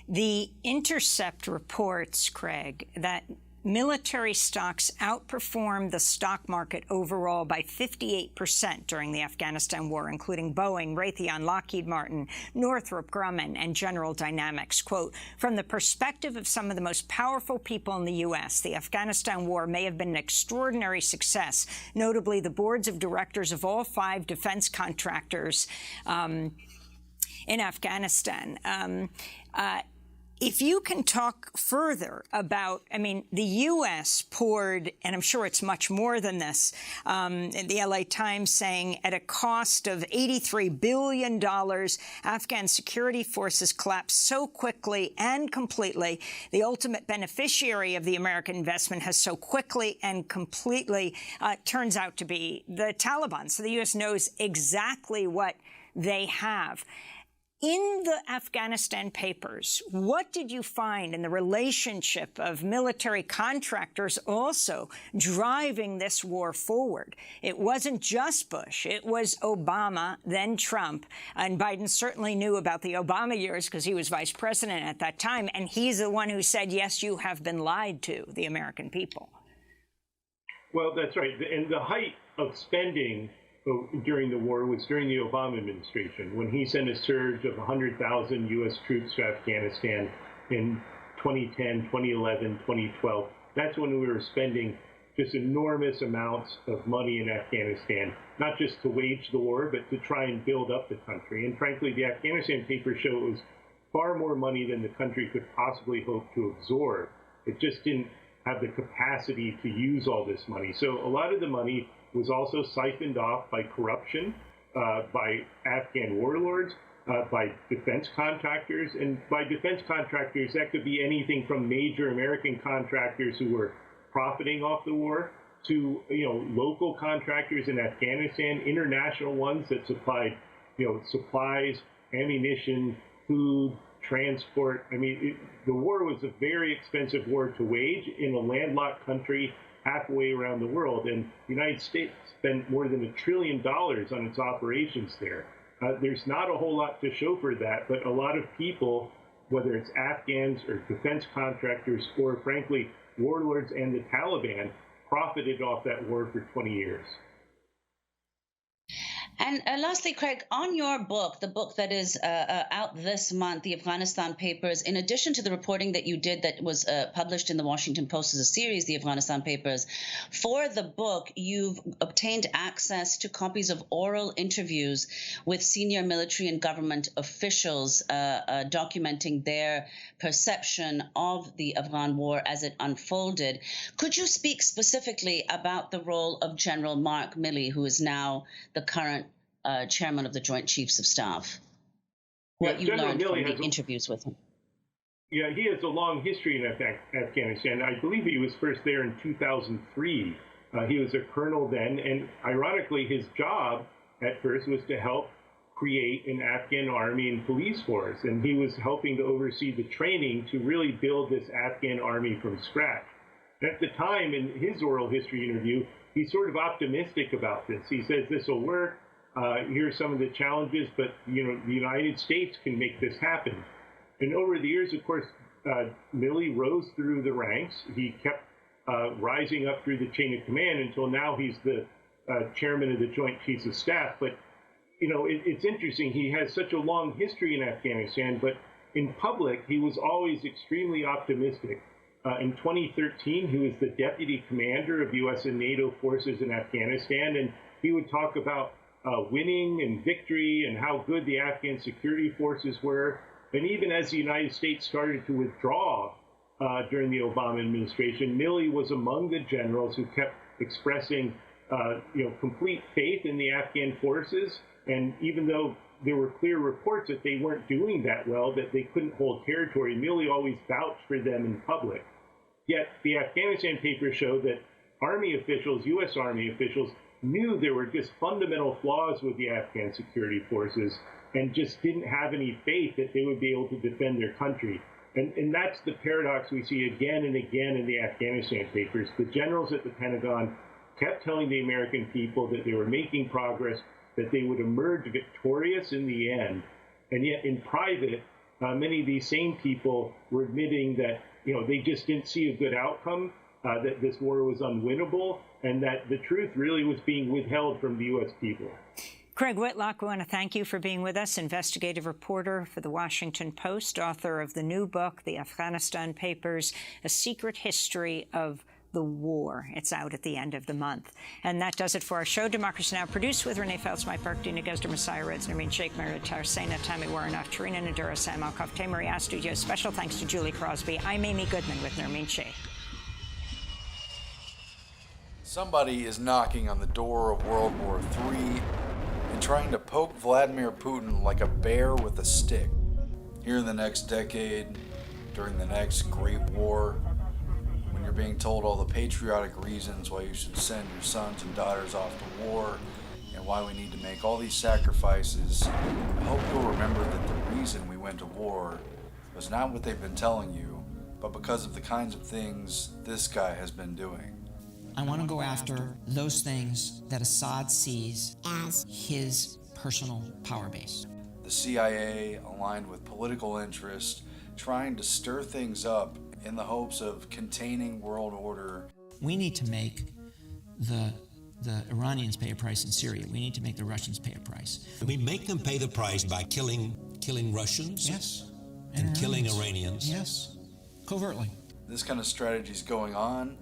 The Intercept reports, Craig, that military stocks outperformed the stock market overall by 58% during the Afghanistan war, including Boeing, Raytheon, Lockheed Martin, Northrop Grumman, and General Dynamics. Quote, from the perspective of some of the most powerful people in the U.S., the Afghanistan war may have been an extraordinary success, notably the boards of directors of all 5 defense contractors in Afghanistan. If you can talk further about, I mean, the U.S. poured, and I'm sure it's much more than this, in the L.A. Times saying at a cost of $83 billion, Afghan security forces collapsed so quickly and completely. The ultimate beneficiary of the American investment has so quickly and completely turns out to be the Taliban. So the U.S. knows exactly what they have. In the Afghanistan papers, what did you find in the relationship of military contractors also driving this war forward? It wasn't just Bush. It was Obama, then Trump. And Biden certainly knew about the Obama years because he was vice president at that time. And he's the one who said, yes, you have been lied to, the American people. Well, that's right. And the height of spending during the war was during the Obama administration, when he sent a surge of 100,000 U.S. troops to Afghanistan in 2010, 2011, 2012. That's when we were spending just enormous amounts of money in Afghanistan, not just to wage the war, but to try and build up the country. And frankly, the Afghanistan papers show it was far more money than the country could possibly hope to absorb. It just didn't have the capacity to use all this money. So a lot of the money was also siphoned off by corruption, by Afghan warlords, by defense contractors. And by defense contractors, that could be anything from major American contractors who were profiting off the war to, local contractors in Afghanistan, international ones that supplied, supplies, ammunition, food, transport. I mean, the war was a very expensive war to wage in a landlocked country halfway around the world, and the United States spent more than $1 trillion on its operations there. There's not a whole lot to show for that, but a lot of people, whether it's Afghans or defense contractors or, frankly, warlords and the Taliban, profited off that war for 20 years. And lastly, Craig, on your book, the book that is out this month, the Afghanistan Papers, in addition to the reporting that you did that was published in the Washington Post as a series, the Afghanistan Papers, for the book, you've obtained access to copies of oral interviews with senior military and government officials documenting their perception of the Afghan war as it unfolded. Could you speak specifically about the role of General Mark Milley, who is now the current chairman of the Joint Chiefs of Staff? What you General learned Milley from the interviews with him. Yeah, he has a long history in Afghanistan. I believe he was first there in 2003. He was a colonel then, and ironically, his job at first was to help create an Afghan army and police force, and he was helping to oversee the training to really build this Afghan army from scratch. At the time, in his oral history interview, he's sort of optimistic about this. He says this will work. Here's some of the challenges, but the United States can make this happen. And over the years, of course, Milley rose through the ranks. He kept rising up through the chain of command until now he's the chairman of the Joint Chiefs of Staff. But it's interesting. He has such a long history in Afghanistan, but in public, he was always extremely optimistic. In 2013, he was the deputy commander of U.S. and NATO forces in Afghanistan, and he would talk about winning and victory and how good the Afghan security forces were. And even as the United States started to withdraw during the Obama administration, Milley was among the generals who kept expressing complete faith in the Afghan forces. And even though there were clear reports that they weren't doing that well, that they couldn't hold territory, Milley always vouched for them in public. Yet the Afghanistan papers show that Army officials, U.S. Army officials, knew there were just fundamental flaws with the Afghan security forces and just didn't have any faith that they would be able to defend their country. And that's the paradox we see again and again in the Afghanistan papers. The generals at the Pentagon kept telling the American people that they were making progress, that they would emerge victorious in the end. And yet in private, many of these same people were admitting that they just didn't see a good outcome, that this war was unwinnable, and that the truth really was being withheld from the U.S. people. Craig Whitlock, we want to thank you for being with us, investigative reporter for the Washington Post, author of the new book, The Afghanistan Papers, A Secret History of the War. It's out at the end of the month. And that does it for our show. Democracy Now! Produced with Renee Feltz, Mike Burke, Dina Guzder, Messiah Reds, Nermeen Sheikh, Meredith Tarsena, Tammy Warnoff, Tarina Nadura, Sam Alkoff, Tamery A Studio. Special thanks to Julie Crosby. I'm Amy Goodman with Nermeen Sheikh. Somebody is knocking on the door of World War III and trying to poke Vladimir Putin like a bear with a stick. Here in the next decade, during the next Great War, when you're being told all the patriotic reasons why you should send your sons and daughters off to war and why we need to make all these sacrifices, I hope you'll remember that the reason we went to war was not what they've been telling you, but because of the kinds of things this guy has been doing. I want to go after those things that Assad sees as his personal power base. The CIA aligned with political interests, trying to stir things up in the hopes of containing world order. We need to make the Iranians pay a price in Syria. We need to make the Russians pay a price. We make them pay the price by killing Russians, yes, and killing Iranians. Yes, covertly. This kind of strategy is going on,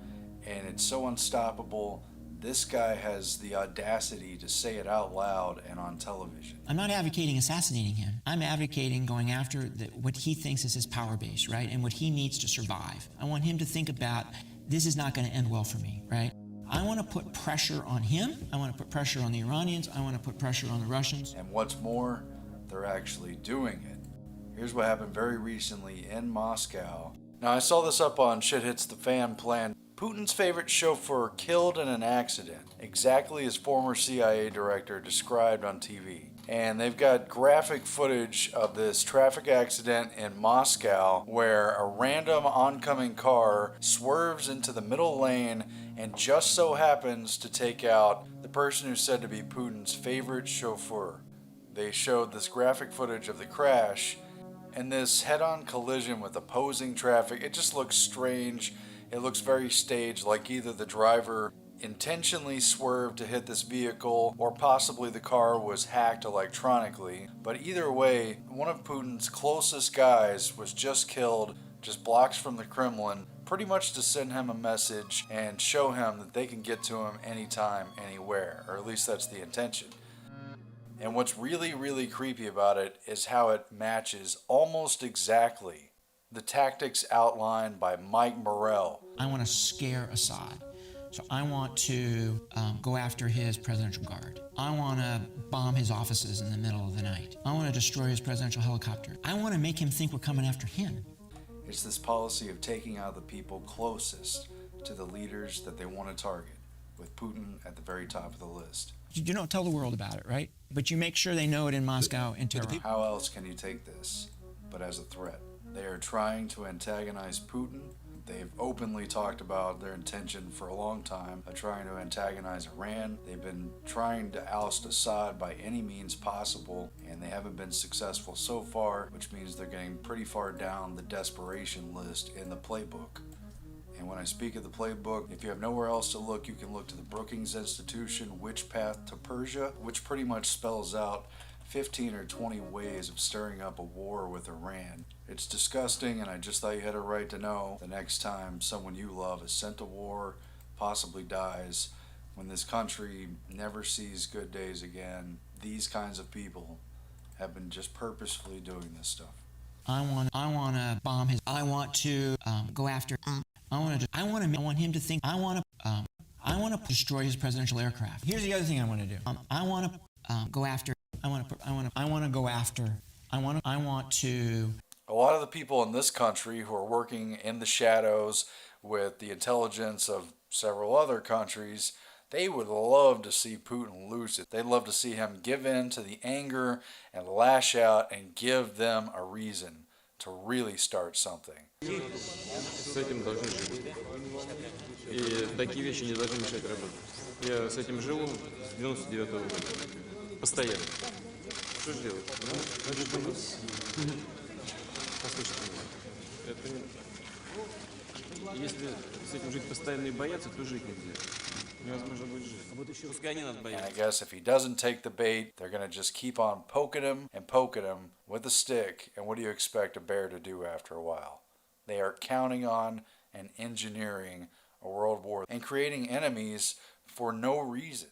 and it's so unstoppable. This guy has the audacity to say it out loud and on television. I'm not advocating assassinating him. I'm advocating going after what he thinks is his power base, right? And what he needs to survive. I want him to think about, this is not going to end well for me, right? I want to put pressure on him. I want to put pressure on the Iranians. I want to put pressure on the Russians. And what's more, they're actually doing it. Here's what happened very recently in Moscow. Now, I saw this up on Shit Hits the Fan plan. Putin's favorite chauffeur killed in an accident, exactly as former CIA director described on TV. And they've got graphic footage of this traffic accident in Moscow where a random oncoming car swerves into the middle lane and just so happens to take out the person who's said to be Putin's favorite chauffeur. They showed this graphic footage of the crash and this head-on collision with opposing traffic. It just looks strange. It looks very staged, like either the driver intentionally swerved to hit this vehicle, or possibly the car was hacked electronically. But either way, one of Putin's closest guys was just killed just blocks from the Kremlin, pretty much to send him a message and show him that they can get to him anytime, anywhere, or at least that's the intention. And what's really, really creepy about it is how it matches almost exactly the tactics outlined by Mike Morrell. I want to scare Assad. So I want to go after his presidential guard. I want to bomb his offices in the middle of the night. I want to destroy his presidential helicopter. I want to make him think we're coming after him. It's this policy of taking out the people closest to the leaders that they want to target, with Putin at the very top of the list. You don't tell the world about it, right? But you make sure they know it in Moscow and Tehran. How else can you take this but as a threat? They are trying to antagonize Putin. They've openly talked about their intention for a long time of trying to antagonize Iran. They've been trying to oust Assad by any means possible, and they haven't been successful so far, which means they're getting pretty far down the desperation list in the playbook. And when I speak of the playbook, if you have nowhere else to look, you can look to the Brookings Institution Which Path to Persia, which pretty much spells out 15 or 20 ways of stirring up a war with Iran. It's disgusting, and I just thought you had a right to know the next time someone you love is sent to war, possibly dies, when this country never sees good days again. These kinds of people have been just purposefully doing this stuff. I want to bomb his. I want to go after. I want him to think. I want to destroy his presidential aircraft. Here's the other thing I want to do. I want to go after. I want to. A lot of the people in this country who are working in the shadows with the intelligence of several other countries, they would love to see Putin lose it. They'd love to see him give in to the anger and lash out and give them a reason to really start something. С этим должны жить. И такие вещи не должны мешать работать. Я с этим живу с 99-го года. Постоянно. Что же делать? Послушайте меня. Если с этим жить постоянно и бояться, то жить нельзя. Невозможно будет жить. Пускай они нас боятся. And I guess if he doesn't take the bait, they're going to just keep on poking him with a stick. And what do you expect a bear to do after a while? They are counting on and engineering a world war and creating enemies for no reason.